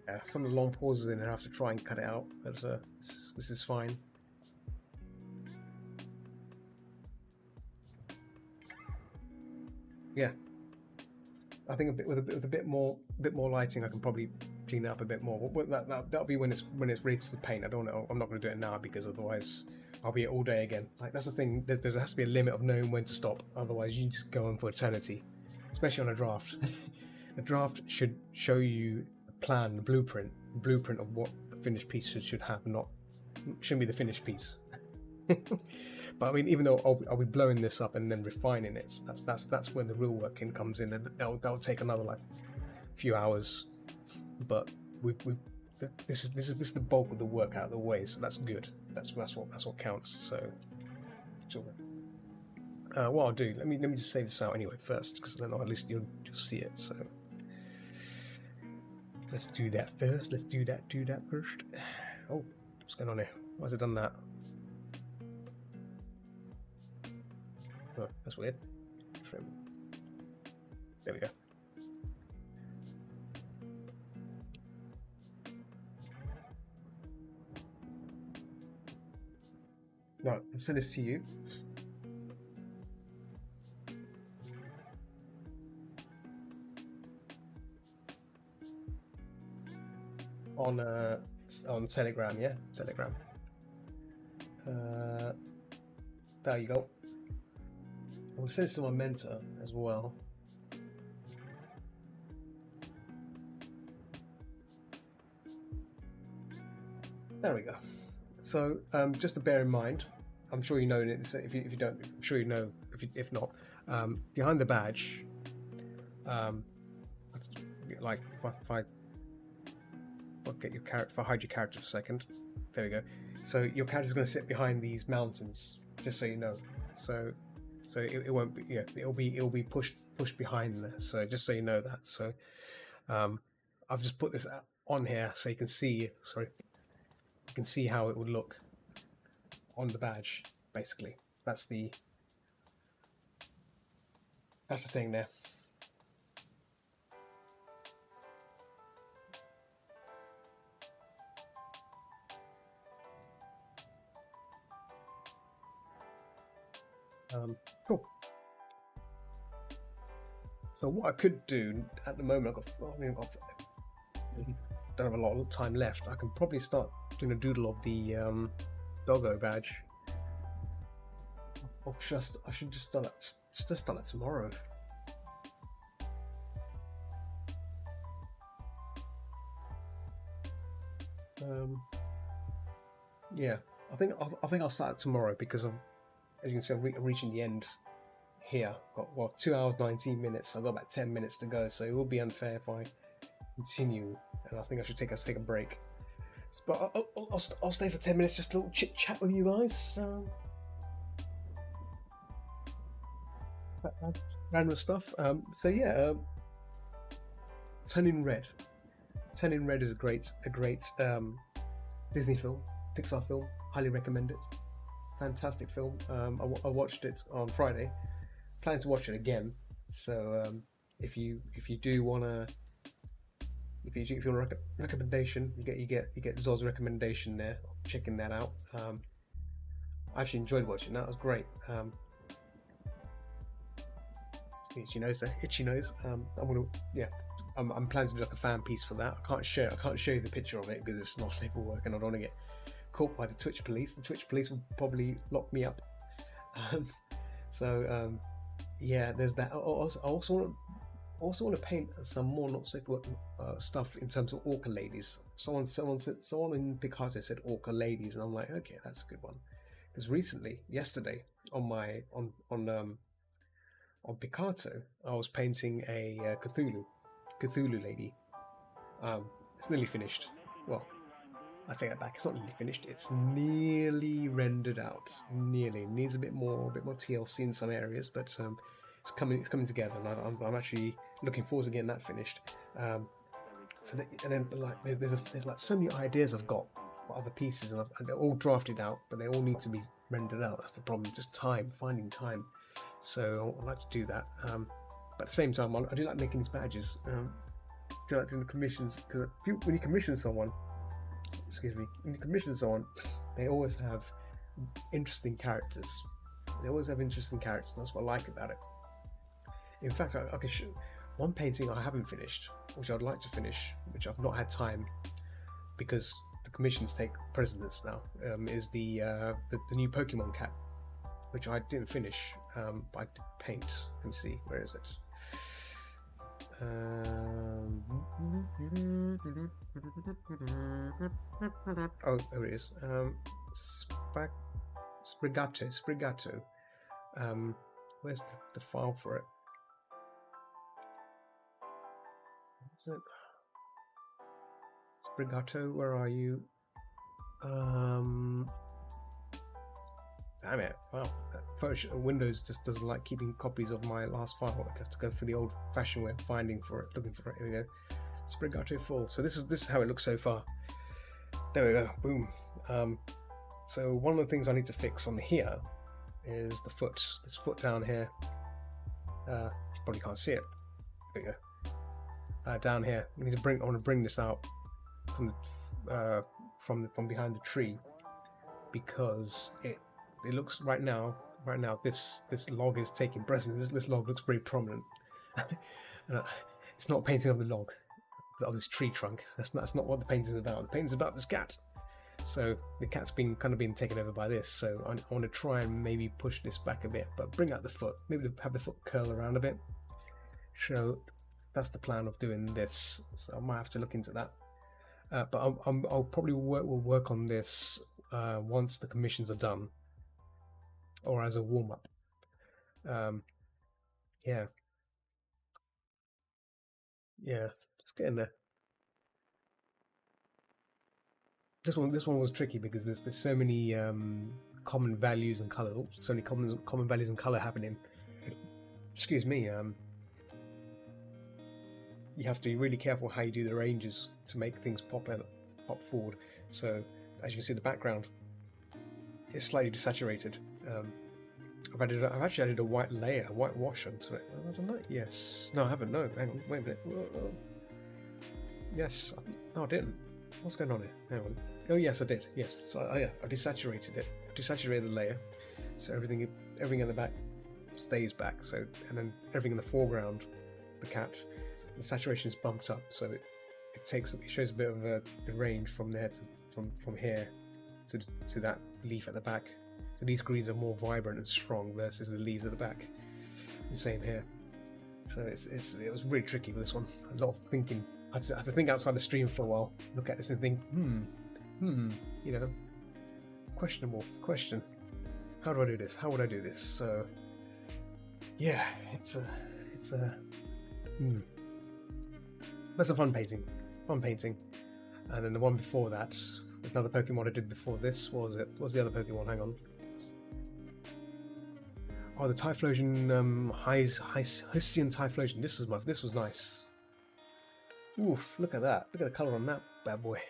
Yeah, some of the long pauses in there, I have to try and cut it out, but this is fine. Yeah, I think with a bit more lighting, I can probably clean it up a bit more. But that'll be when it's ready to paint. I don't know. I'm not going to do it now because otherwise I'll be here all day again. Like that's the thing. There has to be a limit of knowing when to stop. Otherwise, you just go on for eternity, especially on a draft. The draft should show you a plan, the blueprint of what the finished piece should have. Shouldn't be the finished piece. But I mean, even though I'll be blowing this up and then refining it, that's when the real work comes in, and that'll take another like few hours. But this is the bulk of the work out of the way, so that's good. That's what counts. So, what I'll do, let me just save this out anyway first, because then at least you'll see it. So let's do that first. Let's do that first. Oh, what's going on here? Why has it done that? Oh, that's weird. Trim. There we go. Right, I'll send this to you. On Telegram, yeah, Telegram. There you go. I'll send this to my mentor as well. There we go. So just to bear in mind, I'm sure you know it. If you don't, I'm sure you know. If not, behind the badge, like if I get your character, if I hide your character for a second, there we go. So your character's going to sit behind these mountains, just so you know. So it won't be, it'll be pushed behind there. So just so you know that. So I've just put this on here so you can see. Sorry, you can see how it would look on the badge. Basically, that's the thing there. Cool. So what I could do at the moment, don't have a lot of time left. I can probably start doing a doodle of the doggo badge. Or I should just start that tomorrow. Yeah, I think I'll start it tomorrow because as you can see, I'm reaching the end here. Got 2 hours 19 minutes. I've got about 10 minutes to go, so it will be unfair if I continue. And I think I should take a break. But I'll stay for 10 minutes, just a little chit chat with you guys. Random stuff. So yeah, Turning Red. Turning Red is a great Disney film, Pixar film. Highly recommend it. Fantastic film. I watched it on Friday. Planning to watch it again. So if you do wanna, if you want a recommendation, you get Zod's recommendation there. Checking that out. I actually enjoyed watching that. It was great. Itchy nose there. Itchy nose. I'm planning to do like a fan piece for that. I can't show you the picture of it because it's not safe for work, and I don't want to get caught by the Twitch police. The Twitch police will probably lock me up. Yeah, there's that. I also want to paint some more not safe for work stuff in terms of orca ladies. Someone in Picasso said orca ladies, and I'm like, okay, that's a good one. Because yesterday on Picasso, I was painting a Cthulhu lady. It's nearly finished. Well, I take that back. It's not nearly finished. It's nearly rendered out. Nearly. It needs a bit more TLC in some areas, but it's coming together, and I'm actually looking forward to getting that finished. There's like so many ideas I've got for other pieces, and they're all drafted out, but they all need to be rendered out. That's the problem. Just finding time. So I'd like to do that. But at the same time, I do like making these badges. I do like doing the commissions, because when you commission someone, they always have interesting characters. That's what I like about it. In fact, I can show one painting I haven't finished, which I'd like to finish, which I've not had time because the commissions take precedence now. Is the new Pokemon cat, which I didn't finish, but I did paint. Let me see, where is it? Oh, there it is. Sprigato. Where's the file for it? Is it Sprigato? Where are you? Damn it! Wow, Windows just doesn't like keeping copies of my last file. I have to go for the old-fashioned way of looking for it. Here we go. Sprigato full. So this is how it looks so far. There we go. Boom. So one of the things I need to fix on here is the foot. This foot down here. You probably can't see it. There we go. Down here. I want to bring this out from behind the tree, because it looks right now this log is taking precedence. This log looks very prominent. It's not a painting of the log, of this tree trunk. That's not what the painting is about. The painting is about this cat. So the cat's kind of been taken over by this. So I want to try and maybe push this back a bit, but bring out the foot. Maybe have the foot curl around a bit. So that's the plan of doing this. So I might have to look into that. But I'll probably work on this once the commissions are done, or as a warm up. Yeah, just getting there. This one was tricky because there's so many common values and color. Oh, so many common values and color happening. Excuse me. You have to be really careful how you do the ranges to make things pop forward. So as you can see, the background is slightly desaturated. I've actually added a white layer, a white wash onto it. Have I done that? Yes. No, I haven't. No, hang on. Wait a minute. Yes. No, I didn't. What's going on here? Hang on. Oh, yes, I did. Yes. So, yeah, I desaturated it. Desaturated the layer, so everything in the back stays back. So, and then everything in the foreground, the cat, the saturation is bumped up. So it shows a bit of the range from there from here to that leaf at the back. So these greens are more vibrant and strong versus the leaves at the back. The same here. So it was really tricky with this one. A lot of thinking. I had to think outside the stream for a while. Look at this and think, you know, questionable question. How do I do this? How would I do this? So yeah, it's a that's a fun painting. And then the one before that, another Pokemon I did before this was the other Pokemon. Hang on. Oh, the Typhlosion, Hisuian Typhlosion. This was nice. Oof! Look at that. Look at the color on that bad boy.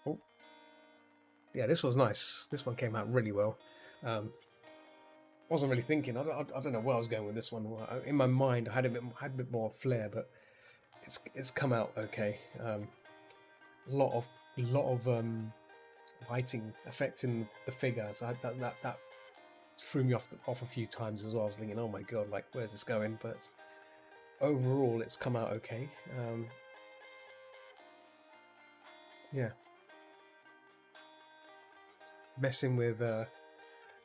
Oh, yeah, this was nice. This one came out really well. Wasn't really thinking. I don't know where I was going with this one. In my mind, I had a bit more flair, but it's come out okay. A lot of lighting affecting the figure, so that threw me off a few times as well. I was thinking, oh my god, like where's this going? But overall, it's come out okay. Yeah, messing with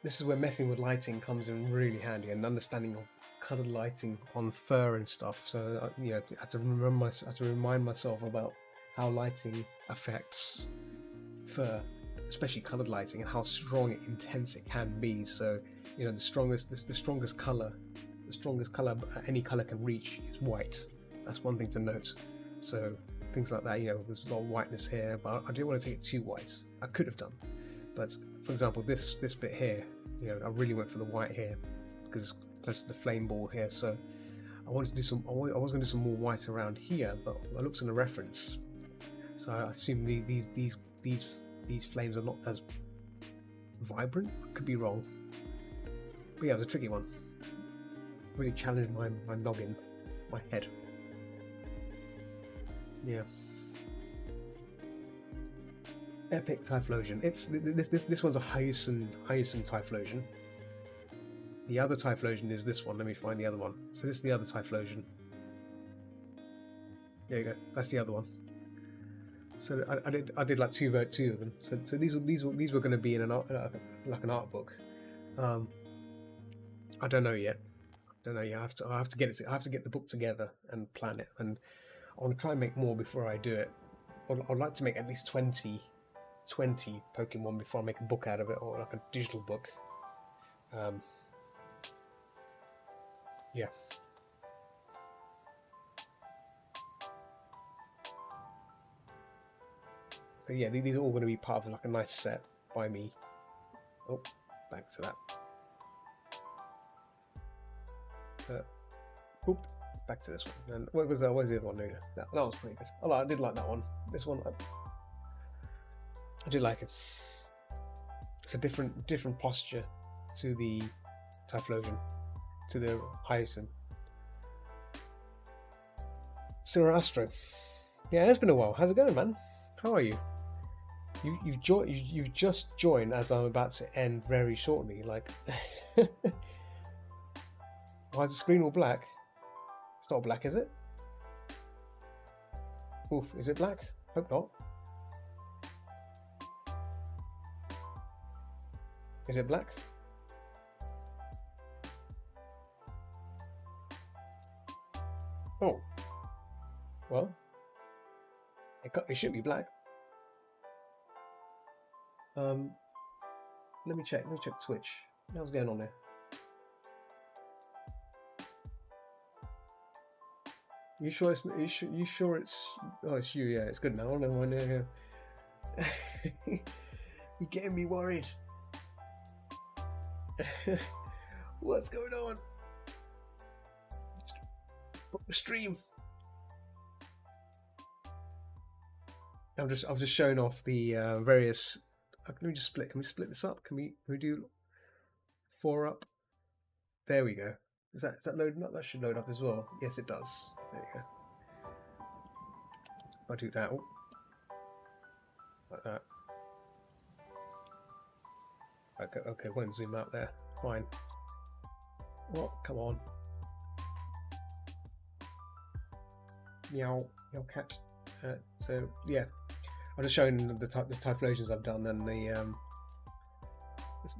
this is where messing with lighting comes in really handy, and understanding of colored lighting on fur and stuff. So you know, I had to remind myself about how lighting affects fur, especially colored lighting, and how strong and intense it can be. So you know, the strongest color any color can reach is white. That's one thing to note. So things like that, you know, there's a lot of whiteness here, but I didn't want to take it too white. I could have done, but for example, this bit here, you know, I really went for the white here because it's close to the flame ball here. So I wanted to do some. I was going to do some more white around here, but I looked in the reference, so I assume these flames are not as vibrant. Could be wrong, but yeah, it was a tricky one. Really challenged my noggin, my head. Yeah. Epic Typhlosion. It's this one's a Hyacinth Typhlosion. The other Typhlosion is this one. Let me find the other one. So this is the other Typhlosion. There you go. That's the other one. So I did like two of them. So these were going to be in an art, like an art book. I don't know yet. I have to get it. I have to get the book together and plan it, and I want to try and make more before I do it. I'd like to make at least 20 Pokemon before I make a book out of it, or like a digital book. Yeah. So yeah, these are all going to be part of like a nice set by me. Oh, back to that. Oop, back to this one. And what was the other one? That was pretty good. I did like that one. This one, I do like it. It's a different posture to the Typhlosion, to the Hyacinth. Cirastro. Yeah, it's been a while. How's it going, man? How are you? You've just joined as I'm about to end very shortly. Like, why is the screen all black? It's not black, is it? Oof, is it black? Hope not. Is it black? Oh. Well. It should be black. Let me check Twitch. What's going on there? You sure it's you sure it's oh it's you, yeah, it's good now. No, you're getting me worried. What's going on? Book the stream. I've just shown off the various. Can we just split? Can we split this up? Can we do 4 up? There we go. Is that loading up? That should load up as well. Yes, it does. There you go. I'll do that. Oh. Like that. Okay, won't zoom out there. Fine. What? Come on. Meow cat. So yeah, I've just shown the Typhlosions I've done, and the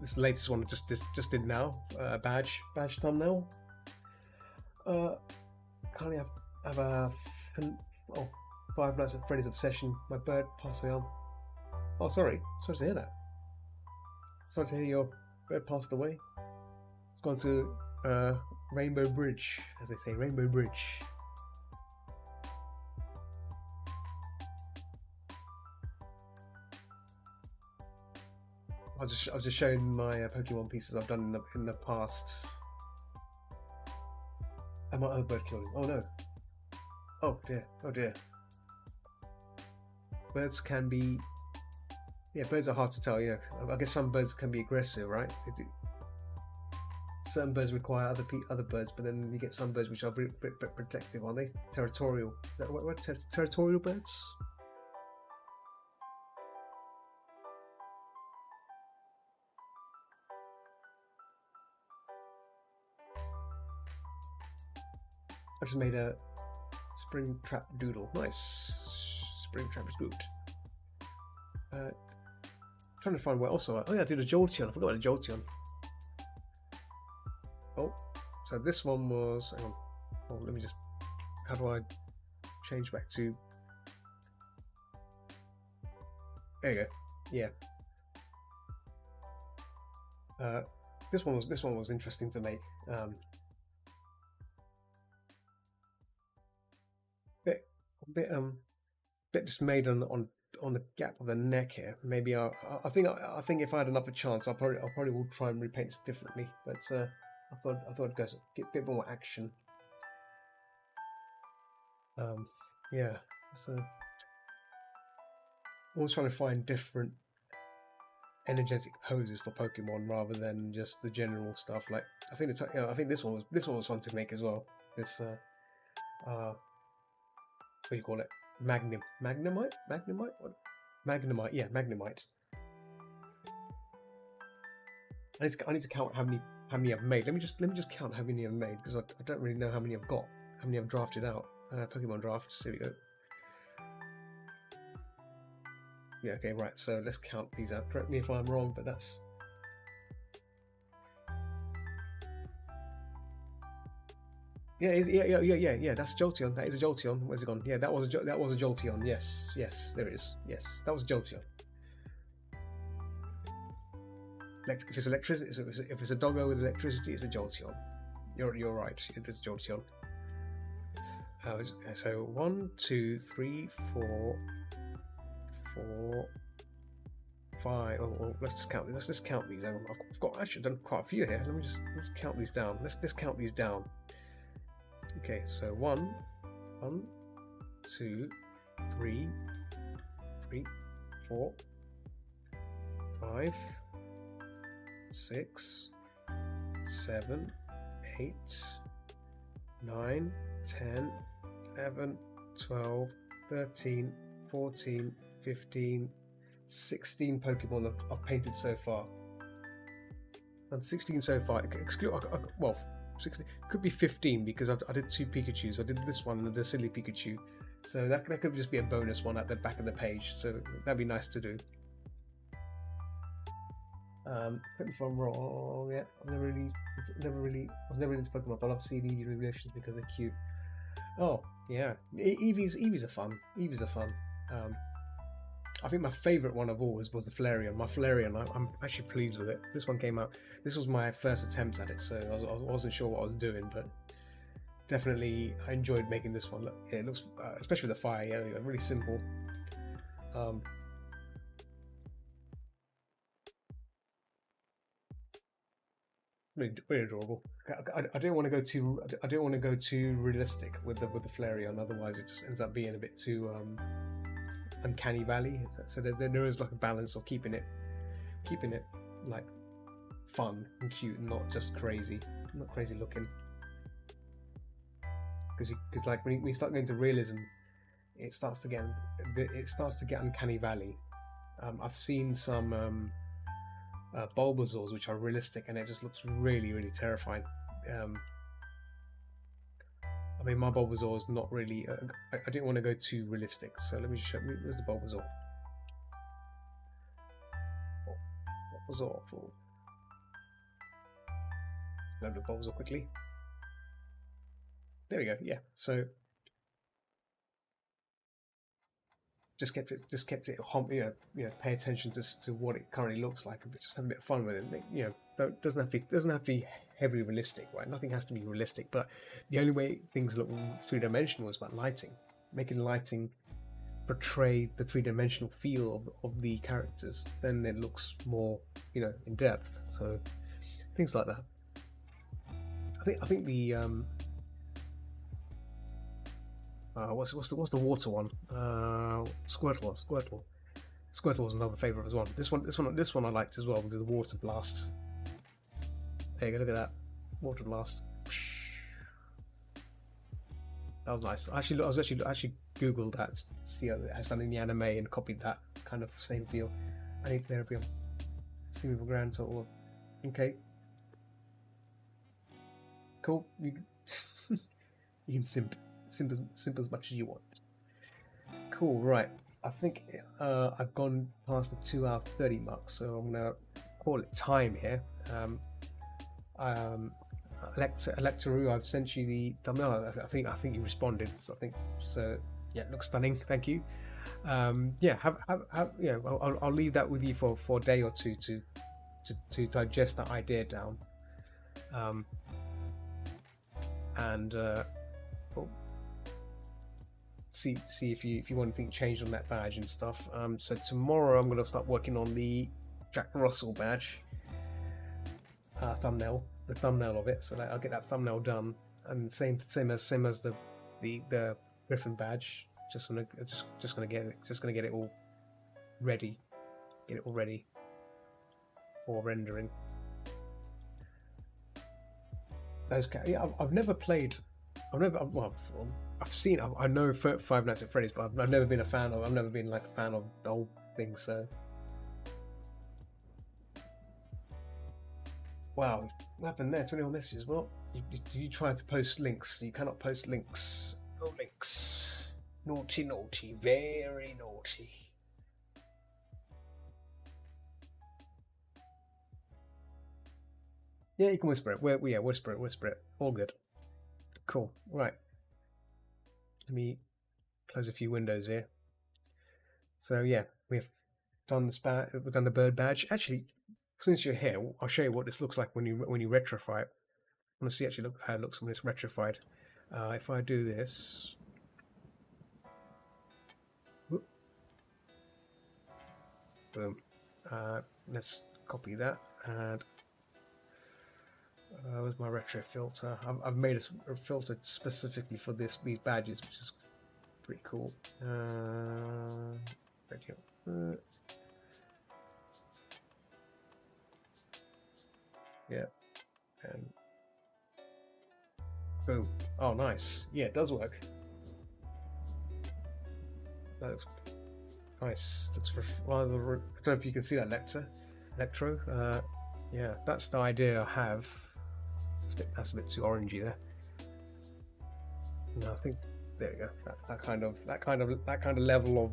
this latest one just did now. Badge thumbnail. Currently have a 5 Nights at Freddy's obsession. My bird passed away on. Oh, sorry to hear that. Sorry to hear your bird passed away. It's gone to Rainbow Bridge, as they say, Rainbow Bridge. I was just showing my Pokemon pieces I've done in the past. Am I a bird killing? Oh no! Oh dear! Oh dear! Birds can be. Yeah, birds are hard to tell. Yeah, I guess some birds can be aggressive, right? Certain birds require other birds, but then you get some birds which are a bit protective, aren't they? Territorial. What territorial birds? I just made a Springtrap doodle. Nice. Springtrap is good. Trying to find where also. Oh yeah, I did a Jolteon. I forgot about a Jolteon. Oh, so this one was. Hang on. Oh, let me just. How do I change back to? There you go. Yeah. This one was interesting to make. Bit dismayed on the gap of the neck here. Maybe I think if I had another chance, I probably will try and repaint this differently. But I thought I'd go get a bit more action. Yeah. So always trying to find different energetic poses for Pokemon rather than just the general stuff. Like I think this one was fun to make as well. This what do you call it? Magnemite? What? Magnemite, yeah, Magnemite. I need to count how many I've made. Let me just count how many I've made, because I don't really know how many I've got, how many I've drafted out. Pokemon draft. Here we go. Yeah, okay, right. So let's count these out. Correct me if I'm wrong, but that's. Yeah, that's Jolteon. That is a Jolteon. Where's it gone? Yeah, that was a Jolteon. Yes, there it is. Yes, that was a Jolteon. If it's electricity, if it's a doggo with electricity, it's a Jolteon. You're right. It is a Jolteon. So 1, 2, 3, 4, 5. Oh, let's just count. Let's just count these. I've got actually done quite a few here. Let's count these down. Let's count these down. Okay, so 1, 2, 3, 4, 5, 6, 7, 8, 9, 10, 11, 12, 13, 14, 15, 16 Pokemon I've painted so far. And 16 so far. Well, 16 could be 15 because I did 2 Pikachus. I did this one and the silly Pikachu. So that could just be a bonus one at the back of the page. So that'd be nice to do. Correct me if I'm wrong. Yeah, I was never into Pokemon, but I've seen Eevee Revolutions because they're cute. Oh yeah, Eevees are fun. Eevees are fun. I think my favourite one of all was the Flareon. My Flareon, I'm actually pleased with it. This one came out. This was my first attempt at it, so I wasn't sure what I was doing, but definitely I enjoyed making this one. It looks, especially with the fire, yeah, really simple. Really adorable. I don't want to go too. I don't want to go too realistic with the Flareon. Otherwise, it just ends up being a bit too uncanny valley. So there is like a balance of keeping it like fun and cute, and not just crazy, not crazy looking. Because like when you start going to realism, it starts to get uncanny valley. I've seen some Bulbasaurs which are realistic, and it just looks really terrifying. I mean, my Bulbasaur is not really. I didn't want to go too realistic, so let me show you. Where's the Bulbasaur? Bulbasaur. Load the Bulbasaur quickly. There we go. Yeah. So just kept it. Pay attention to what it currently looks like, and just have a bit of fun with it. Doesn't have to be heavily realistic, right? Nothing has to be realistic, but the only way things look three-dimensional is about lighting, making lighting portray the three-dimensional feel of the characters. Then it looks more, in depth. So things like that. I think the what's the water one? Squirtle. Squirtle was another favourite as well. This one I liked as well because of the water blast. There you go. Look at that water blast. That was nice. I actually googled that, see how it has done in the anime, and copied that kind of same feel. I need Therapion. See with a grand total of. Okay. Cool. You can simp as much as you want. Cool. Right. I think I've gone past the 2-hour 30 mark, so I'm gonna call it time here. Electaru, I've sent you the thumbnail. I think you responded. So yeah, it looks stunning. Thank you. Yeah, I'll leave that with you for a day or two to digest that idea down. And see if you want anything changed on that badge and stuff. So tomorrow I'm going to start working on the Jack Russell badge thumbnail, the thumbnail of it. So that I'll get that thumbnail done, and same as the Griffin badge. Just gonna get it all ready, for rendering. I've never played. I've seen. I know Five Nights at Freddy's, but I've never been a fan of. I've never been like a fan of the whole thing. So, wow, what happened there? 21 messages. Well, you try to post links. You cannot post links. No links. Naughty, very naughty. Yeah, you can whisper it. Whisper it. All good. Cool. Right. Let me close a few windows here. So yeah, we've done the bird badge. Actually, since you're here, I'll show you what this looks like when you retrofy it. I want to see actually how it looks when it's retrofied. If I do this, whoop, boom. Let's copy that, and where's my retro filter? I've made a filter specifically for these badges, which is pretty cool. Right here. Yeah, and boom. Oh, nice. Yeah, it does work. That looks nice. Looks rather. I don't know if you can see that Electro. Yeah, that's the idea I have. That's a bit too orangey there. No, I think there you go. That kind of level of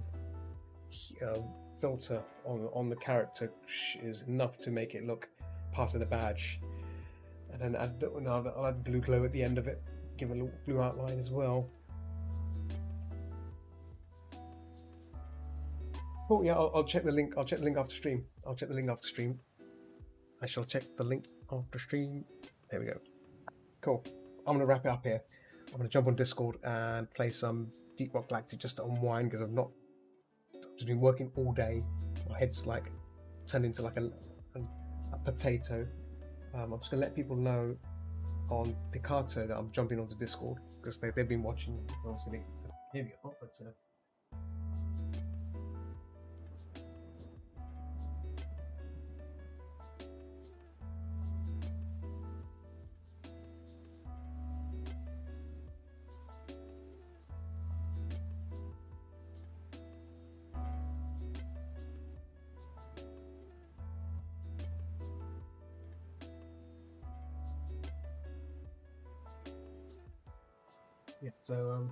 filter on the character is enough to make it look part of the badge. And then I'll add blue glow at the end of it, give it a little blue outline as well. Oh yeah, I'll check the link. I'll check the link after stream. I shall check the link after stream. There we go. Cool. I'm gonna wrap it up here. I'm gonna jump on Discord and play some Deep Rock Galactic just to unwind, because I've just been working all day. My head's like turned into like a potato. I'm just gonna let people know on Picato that I'm jumping onto Discord, because they've been watching. Obviously, here we go. But yeah, so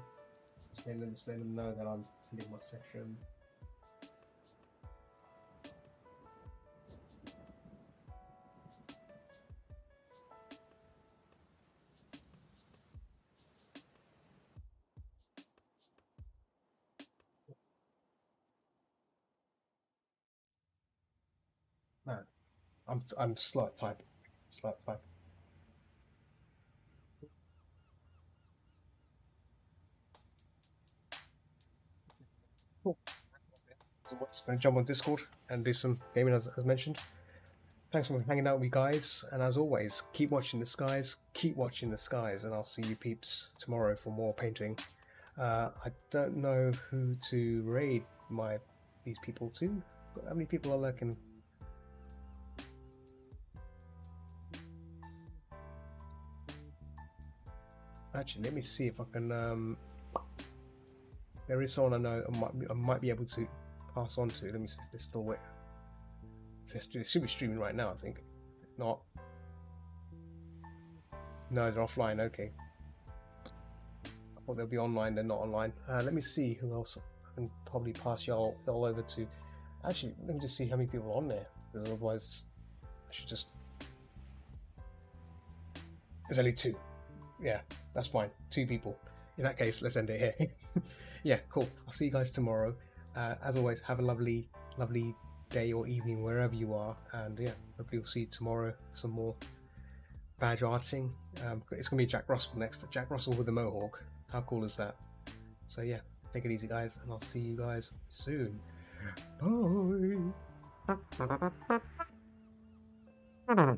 just letting them know that I'm ending my session. Man, I'm slow at typing. Cool. So what's going to jump on Discord and do some gaming as mentioned. Thanks for hanging out with me, guys, and as always, keep watching the skies, and I'll see you peeps tomorrow for more painting. I don't know who to raid these people to. How many people are lurking? Actually, let me see if I can. There is someone I know I might be able to pass on to. Let me see if they're still wait. They should be streaming right now, I think. If not. No, they're offline. Okay. I thought they'll be online. They're not online. Let me see who else I can probably pass y'all over to. Actually, let me just see how many people are on there, because otherwise I should just. There's only 2. Yeah, that's fine. 2 people. In that case, let's end it here. Yeah, cool. I'll see you guys tomorrow. As always, have a lovely day or evening wherever you are, and yeah, hopefully we'll see you tomorrow. Some more badge arting. It's gonna be Jack Russell next. Jack Russell with the mohawk. How cool is that? So yeah, take it easy, guys, and I'll see you guys soon. Bye.